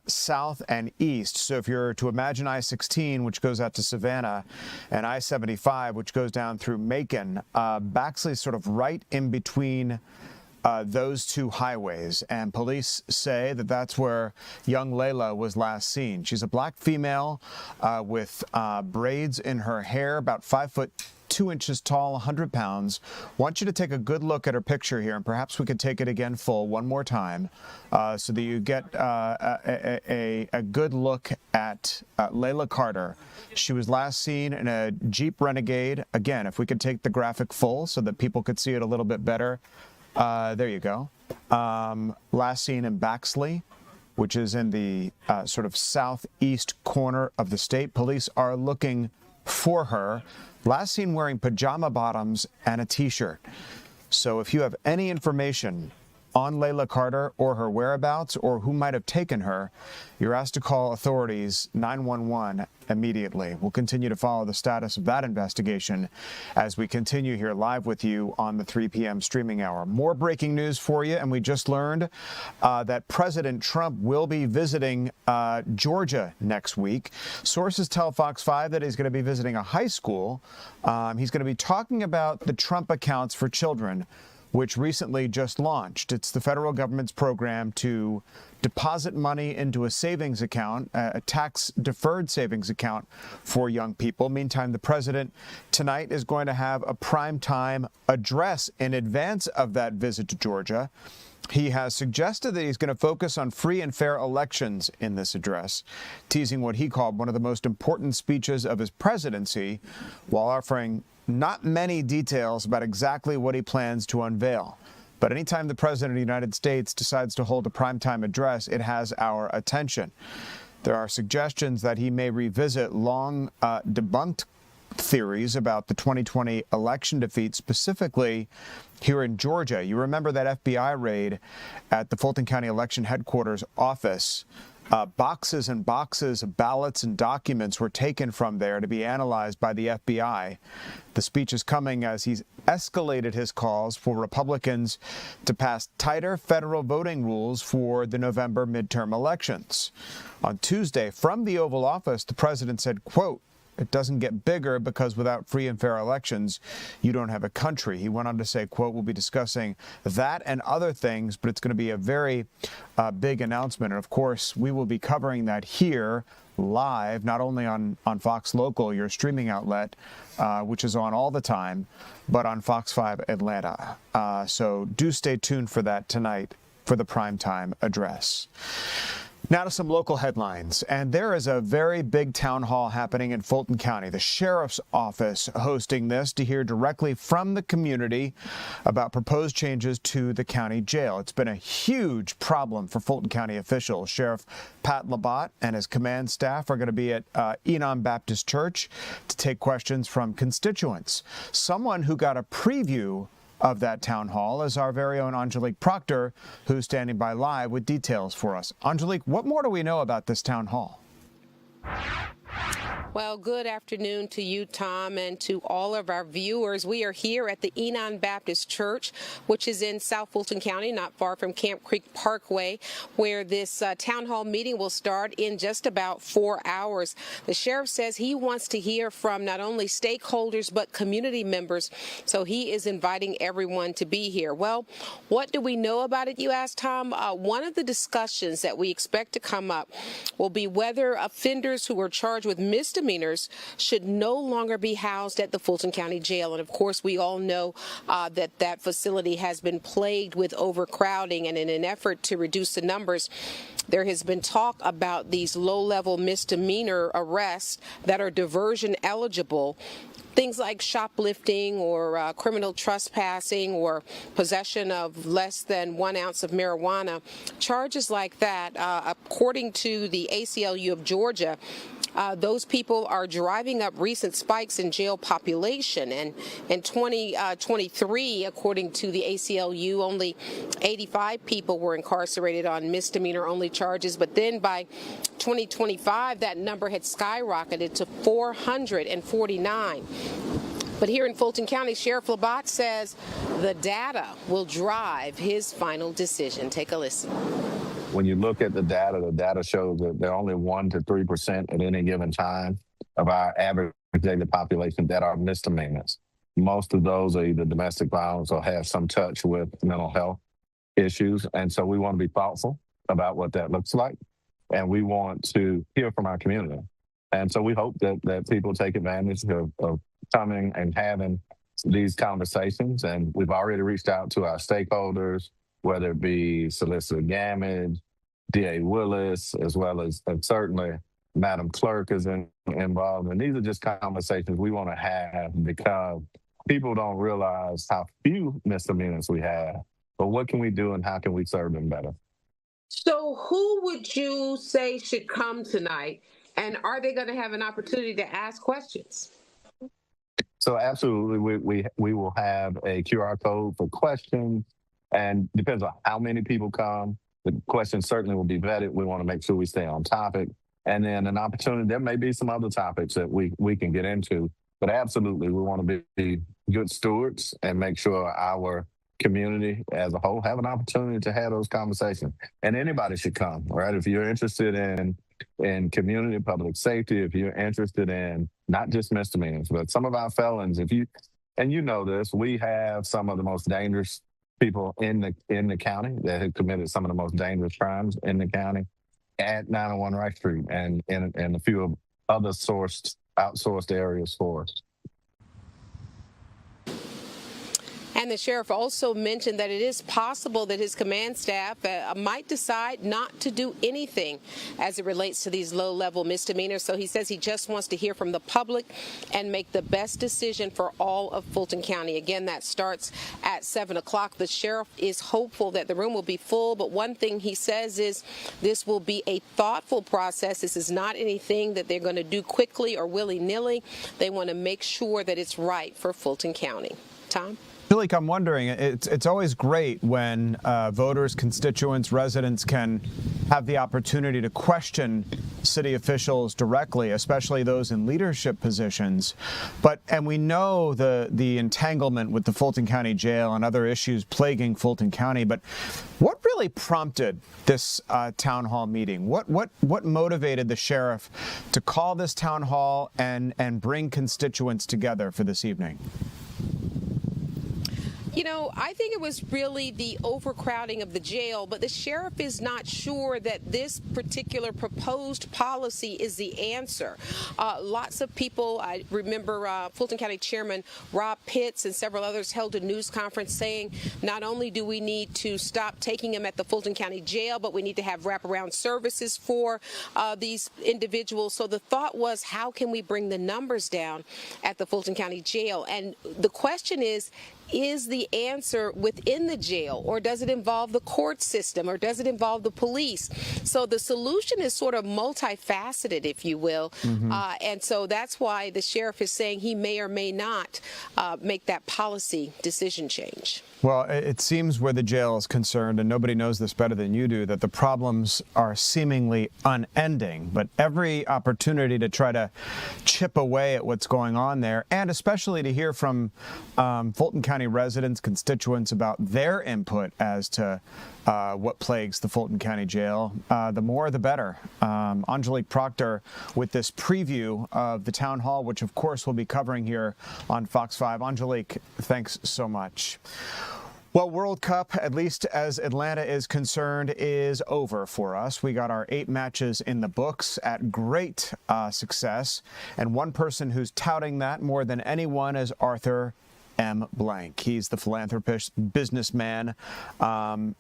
south and east. So if you're to imagine I-16, which goes out to Savannah, and I-75, which goes down through Macon, Baxley is sort of right in between those two highways, and police say that that's where young Layla was last seen. She's a black female with braids in her hair, about 5 foot 2 inches tall, 100 pounds. Want you to take a good look at her picture here, and perhaps we could take it again full one more time so that you get a good look at Layla Carter. She was last seen in a Jeep Renegade. Again, if we could take the graphic full so that people could see it a little bit better. There you go. Last seen in Baxley, which is in the sort of southeast corner of the state. Police are looking for her. Last seen wearing pajama bottoms and a T-shirt. So if you have any information on Layla Carter or her whereabouts or who might have taken her, you're asked to call authorities 911 immediately. We'll continue to follow the status of that investigation as we continue here live with you on the 3 p.m. streaming hour. More breaking news for you, and we just learned that President Trump will be visiting Georgia next week. Sources tell Fox 5 that he's going to be visiting a high school. He's going to be talking about the Trump Accounts for Children, which recently just launched. It's the federal government's program to deposit money into a savings account, a tax-deferred savings account for young people. Meantime, the president tonight is going to have a primetime address in advance of that visit to Georgia. He has suggested that he's going to focus on free and fair elections in this address, teasing what he called one of the most important speeches of his presidency, while offering not many details about exactly what he plans to unveil. But anytime the President of the United States decides to hold a primetime address, it has our attention. There are suggestions that he may revisit long debunked theories about the 2020 election defeat, specifically here in Georgia. You remember that FBI raid at the Fulton County Election Headquarters office. Boxes and boxes of ballots and documents were taken from there to be analyzed by the FBI. The speech is coming as he's escalated his calls for Republicans to pass tighter federal voting rules for the November midterm elections. On Tuesday, from the Oval Office, the president said, quote, "It doesn't get bigger because without free and fair elections, you don't have a country." He went on to say, quote, "We'll be discussing that and other things, but it's going to be a very big announcement." And of course, we will be covering that here live, not only on Fox Local, your streaming outlet, which is on all the time, but on Fox 5 Atlanta. So do stay tuned for that tonight for the primetime address. Now to some local headlines, and there is a very big town hall happening in Fulton County. The sheriff's office hosting this to hear directly from the community about proposed changes to the county jail. It's been a huge problem for Fulton County officials. Sheriff Pat Labatt and his command staff are going to be at Enon Baptist Church to take questions from constituents. Someone who got a preview of that town hall is our very own Angelique Proctor, who's standing by live with details for us. Angelique, what more do we know about this town hall? Well, good afternoon to you, Tom, and to all of our viewers. We are here at the Enon Baptist Church, which is in South Fulton County, not far from Camp Creek Parkway, where this town hall meeting will start in just about 4 hours. The sheriff says he wants to hear from not only stakeholders but community members, so he is inviting everyone to be here. Well, what do we know about it, you asked, Tom? One of the discussions that we expect to come up will be whether offenders who are charged with misdemeanors should no longer be housed at the Fulton County Jail. And of course, we all know that facility has been plagued with overcrowding, and in an effort to reduce the numbers, there has been talk about these low-level misdemeanor arrests that are diversion eligible things like shoplifting or criminal trespassing or possession of less than 1 ounce of marijuana, charges like that, according to the ACLU of Georgia, those people are driving up recent spikes in jail population. And in 2023, according to the ACLU, only 85 people were incarcerated on misdemeanor-only charges. But then by 2025, that number had skyrocketed to 449. But here in Fulton County, Sheriff Labatt says the data will drive his final decision. Take a listen. When you look at the data shows that there are only 1 to 3% at any given time of our average daily population that are misdemeanors. Most of those are either domestic violence or have some touch with mental health issues. And so we want to be thoughtful about what that looks like. And we want to hear from our community. And so we hope that people take advantage of coming and having these conversations. And we've already reached out to our stakeholders, whether it be Solicitor Gamage, DA Willis, as well as certainly Madam Clerk is involved. And these are just conversations we want to have because people don't realize how few misdemeanors we have, but what can we do and how can we serve them better? So who would you say should come tonight, and are they going to have an opportunity to ask questions? So absolutely, we will have a QR code for questions. And depends on how many people come. The questions certainly will be vetted. We want to make sure we stay on topic. And then an opportunity, there may be some other topics that we can get into. But absolutely, we want to be good stewards and make sure our community as a whole have an opportunity to have those conversations. And anybody should come, right? If you're interested in community public safety, if you're interested in not just misdemeanors, but some of our felons, and you know this, we have some of the most dangerous people in the county that have committed some of the most dangerous crimes in the county at 901 Rice Street and a few other outsourced areas for us. And the sheriff also mentioned that it is possible that his command staff might decide not to do anything as it relates to these low-level misdemeanors. So he says he just wants to hear from the public and make the best decision for all of Fulton County. Again, that starts at 7 o'clock. The sheriff is hopeful that the room will be full, but one thing he says is this will be a thoughtful process. This is not anything that they're going to do quickly or willy-nilly. They want to make sure that it's right for Fulton County. Tom? Angelique, I'm wondering, it's always great when voters, constituents, residents can have the opportunity to question city officials directly, especially those in leadership positions. And we know the entanglement with the Fulton County Jail and other issues plaguing Fulton County. But what really prompted this town hall meeting? What motivated the sheriff to call this town hall and bring constituents together for this evening? You know, I think it was really the overcrowding of the jail, but the sheriff is not sure that this particular proposed policy is the answer. Lots of people, I remember Fulton County Chairman Rob Pitts and several others held a news conference saying not only do we need to stop taking them at the Fulton County Jail, but we need to have wraparound services for these individuals. So the thought was, how can we bring the numbers down at the Fulton County Jail? And the question is the answer within the jail, or does it involve the court system, or does it involve the police? So the solution is sort of multifaceted, if you will. And so that's why the sheriff is saying he may or may not make that policy decision change. Well, it seems where the jail is concerned, and nobody knows this better than you do, that the problems are seemingly unending. But every opportunity to try to chip away at what's going on there, and especially to hear from Fulton County residents, constituents about their input as to what plagues the Fulton County Jail, the more the better. Angelique Proctor with this preview of the town hall, which of course we'll be covering here on Fox 5. Angelique, thanks so much. Well, World Cup, at least as Atlanta is concerned, is over for us. We got our 8 matches in the books at great success. And one person who's touting that more than anyone is Arthur M. Blank. He's the philanthropist, businessman,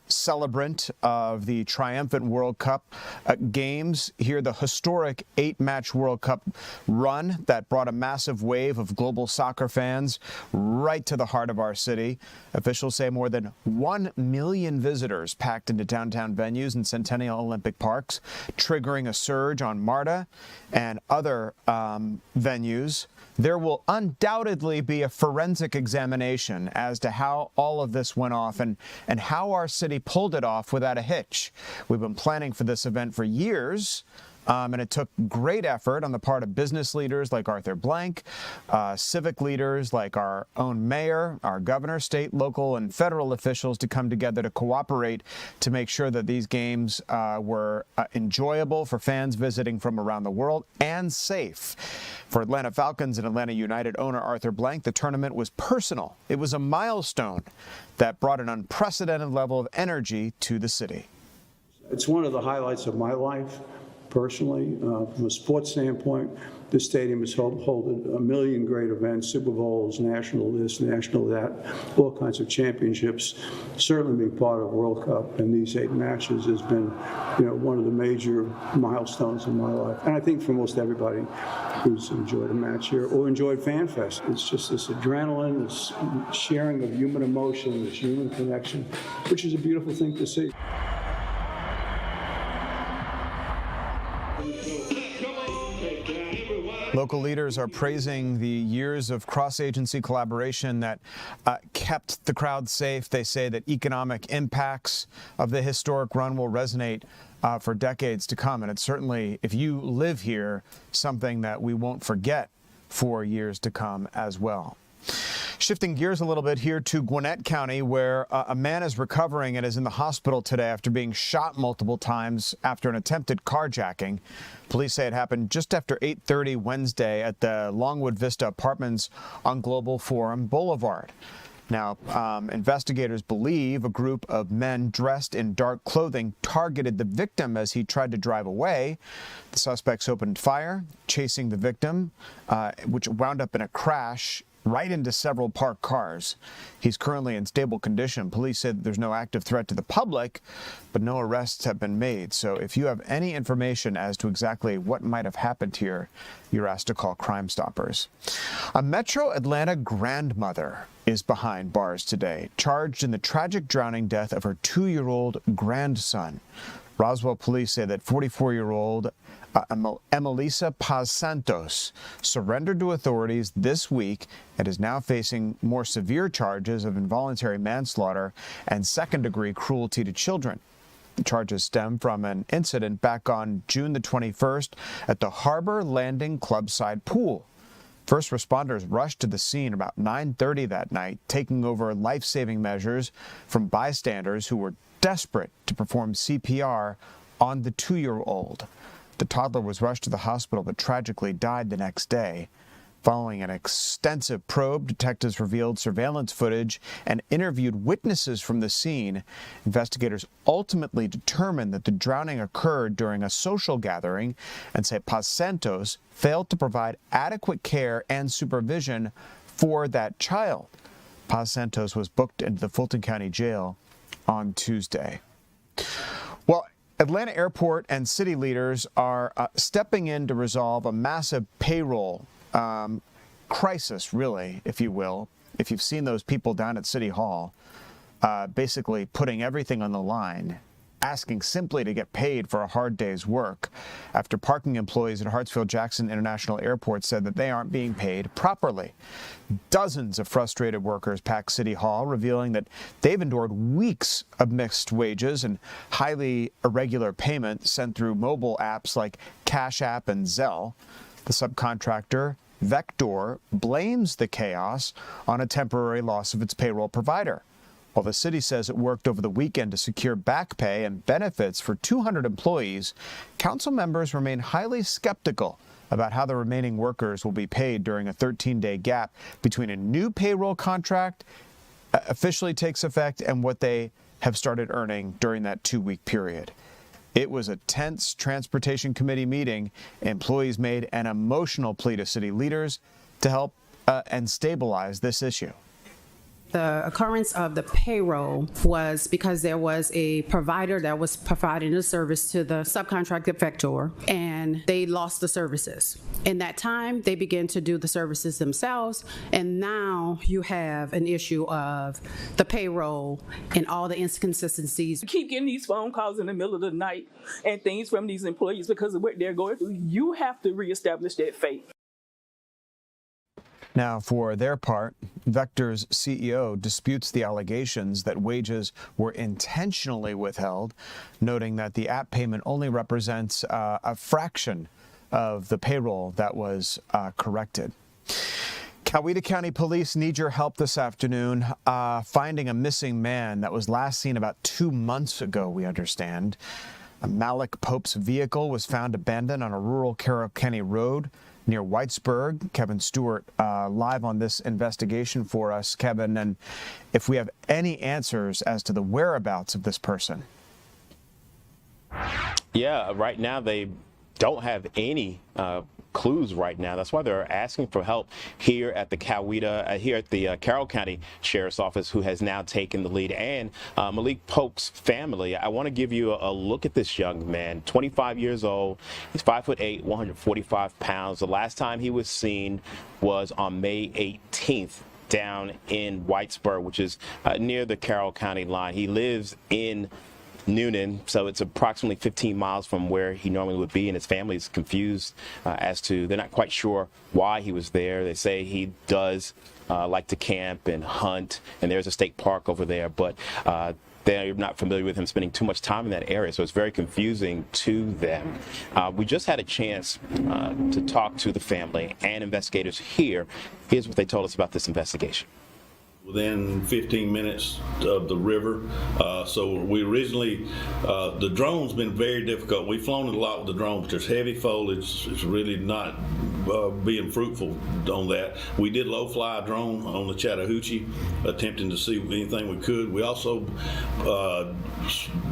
celebrant of the triumphant World Cup games. Here, the historic 8-match World Cup run that brought a massive wave of global soccer fans right to the heart of our city. Officials say more than 1 million visitors packed into downtown venues and Centennial Olympic parks, triggering a surge on MARTA and other venues. There will undoubtedly be a forensic examination as to how all of this went off and how our city pulled it off without a hitch. We've been planning for this event for years. And it took great effort on the part of business leaders like Arthur Blank, civic leaders like our own mayor, our governor, state, local, and federal officials to come together to cooperate to make sure that these games were enjoyable for fans visiting from around the world and safe. For Atlanta Falcons and Atlanta United owner Arthur Blank, the tournament was personal. It was a milestone that brought an unprecedented level of energy to the city. It's one of the highlights of my life. Personally, from a sports standpoint, this stadium has hosted a million great events, Super Bowls, national this, national that, all kinds of championships. Certainly being part of World Cup and these 8 matches has been, one of the major milestones in my life. And I think for most everybody who's enjoyed a match here or enjoyed Fan Fest, it's just this adrenaline, this sharing of human emotion, this human connection, which is a beautiful thing to see. Local leaders are praising the years of cross-agency collaboration that kept the crowd safe. They say that economic impacts of the historic run will resonate for decades to come. And it's certainly, if you live here, something that we won't forget for years to come as well. Shifting gears a little bit here to Gwinnett County, where a man is recovering and is in the hospital today after being shot multiple times after an attempted carjacking. Police say it happened just after 8:30 Wednesday at the Longwood Vista Apartments on Global Forum Boulevard. Now, investigators believe a group of men dressed in dark clothing targeted the victim as he tried to drive away. The suspects opened fire, chasing the victim, which wound up in a crash right into several parked cars. He's currently in stable condition. Police said that there's no active threat to the public, but no arrests have been made. So if you have any information as to exactly what might have happened here, you're asked to call Crime Stoppers. A Metro Atlanta grandmother is behind bars today, charged in the tragic drowning death of her 2-year-old grandson. Roswell police say that 44-year-old Emelisa Paz Santos surrendered to authorities this week and is now facing more severe charges of involuntary manslaughter and second-degree cruelty to children. The charges stem from an incident back on June the 21st at the Harbor Landing Clubside Pool. First responders rushed to the scene about 9:30 that night, taking over life-saving measures from bystanders who were desperate to perform CPR on the 2-year-old. The toddler was rushed to the hospital but tragically died the next day. Following an extensive probe, detectives revealed surveillance footage and interviewed witnesses from the scene. Investigators ultimately determined that the drowning occurred during a social gathering and say Paz Santos failed to provide adequate care and supervision for that child. Paz Santos was booked into the Fulton County Jail on Tuesday. Well, Atlanta Airport and city leaders are stepping in to resolve a massive payroll crisis, really, if you will. If you've seen those people down at City Hall, basically putting everything on the line, asking simply to get paid for a hard day's work after parking employees at Hartsfield-Jackson International Airport said that they aren't being paid properly. Dozens of frustrated workers packed City Hall, revealing that they've endured weeks of mixed wages and highly irregular payment sent through mobile apps like Cash App and Zelle. The subcontractor, Vector, blames the chaos on a temporary loss of its payroll provider. While the city says it worked over the weekend to secure back pay and benefits for 200 employees, council members remain highly skeptical about how the remaining workers will be paid during a 13-day gap between a new payroll contract officially takes effect and what they have started earning during that 2-week period. It was a tense Transportation Committee meeting. Employees made an emotional plea to city leaders to help and stabilize this issue. The occurrence of the payroll was because there was a provider that was providing a service to the subcontract effector, and they lost the services. In that time, they began to do the services themselves, and now you have an issue of the payroll and all the inconsistencies. You keep getting these phone calls in the middle of the night and things from these employees because of what they're going through. You have to reestablish that faith. Now, for their part, Vector's CEO disputes the allegations that wages were intentionally withheld, noting that the app payment only represents a fraction of the payroll that was corrected. Gwinnett County Police need your help this afternoon finding a missing man that was last seen about 2 months ago, we understand. Malik Pope's vehicle was found abandoned on a rural Carroll County road near Whitesburg. Kevin Stewart live on this investigation for us. Kevin, and if we have any answers as to the whereabouts of this person. Yeah, right now they don't have any clues right now. That's why they're asking for help here at the Carroll County Sheriff's Office, who has now taken the lead, and Malik Pope's family. I want to give you a look at this young man, 25 years old. He's 5'8", 145 pounds. The last time he was seen was on May 18th down in Whitesburg, which is near the Carroll County line. He lives in Noonan, so it's approximately 15 miles from where he normally would be, and his family is confused as to, they're not quite sure why he was there. They say he does like to camp and hunt, and there's a state park over there, but they're not familiar with him spending too much time in that area, so it's very confusing to them. We just had a chance to talk to the family and investigators here. Here's what they told us about this investigation. Within 15 minutes of the river. So we originally, the drone's been very difficult. We've flown it a lot with the drone, but there's heavy foliage. It's really not being fruitful on that. We did low fly drone on the Chattahoochee, attempting to see anything we could. We also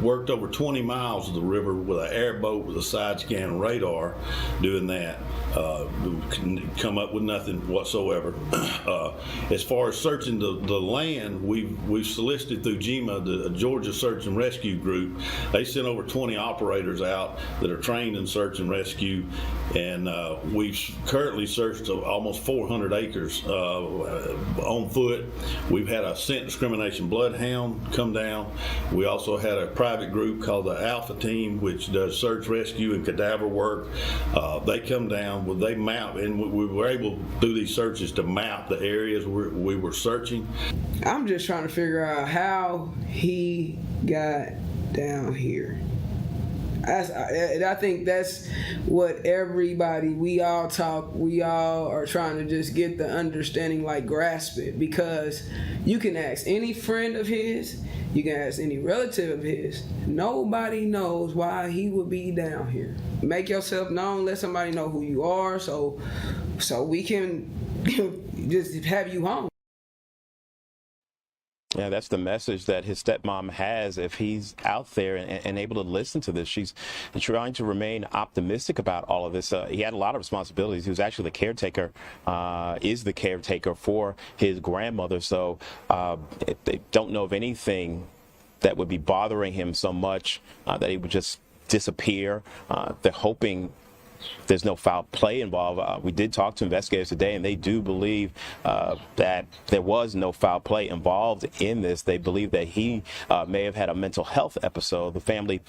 worked over 20 miles of the river with an airboat with a side scan radar doing that. Come up with nothing whatsoever. As far as searching the land, we've solicited through GEMA, the Georgia Search and Rescue Group. They sent over 20 operators out that are trained in search and rescue, and we've currently searched almost 400 acres on foot. We've had a scent discrimination bloodhound come down. We also had a private group called the Alpha Team, which does search, rescue, and cadaver work. They come down, they map, and we were able to do these searches to map the areas we were searching. I'm just trying to figure out how he got down here. I think that's what we all are trying to just get the understanding, like grasp it, because you can ask any friend of his, you can ask any relative of his, nobody knows why he would be down here. Make yourself known, let somebody know who you are, so we can just have you home. Yeah, that's the message that his stepmom has if he's out there and able to listen to this. She's trying to remain optimistic about all of this. He had a lot of responsibilities. He was actually the caretaker, is the caretaker for his grandmother. So they don't know of anything that would be bothering him so much that he would just disappear. They're hoping there's no foul play involved. We did talk to investigators today, and they do believe that there was no foul play involved in this. They believe that he may have had a mental health episode. The family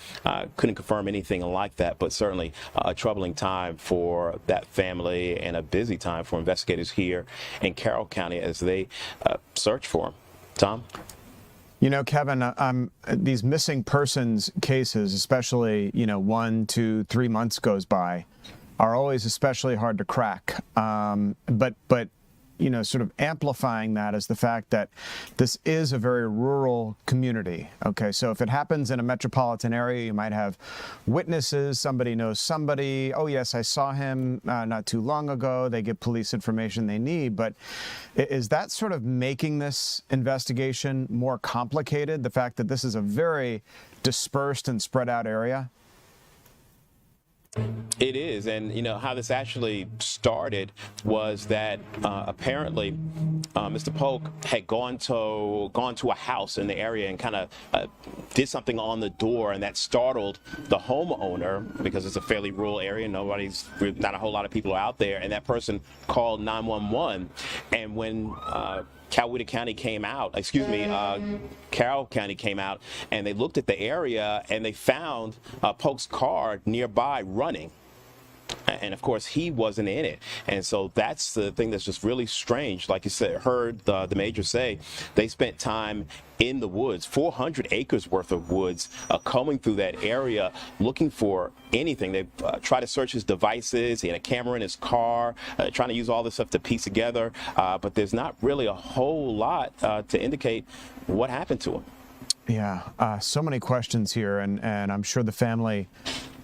couldn't confirm anything like that, but certainly a troubling time for that family and a busy time for investigators here in Carroll County as they search for him. Tom? You know, Kevin, these missing persons cases, especially, 1, 2, 3 months goes by, are always especially hard to crack. But sort of amplifying that is the fact that this is a very rural community. Okay, so if it happens in a metropolitan area, you might have witnesses, somebody knows somebody. Oh yes, I saw him not too long ago. They get police information they need. But is that sort of making this investigation more complicated? The fact that this is a very dispersed and spread out area? It is, and you know how this actually started was that apparently Mr. Polk had gone to a house in the area and kind of did something on the door, and that startled the homeowner because it's a fairly rural area. Not a whole lot of people are out there, and that person called 911. And when Carroll County came out, and they looked at the area and they found Polk's car nearby running. And of course, he wasn't in it. And so that's the thing that's just really strange. Like you said, heard the major say, they spent time in the woods, 400 acres worth of woods, combing through that area, looking for anything. They tried to search his devices. He had a camera in his car, trying to use all this stuff to piece together. But there's not really a whole lot to indicate what happened to him. Yeah, so many questions here, and I'm sure the family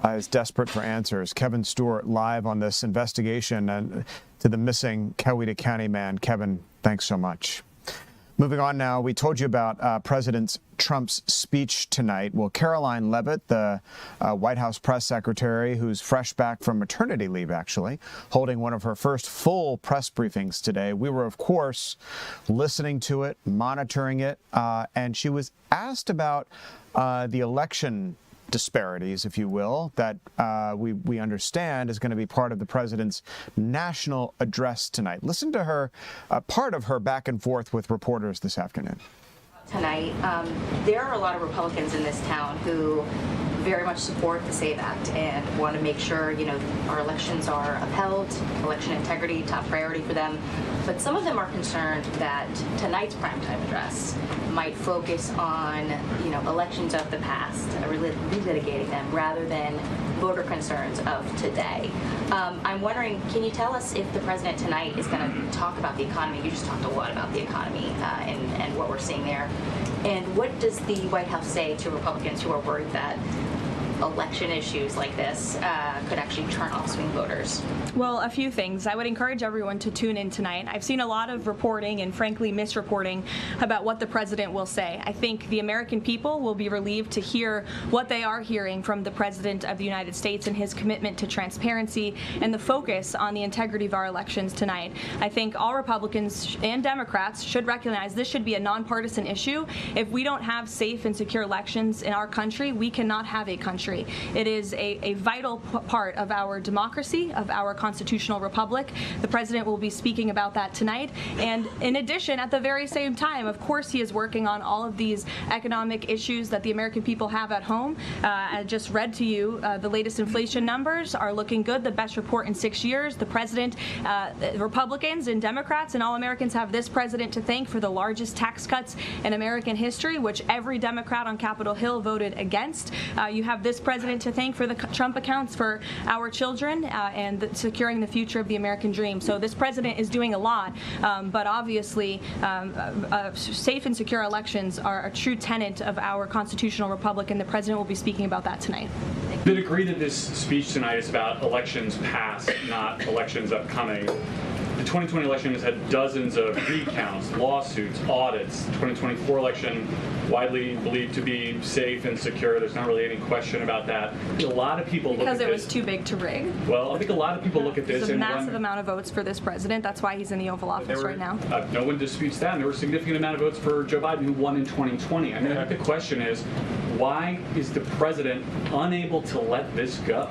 is desperate for answers. Kevin Stewart live on this investigation and to the missing Coweta County man. Kevin, thanks so much. Moving on now, we told you about President Trump's speech tonight. Well, Caroline Leavitt, the White House press secretary, who's fresh back from maternity leave, actually, holding one of her first full press briefings today. We were, of course, listening to it, monitoring it, and she was asked about the election disparities, if you will, that we understand is going to be part of the president's national address tonight. Listen to her, part of her back and forth with reporters this afternoon. Tonight, there are a lot of Republicans in this town who very much support the SAVE Act and want to make sure, our elections are upheld, election integrity, top priority for them. But some of them are concerned that tonight's primetime address might focus on, elections of the past, relitigating them rather than voter concerns of today. I'm wondering, can you tell us if the president tonight is going to talk about the economy? You just talked a lot about the economy and what we're seeing there. And what does the White House say to Republicans who are worried that election issues like this could actually turn off swing voters? Well, a few things. I would encourage everyone to tune in tonight. I've seen a lot of reporting and frankly misreporting about what the president will say. I think the American people will be relieved to hear what they are hearing from the president of the United States and his commitment to transparency and the focus on the integrity of our elections tonight. I think all Republicans and Democrats should recognize this should be a nonpartisan issue. If we don't have safe and secure elections in our country, we cannot have a country. It is a vital part of our democracy, of our constitutional republic. The president will be speaking about that tonight. And in addition, at the very same time, of course, he is working on all of these economic issues that the American people have at home. I just read to you the latest inflation numbers are looking good, the best report in 6 years. The president, Republicans and Democrats and all Americans have this president to thank for the largest tax cuts in American history, which every Democrat on Capitol Hill voted against. You have this president to thank for the Trump accounts for our children and securing the future of the American dream. So this president is doing a lot, but obviously safe and secure elections are a true tenet of our constitutional republic, and the president will be speaking about that tonight. Did agree that this speech tonight is about elections past, not elections upcoming. The 2020 election has had dozens of recounts, lawsuits, audits. The 2024 election, widely believed to be safe and secure. There's not really any question about that. A lot of people look at this. Because it was too big to rig. Well, I think a lot of people look at this. There's a massive amount of votes for this president. That's why he's in the Oval Office right now. No one disputes that. And there were a significant amount of votes for Joe Biden, who won in 2020. I mean, I think the question is, why is the president unable to let this go?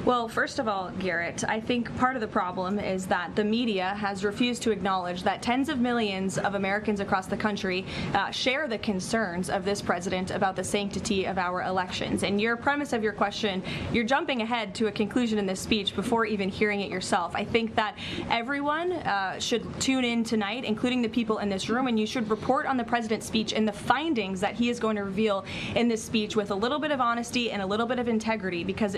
Well, first of all, Garrett, I think part of the problem is that the media has refused to acknowledge that tens of millions of Americans across the country share the concerns of this president about the sanctity of our elections. And your premise of your question, you're jumping ahead to a conclusion in this speech before even hearing it yourself. I think that everyone should tune in tonight, including the people in this room, and you should report on the president's speech and the findings that he is going to reveal in this speech with a little bit of honesty and a little bit of integrity, because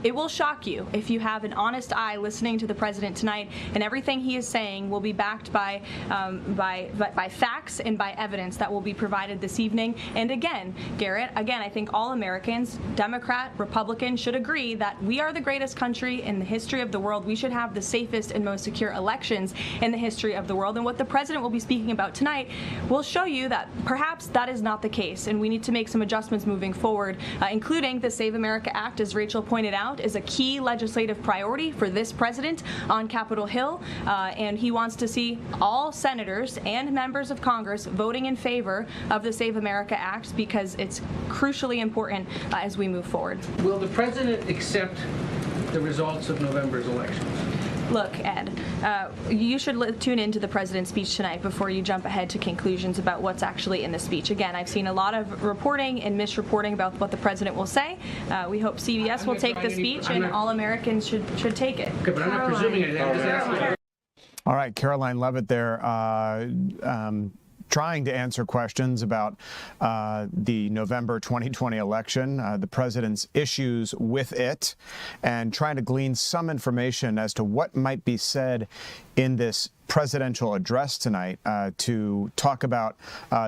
it will shock you if you have an honest eye listening to the president tonight, and everything he is saying will be backed by facts and by evidence that will be provided this evening. And again, Garrett, I think all Americans, Democrat, Republican, should agree that we are the greatest country in the history of the world. We should have the safest and most secure elections in the history of the world. And what the president will be speaking about tonight will show you that perhaps that is not the case, and we need to make some adjustments moving forward, including the Save America Act, as Rachel pointed out. out is a key legislative priority for this president on Capitol Hill, and he wants to see all senators and members of Congress voting in favor of the Save America Act because it's crucially important as we move forward. Will the president accept the results of November's elections? Look, Ed, you should tune into the president's speech tonight before you jump ahead to conclusions about what's actually in the speech. Again, I've seen a lot of reporting and misreporting about what the president will say. We hope CBS will take the speech and all Americans should take it. Okay, but I'm not presuming it. I'm just asking. All right, Caroline Levitt there. Trying to answer questions about the November 2020 election, the president's issues with it, and trying to glean some information as to what might be said in this presidential address tonight to talk about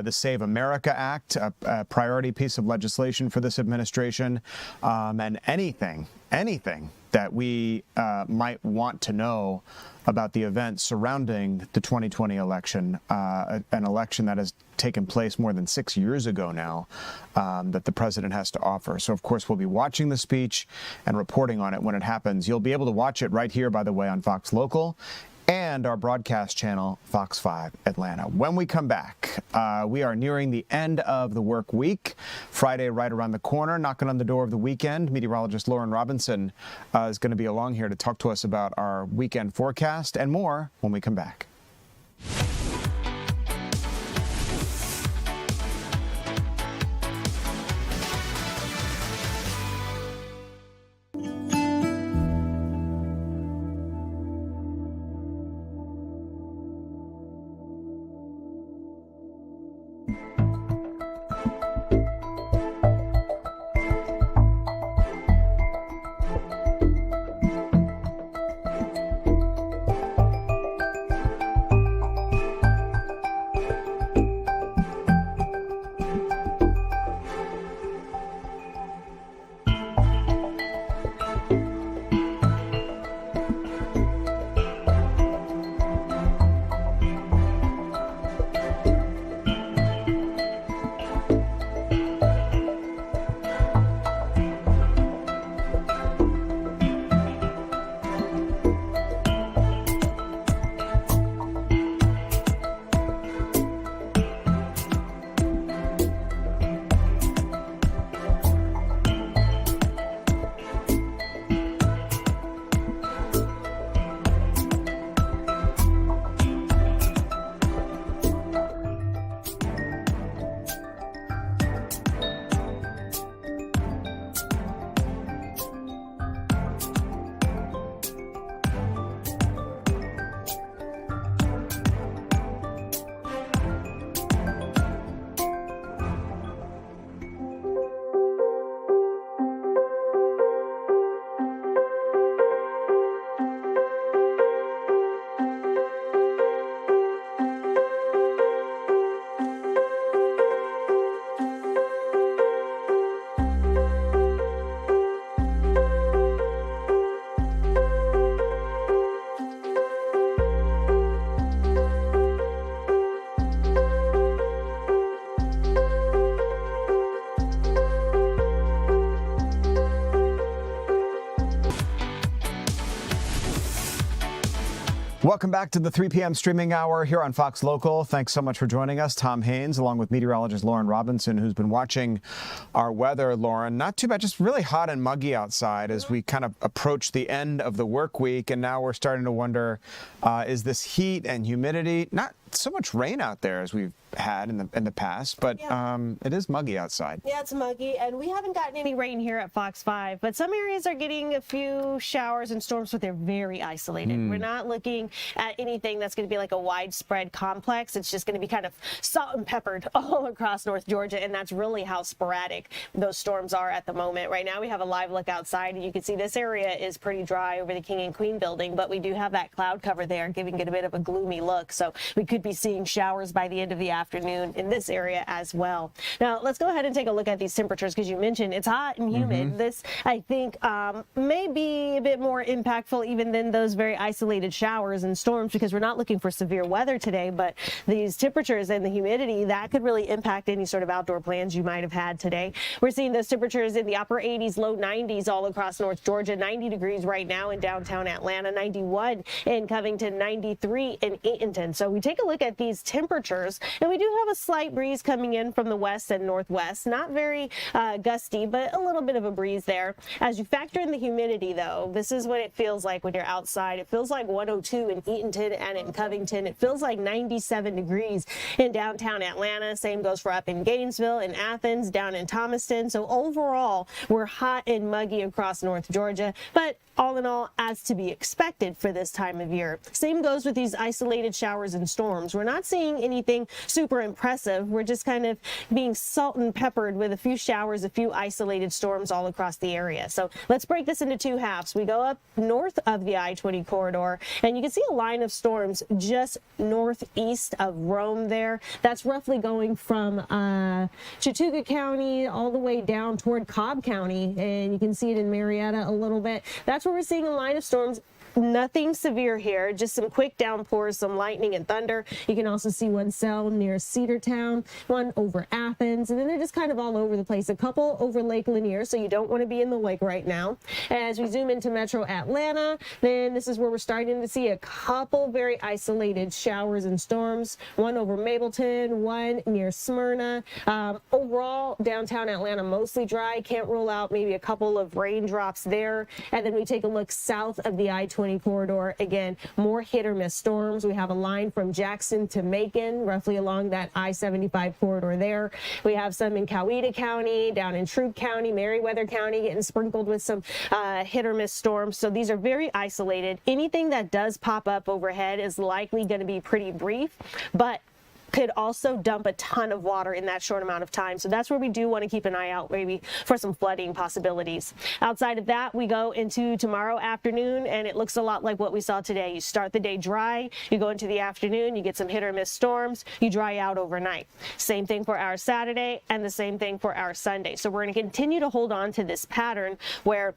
the Save America Act, a priority piece of legislation for this administration, and anything that we might want to know about the events surrounding the 2020 election, an election that has taken place more than 6 years ago now, that the president has to offer. So, of course, we'll be watching the speech and reporting on it when it happens. You'll be able to watch it right here, by the way, on Fox Local and our broadcast channel, Fox 5 Atlanta. When we come back, we are nearing the end of the work week. Friday right around the corner, knocking on the door of the weekend. Meteorologist Lauren Robinson is going to be along here to talk to us about our weekend forecast and more when we come back. Welcome back to the 3 p.m. streaming hour here on Fox Local. Thanks so much for joining us. Tom Haynes, along with meteorologist Lauren Robinson, who's been watching our weather. Lauren, not too bad, just really hot and muggy outside as we kind of approach the end of the work week. And now we're starting to wonder, is this heat and humidity, not so much rain out there as we've had in the past, but it is muggy outside. Yeah, it's muggy, and we haven't gotten any rain here at Fox 5, but some areas are getting a few showers and storms, but they're very isolated. We're not looking at anything that's going to be like a widespread complex. It's just going to be kind of salt and peppered all across North Georgia, and that's really how sporadic those storms are at the moment. Right now we have a live look outside, and you can see this area is pretty dry over the King and Queen building, but we do have that cloud cover there giving it a bit of a gloomy look, so we could could be seeing showers by the end of the afternoon in this area as well. Now, let's go ahead and take a look at these temperatures because you mentioned it's hot and humid. This, I think, may be a bit more impactful even than those very isolated showers and storms because we're not looking for severe weather today, but these temperatures and the humidity, that could really impact any sort of outdoor plans you might have had today. We're seeing those temperatures in the upper 80s, low 90s all across North Georgia, 90 degrees right now in downtown Atlanta, 91 in Covington, 93 in Eatonton. So we take a look at these temperatures, and we do have a slight breeze coming in from the west and northwest. Not very gusty, but a little bit of a breeze there. As you factor in the humidity, though, this is what it feels like when you're outside. It feels like 102 in Eatonton and in Covington. It feels like 97 degrees in downtown Atlanta. Same goes for up in Gainesville, in Athens, down in Thomaston. So overall, we're hot and muggy across North Georgia, but all in all, as to be expected for this time of year. Same goes with these isolated showers and storms. We're not seeing anything super impressive. We're just kind of being salt and peppered with a few showers, a few isolated storms all across the area. So let's break this into two halves. We go up north of the I-20 corridor, and you can see a line of storms just northeast of Rome there. That's roughly going from Chattooga County all the way down toward DeKalb County, and you can see it in Marietta a little bit. That's where we're seeing a line of storms. Nothing severe here, just some quick downpours, some lightning and thunder. You can also see one cell near Cedartown, one over Athens, and then they're just kind of all over the place. A couple over Lake Lanier, so you don't want to be in the lake right now. As we zoom into Metro Atlanta, then this is where we're starting to see a couple very isolated showers and storms. One over Mableton, one near Smyrna. Overall, downtown Atlanta mostly dry. Can't rule out maybe a couple of raindrops there. And then we take a look south of the I-20 corridor. Again, more hit or miss storms. We have a line from Jackson to Macon, roughly along that I-75 corridor there. We have some in Coweta County, down in Troup County, Meriwether County, getting sprinkled with some hit or miss storms. So these are very isolated. Anything that does pop up overhead is likely going to be pretty brief, but could also dump a ton of water in that short amount of time. So that's where we do want to keep an eye out maybe for some flooding possibilities. Outside of that, we go into tomorrow afternoon, and it looks a lot like what we saw today. You start the day dry, you go into the afternoon, you get some hit or miss storms, you dry out overnight. Same thing for our Saturday and the same thing for our Sunday. So we're going to continue to hold on to this pattern where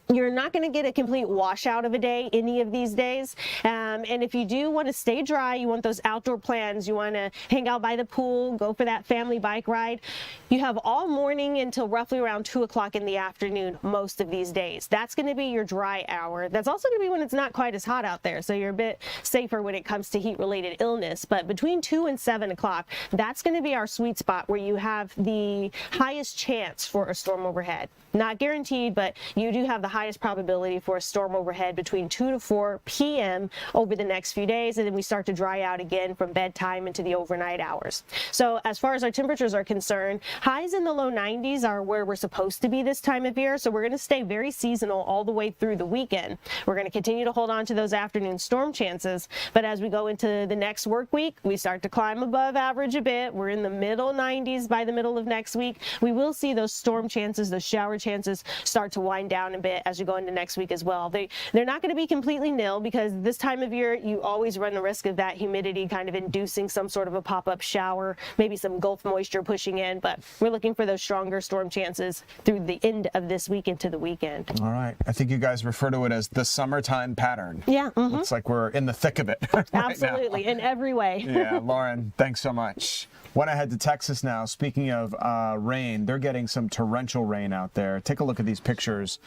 you're not going to get a complete washout of a day any of these days. And if you do want to stay dry, you want those outdoor plans, you want to hang out by the pool, go for that family bike ride, you have all morning until roughly around 2 o'clock in the afternoon most of these days. That's going to be your dry hour. That's also going to be when it's not quite as hot out there, so you're a bit safer when it comes to heat-related illness. But between 2 and 7 o'clock, that's going to be our sweet spot where you have the highest chance for a storm overhead. Not guaranteed, but you do have the highest probability for a storm overhead between 2 to 4 p.m. over the next few days, and then we start to dry out again from bedtime into the overnight hours. So as far as our temperatures are concerned, highs in the low 90s are where we're supposed to be this time of year, so we're going to stay very seasonal all the way through the weekend. We're going to continue to hold on to those afternoon storm chances, but as we go into the next work week, we start to climb above average a bit. We're in the middle 90s by the middle of next week. We will see those storm chances, those shower chances start to wind down a bit as you go into next week as well. They're not going to be completely nil because this time of year you always run the risk of that humidity kind of inducing some sort of a pop-up shower, maybe some Gulf moisture pushing in, but we're looking for those stronger storm chances through the end of this week into the weekend. All right. I think you guys refer to it as the summertime pattern. Yeah. Looks like we're in the thick of it right Absolutely, now. in every way. Yeah, Lauren, thanks so much. Want to head to Texas now. Speaking of rain, they're getting some torrential rain out there. Take a look at these pictures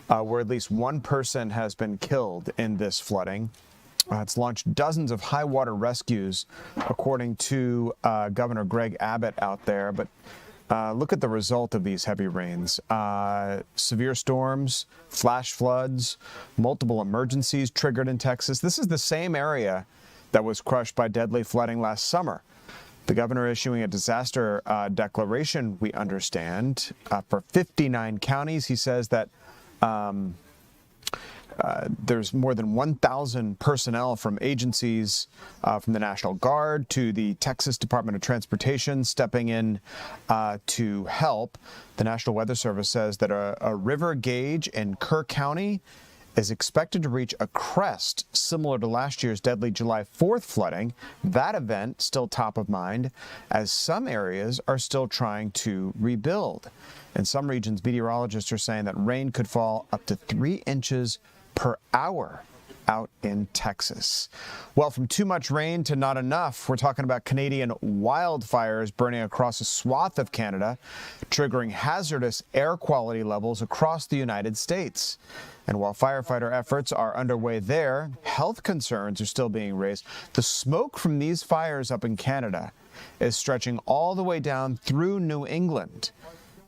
where at least one person has been killed in this flooding. It's launched dozens of high water rescues, according to Governor Greg Abbott out there. But look at the result of these heavy rains. Severe storms, flash floods, multiple emergencies triggered in Texas. This is the same area that was crushed by deadly flooding last summer. The governor issuing a disaster declaration, we understand, for 59 counties. He says that there's more than 1,000 personnel from agencies, from the National Guard to the Texas Department of Transportation stepping in to help. The National Weather Service says that a river gauge in Kerr County is expected to reach a crest similar to last year's deadly July 4th flooding. That event still top of mind as some areas are still trying to rebuild. In some regions, meteorologists are saying that rain could fall up to 3 inches per hour out in Texas. Well, from too much rain to not enough, we're talking about Canadian wildfires burning across a swath of Canada, triggering hazardous air quality levels across the United States. And while firefighter efforts are underway there, health concerns are still being raised. The smoke from these fires up in Canada is stretching all the way down through New England.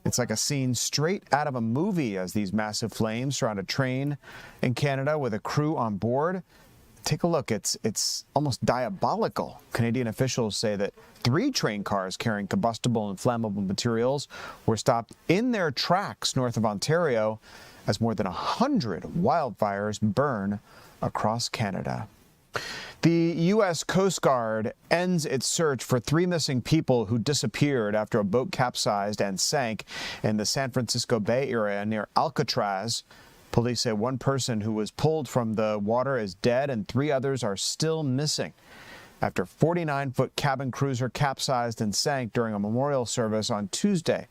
It's like a scene straight out of a movie as these massive flames surround a train in Canada with a crew on board. Take a look. It's almost diabolical. Canadian officials say that 3 train cars carrying combustible and flammable materials were stopped in their tracks north of Ontario as more than 100 wildfires burn across Canada. The U.S. Coast Guard ends its search for 3 missing people who disappeared after a boat capsized and sank in the San Francisco Bay Area near Alcatraz. Police say 1 person who was pulled from the water is dead and 3 others are still missing after 49-foot cabin cruiser capsized and sank during a memorial service on Tuesday.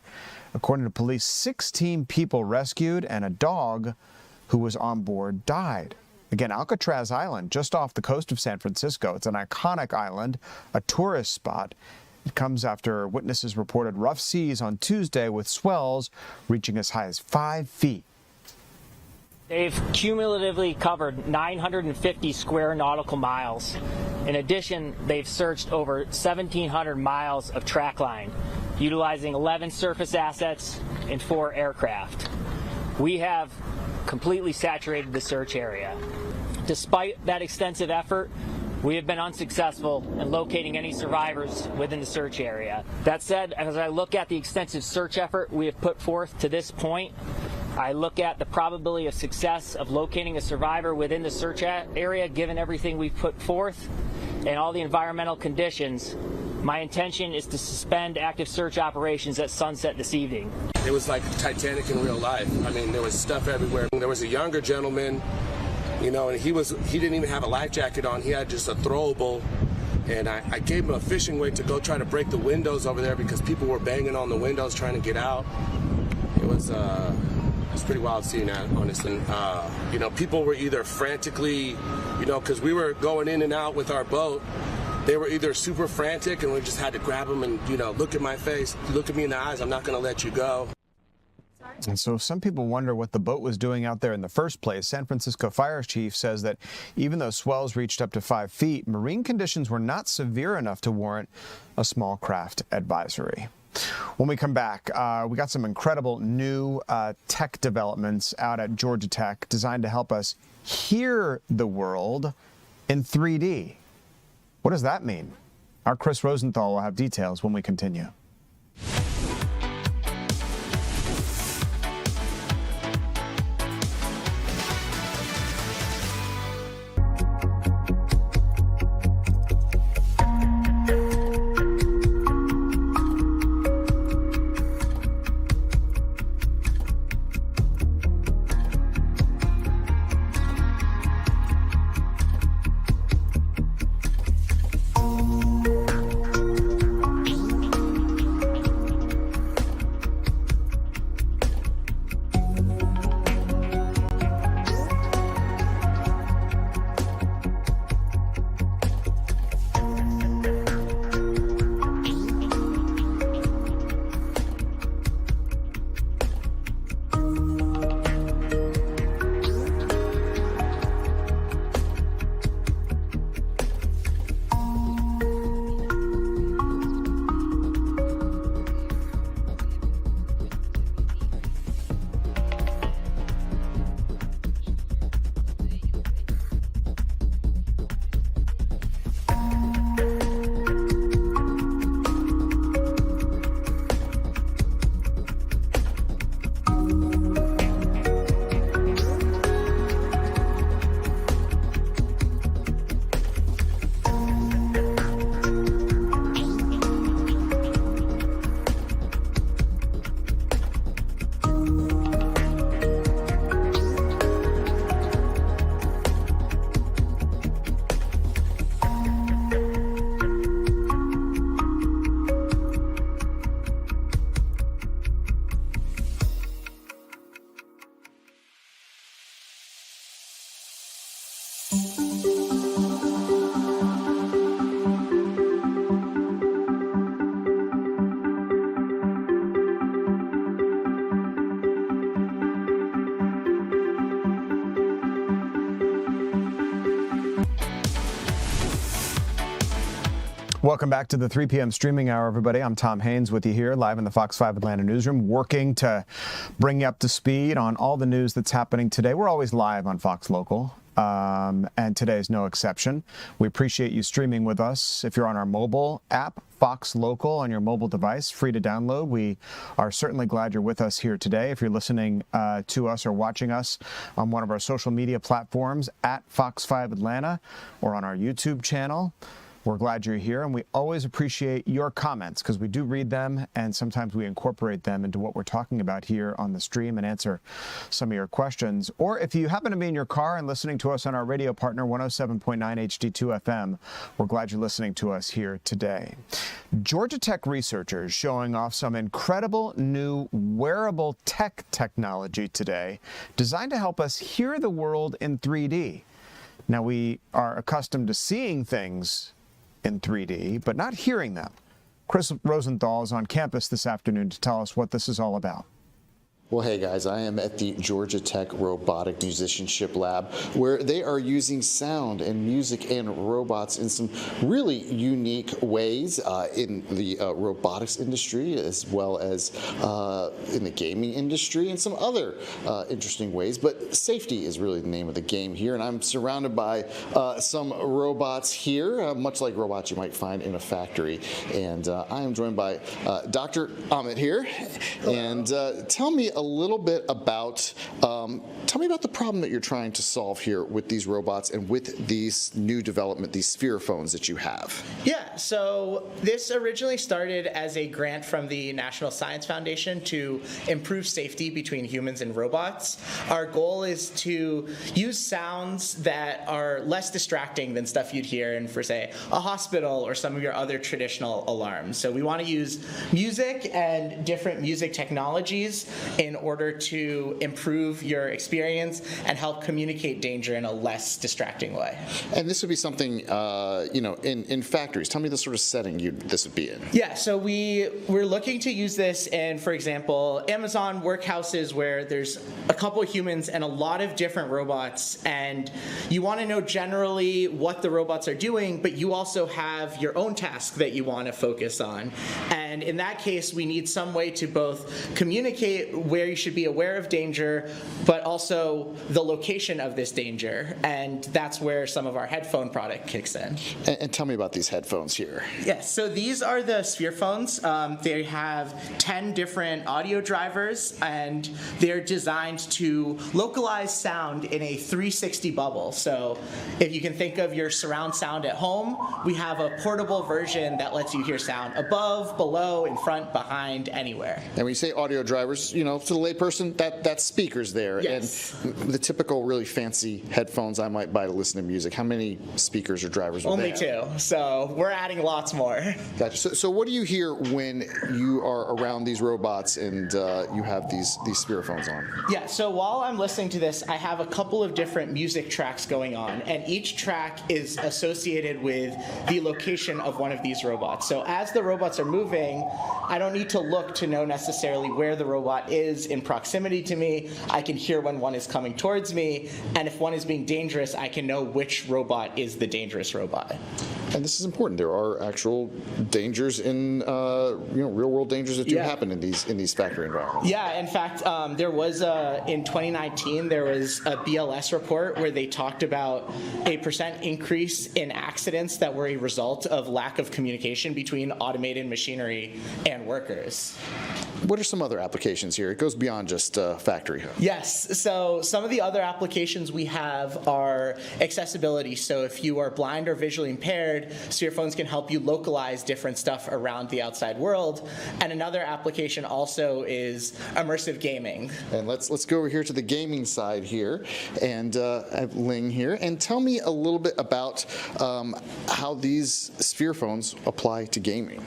According to police, 16 people rescued and a dog who was on board died. Again, Alcatraz Island, just off the coast of San Francisco. It's an iconic island, a tourist spot. It comes after witnesses reported rough seas on Tuesday with swells reaching as high as 5 feet. They've cumulatively covered 950 square nautical miles. In addition, they've searched over 1,700 miles of track line, utilizing 11 surface assets and 4 aircraft. We have completely saturated the search area. Despite that extensive effort, we have been unsuccessful in locating any survivors within the search area. That said, as I look at the extensive search effort we have put forth to this point, I look at the probability of success of locating a survivor within the search area, given everything we've put forth and all the environmental conditions. My intention is to suspend active search operations at sunset this evening. It was like Titanic in real life. I mean, there was stuff everywhere. There was a younger gentleman, you know, and he didn't even have a life jacket on. He had just a throwable. And I gave him a fishing weight to go try to break the windows over there because people were banging on the windows trying to get out. It was pretty wild seeing that, honestly. You know, people were either frantically, you know, because we were going in and out with our boat. They were either super frantic and we just had to grab them and, you know, look at my face, look at me in the eyes, I'm not going to let you go. And so some people wonder what the boat was doing out there in the first place. San Francisco Fire Chief says that even though swells reached up to 5 feet, marine conditions were not severe enough to warrant a small craft advisory. When we come back, we got some incredible new tech developments out at Georgia Tech designed to help us hear the world in 3D. What does that mean? Our Chris Rosenthal will have details when we continue. Welcome back to the 3 p.m. streaming hour, everybody. I'm Tom Haynes with you here live in the Fox 5 Atlanta newsroom, working to bring you up to speed on all the news that's happening today. We're always live on Fox Local, and today is no exception. We appreciate you streaming with us. If you're on our mobile app, Fox Local on your mobile device, free to download. We are certainly glad you're with us here today. If you're listening to us or watching us on one of our social media platforms at Fox 5 Atlanta or on our YouTube channel, we're glad you're here, and we always appreciate your comments because we do read them, and sometimes we incorporate them into what we're talking about here on the stream and answer some of your questions. Or if you happen to be in your car and listening to us on our radio partner, 107.9 HD2 FM, we're glad you're listening to us here today. Georgia Tech researchers showing off some incredible new wearable tech technology today designed to help us hear the world in 3D. Now, we are accustomed to seeing things in 3D, but not hearing them. Chris Rosenthal is on campus this afternoon to tell us what this is all about. Well, hey guys, I am at the Georgia Tech Robotic Musicianship Lab, where they are using sound and music and robots in some really unique ways in the robotics industry, as well as in the gaming industry, and some other interesting ways. But safety is really the name of the game here, and I'm surrounded by some robots here, much like robots you might find in a factory. And I am joined by Dr. Amit here. And tell me a little bit about the problem that you're trying to solve here with these robots and with these new development, these sphere phones that you have. Yeah, so this originally started as a grant from the National Science Foundation to improve safety between humans and robots. Our goal is to use sounds that are less distracting than stuff you'd hear in, for say, a hospital or some of your other traditional alarms. So we want to use music and different music technologies in order to improve your experience and help communicate danger in a less distracting way. And this would be something, in factories. Tell me the sort of setting this would be in. Yeah, so we're looking to use this in, for example, Amazon workhouses where there's a couple of humans and a lot of different robots, and you want to know generally what the robots are doing, but you also have your own task that you want to focus on. And in that case, we need some way to both communicate where you should be aware of danger, but also the location of this danger. And that's where some of our headphone product kicks in. And tell me about these headphones here. Yes, so these are the sphere phones. They have 10 different audio drivers, and they're designed to localize sound in a 360 bubble. So if you can think of your surround sound at home, we have a portable version that lets you hear sound above, below, in front, behind, anywhere. And when you say audio drivers, to the layperson, that's speakers there. Yes. And the typical really fancy headphones I might buy to listen to music, how many speakers or drivers are Only there? 2. So we're adding lots more. Gotcha. So what do you hear when you are around these robots and you have these sphere phones on? Yeah, so while I'm listening to this, I have a couple of different music tracks going on, and each track is associated with the location of one of these robots. So as the robots are moving, I don't need to look to know necessarily where the robot is in proximity to me. I can hear when one is coming towards me, and if one is being dangerous, I can know which robot is the dangerous robot. And this is important. There are actual dangers in real world dangers that do happen in these factory environments. Yeah, in fact, there was in 2019 there was a BLS report where they talked about a % increase in accidents that were a result of lack of communication between automated machinery and workers. What are some other applications here? It goes beyond just factory. Yes, so some of the other applications we have are accessibility. So if you are blind or visually impaired, sphere phones can help you localize different stuff around the outside world. And another application also is immersive gaming. And let's go over here to the gaming side here, and I have Ling here. And tell me a little bit about how these sphere phones apply to gaming.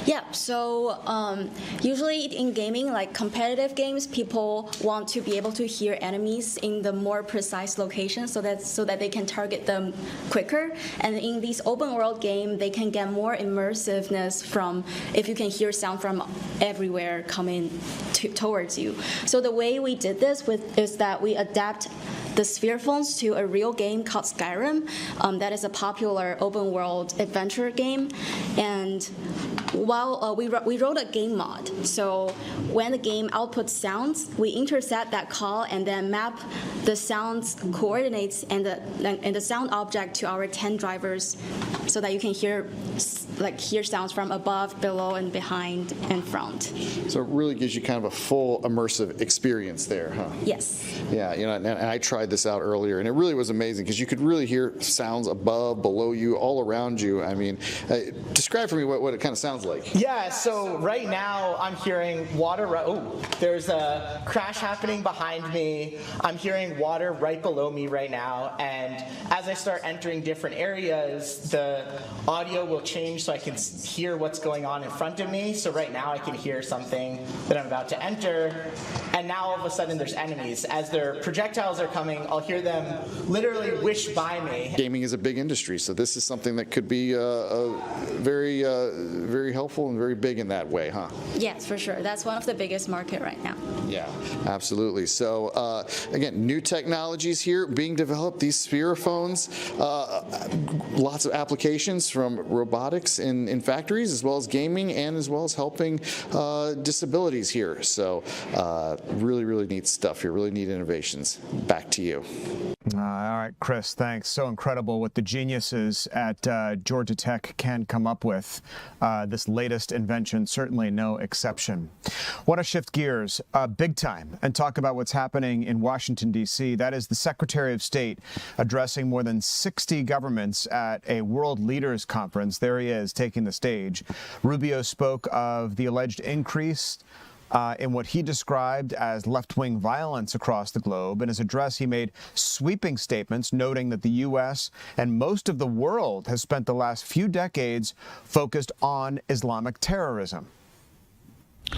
Yeah, so usually in gaming, like competitive games, people want to be able to hear enemies in the more precise location so that they can target them quicker. And in these open world game, they can get more immersiveness from if you can hear sound from everywhere coming towards you. So the way we did this is that we adapt the sphere phones to a real game called Skyrim. That is a popular open world adventure game. And while we wrote a game mod, so when the game outputs sounds, we intercept that call and then map the sounds coordinates and the sound object to our 10 drivers, so that you can hear sounds from above, below, and behind and front. So it really gives you kind of a full immersive experience there, huh? Yes. Yeah, and I tried this out earlier, and it really was amazing because you could really hear sounds above, below you, all around you. I mean, describe for me what it kind of sounds like. Yeah, so right now I'm hearing water. There's a crash happening behind me. I'm hearing water right below me right now, and as I start entering different areas, the audio will change so I can hear what's going on in front of me. So right now I can hear something that I'm about to enter, and now all of a sudden there's enemies. As their projectiles are coming, I'll hear them literally whish by me. Gaming is a big industry, so this is something that could be very, very helpful and very big in that way, huh? Yes, for sure. That's one of the biggest market right now. Yeah, absolutely. So again, new technologies here being developed, these spherophones, lots of applications from robotics in factories, as well as gaming, and as well as helping disabilities here. So really, really neat stuff here, really neat innovations. Back to you. All right, Chris, thanks. So incredible what the geniuses at Georgia Tech can come up with. This latest invention, certainly no exception. Want to shift gears big time and talk about what's happening in Washington, D.C. That is the Secretary of State addressing more than 60 governments at a World Leaders Conference. There he is, taking the stage. Rubio spoke of the alleged increase in what he described as left-wing violence across the globe. In his address, he made sweeping statements noting that the U.S. and most of the world has spent the last few decades focused on Islamic terrorism.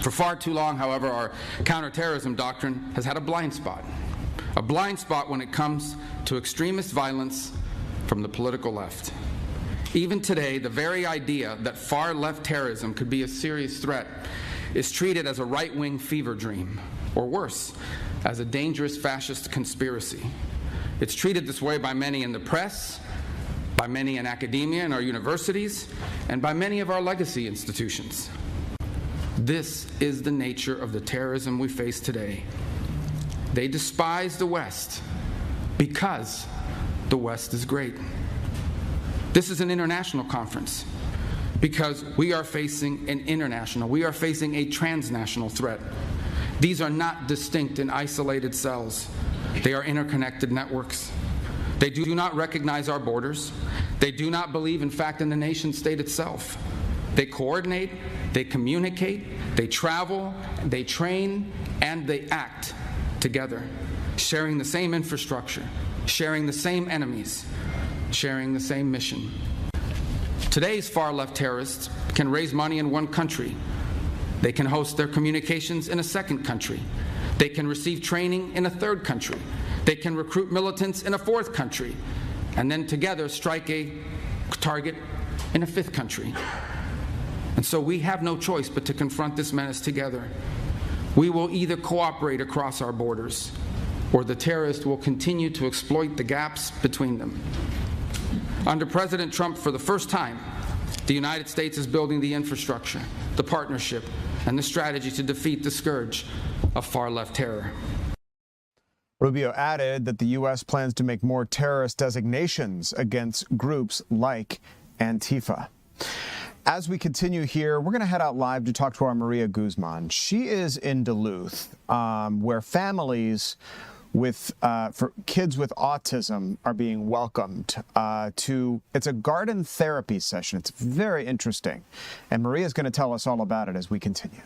For far too long, however, our counterterrorism doctrine has had a blind spot when it comes to extremist violence from the political left. Even today, the very idea that far-left terrorism could be a serious threat is treated as a right-wing fever dream, or worse, as a dangerous fascist conspiracy. It's treated this way by many in the press, by many in academia and our universities, and by many of our legacy institutions. This is the nature of the terrorism we face today. They despise the West because the West is great. This is an international conference because we are facing a transnational threat. These are not distinct and isolated cells. They are interconnected networks. They do not recognize our borders. They do not believe, in fact, in the nation state itself. They coordinate, they communicate, they travel, they train, and they act together, sharing the same infrastructure, sharing the same enemies, sharing the same mission. Today's far-left terrorists can raise money in one country. They can host their communications in a second country. They can receive training in a third country. They can recruit militants in a fourth country, and then together strike a target in a fifth country. And so we have no choice but to confront this menace together. We will either cooperate across our borders, or the terrorists will continue to exploit the gaps between them. Under President Trump, for the first time, the United States is building the infrastructure, the partnership, and the strategy to defeat the scourge of far-left terror. Rubio added that the U.S. plans to make more terrorist designations against groups like Antifa. As we continue here, we're going to head out live to talk to our Maria Guzman. She is in Duluth, where families for kids with autism are being welcomed it's a garden therapy session. It's very interesting. And Maria is going to tell us all about it as we continue.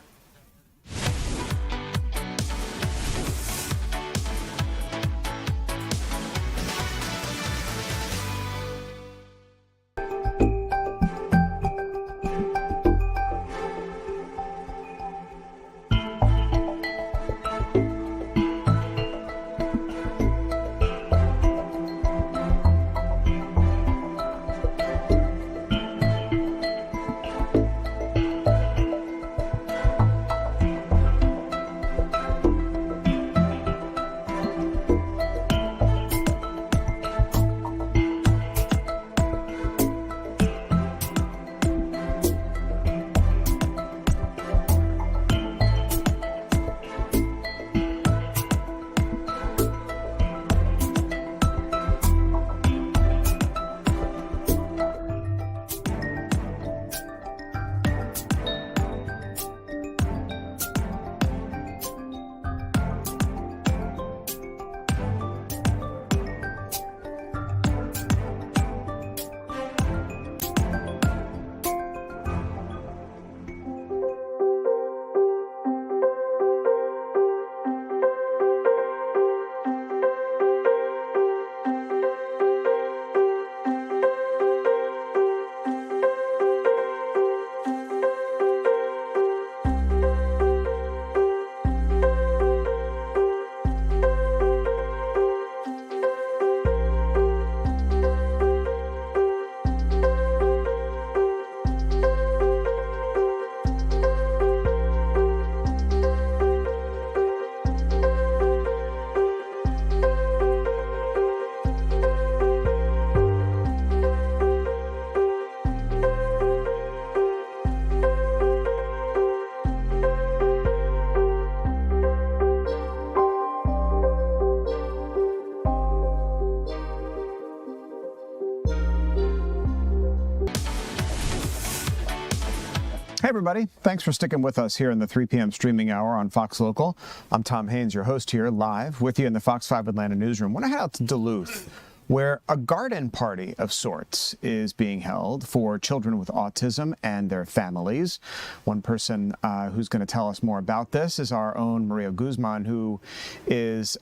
Hey, everybody. Thanks for sticking with us here in the 3 p.m. streaming hour on Fox Local. I'm Tom Haines, your host here, live with you in the Fox 5 Atlanta newsroom. I want to head out to Duluth, where a garden party of sorts is being held for children with autism and their families. One person who's going to tell us more about this is our own Maria Guzman, who is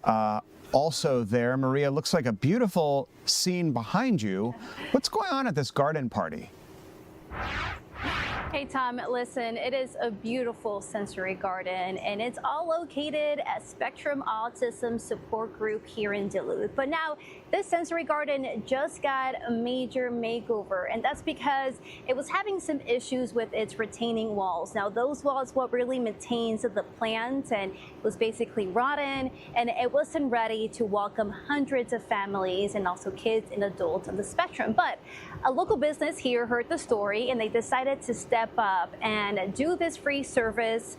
also there. Maria, looks like a beautiful scene behind you. What's going on at this garden party? Hey Tom, listen, it is a beautiful sensory garden and it's all located at Spectrum Autism Support Group here in Duluth. But now this sensory garden just got a major makeover, and that's because it was having some issues with its retaining walls. Now those walls what really maintains the plants, and it was basically rotten and it wasn't ready to welcome hundreds of families and also kids and adults on the spectrum. But a local business here heard the story and they decided to step up and do this free service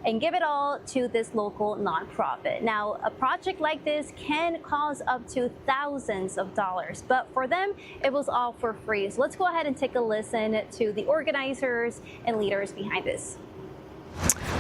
and give it all to this local nonprofit. Now, a project like this can cost up to thousands of dollars, but for them, it was all for free. So let's go ahead and take a listen to the organizers and leaders behind this.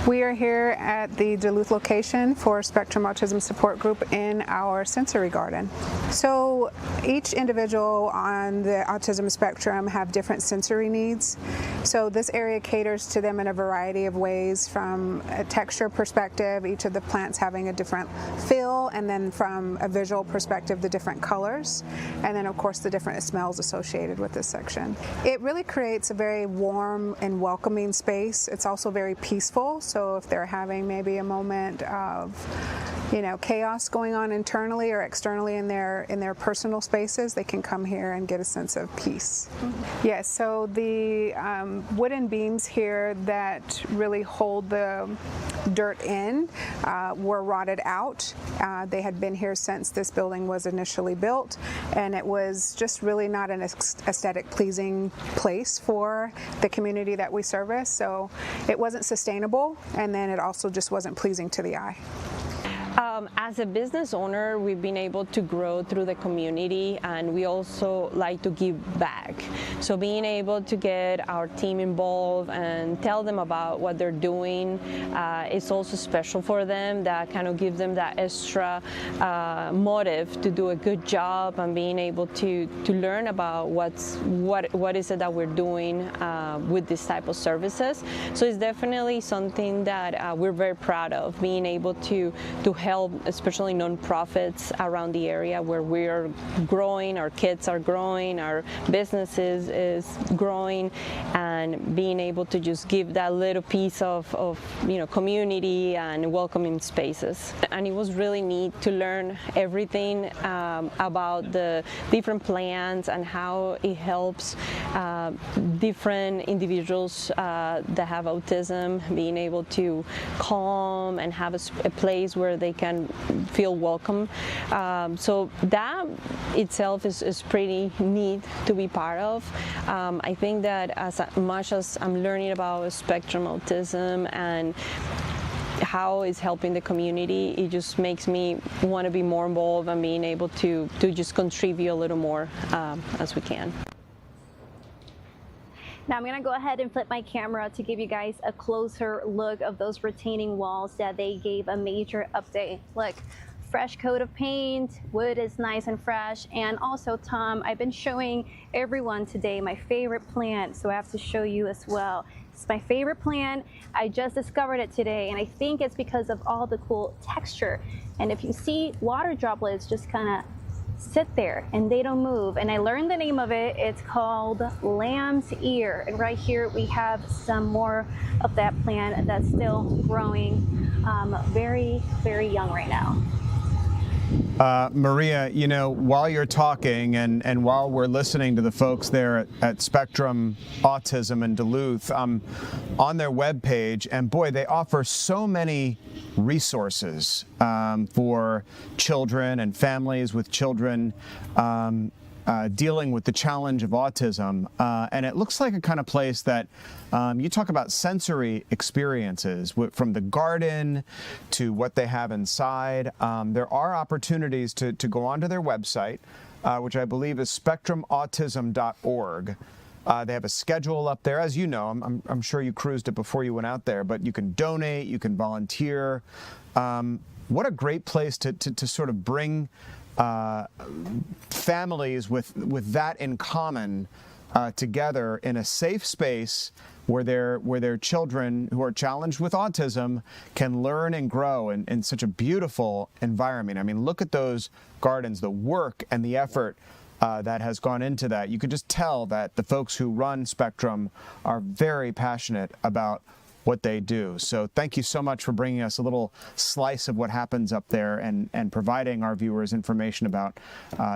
We are here at the Duluth location for Spectrum Autism Support Group in our sensory garden. So each individual on the autism spectrum have different sensory needs. So this area caters to them in a variety of ways, from a texture perspective, each of the plants having a different feel, and then from a visual perspective, the different colors, and then of course the different smells associated with this section. It really creates a very warm and welcoming space. It's also very peaceful. So if they're having maybe a moment of, chaos going on internally or externally in their personal spaces, they can come here and get a sense of peace. Mm-hmm. Yes, so the wooden beams here that really hold the dirt in were rotted out. They had been here since this building was initially built, and it was just really not an aesthetic pleasing place for the community that we service. So it wasn't sustainable, and then it also just wasn't pleasing to the eye. As a business owner, we've been able to grow through the community, and we also like to give back. So being able to get our team involved and tell them about what they're doing is also special for them. That kind of gives them that extra motive to do a good job, and being able to learn about what is it that we're doing with this type of services. So it's definitely something that we're very proud of, being able to help especially nonprofits around the area where we're growing, our kids are growing, our businesses is growing, and being able to just give that little piece of community and welcoming spaces. And it was really neat to learn everything about the different plants and how it helps different individuals that have autism being able to calm and have a place where they can feel welcome. So that itself is pretty neat to be part of. I think that as much as I'm learning about spectrum autism and how it's helping the community, it just makes me want to be more involved and being able to just contribute a little more as we can. Now I'm going to go ahead and flip my camera to give you guys a closer look of those retaining walls that they gave a major update. Look, fresh coat of paint, wood is nice and fresh, and also, Tom, I've been showing everyone today my favorite plant, so I have to show you as well. It's my favorite plant. I just discovered it today, and I think it's because of all the cool texture. And if you see, water droplets just kind of sit there and they don't move, and I learned the name of it. It's called lamb's ear, and right here we have some more of that plant that's still growing, very, very young right now. Maria, while you're talking and while we're listening to the folks there at Spectrum Autism in Duluth, on their webpage, and boy, they offer so many resources for children and families with children dealing with the challenge of autism. And it looks like a kind of place that you talk about sensory experiences, from the garden to what they have inside. There are opportunities to go onto their website, which I believe is spectrumautism.org. They have a schedule up there. As you know, I'm sure you cruised it before you went out there, but you can donate, you can volunteer. What a great place to sort of bring families with that in common together in a safe space where their children who are challenged with autism can learn and grow in such a beautiful environment. I mean, look at those gardens, the work and the effort that has gone into that. You can just tell that the folks who run Spectrum are very passionate about what they do. So thank you so much for bringing us a little slice of what happens up there and providing our viewers information about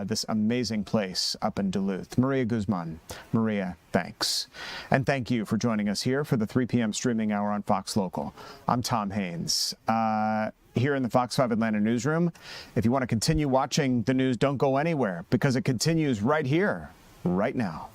this amazing place up in Duluth. Maria Guzman. Maria, thanks. And thank you for joining us here for the 3 p.m. streaming hour on Fox Local. I'm Tom Haines. Here in the Fox 5 Atlanta newsroom. If you want to continue watching the news, don't go anywhere because it continues right here, right now.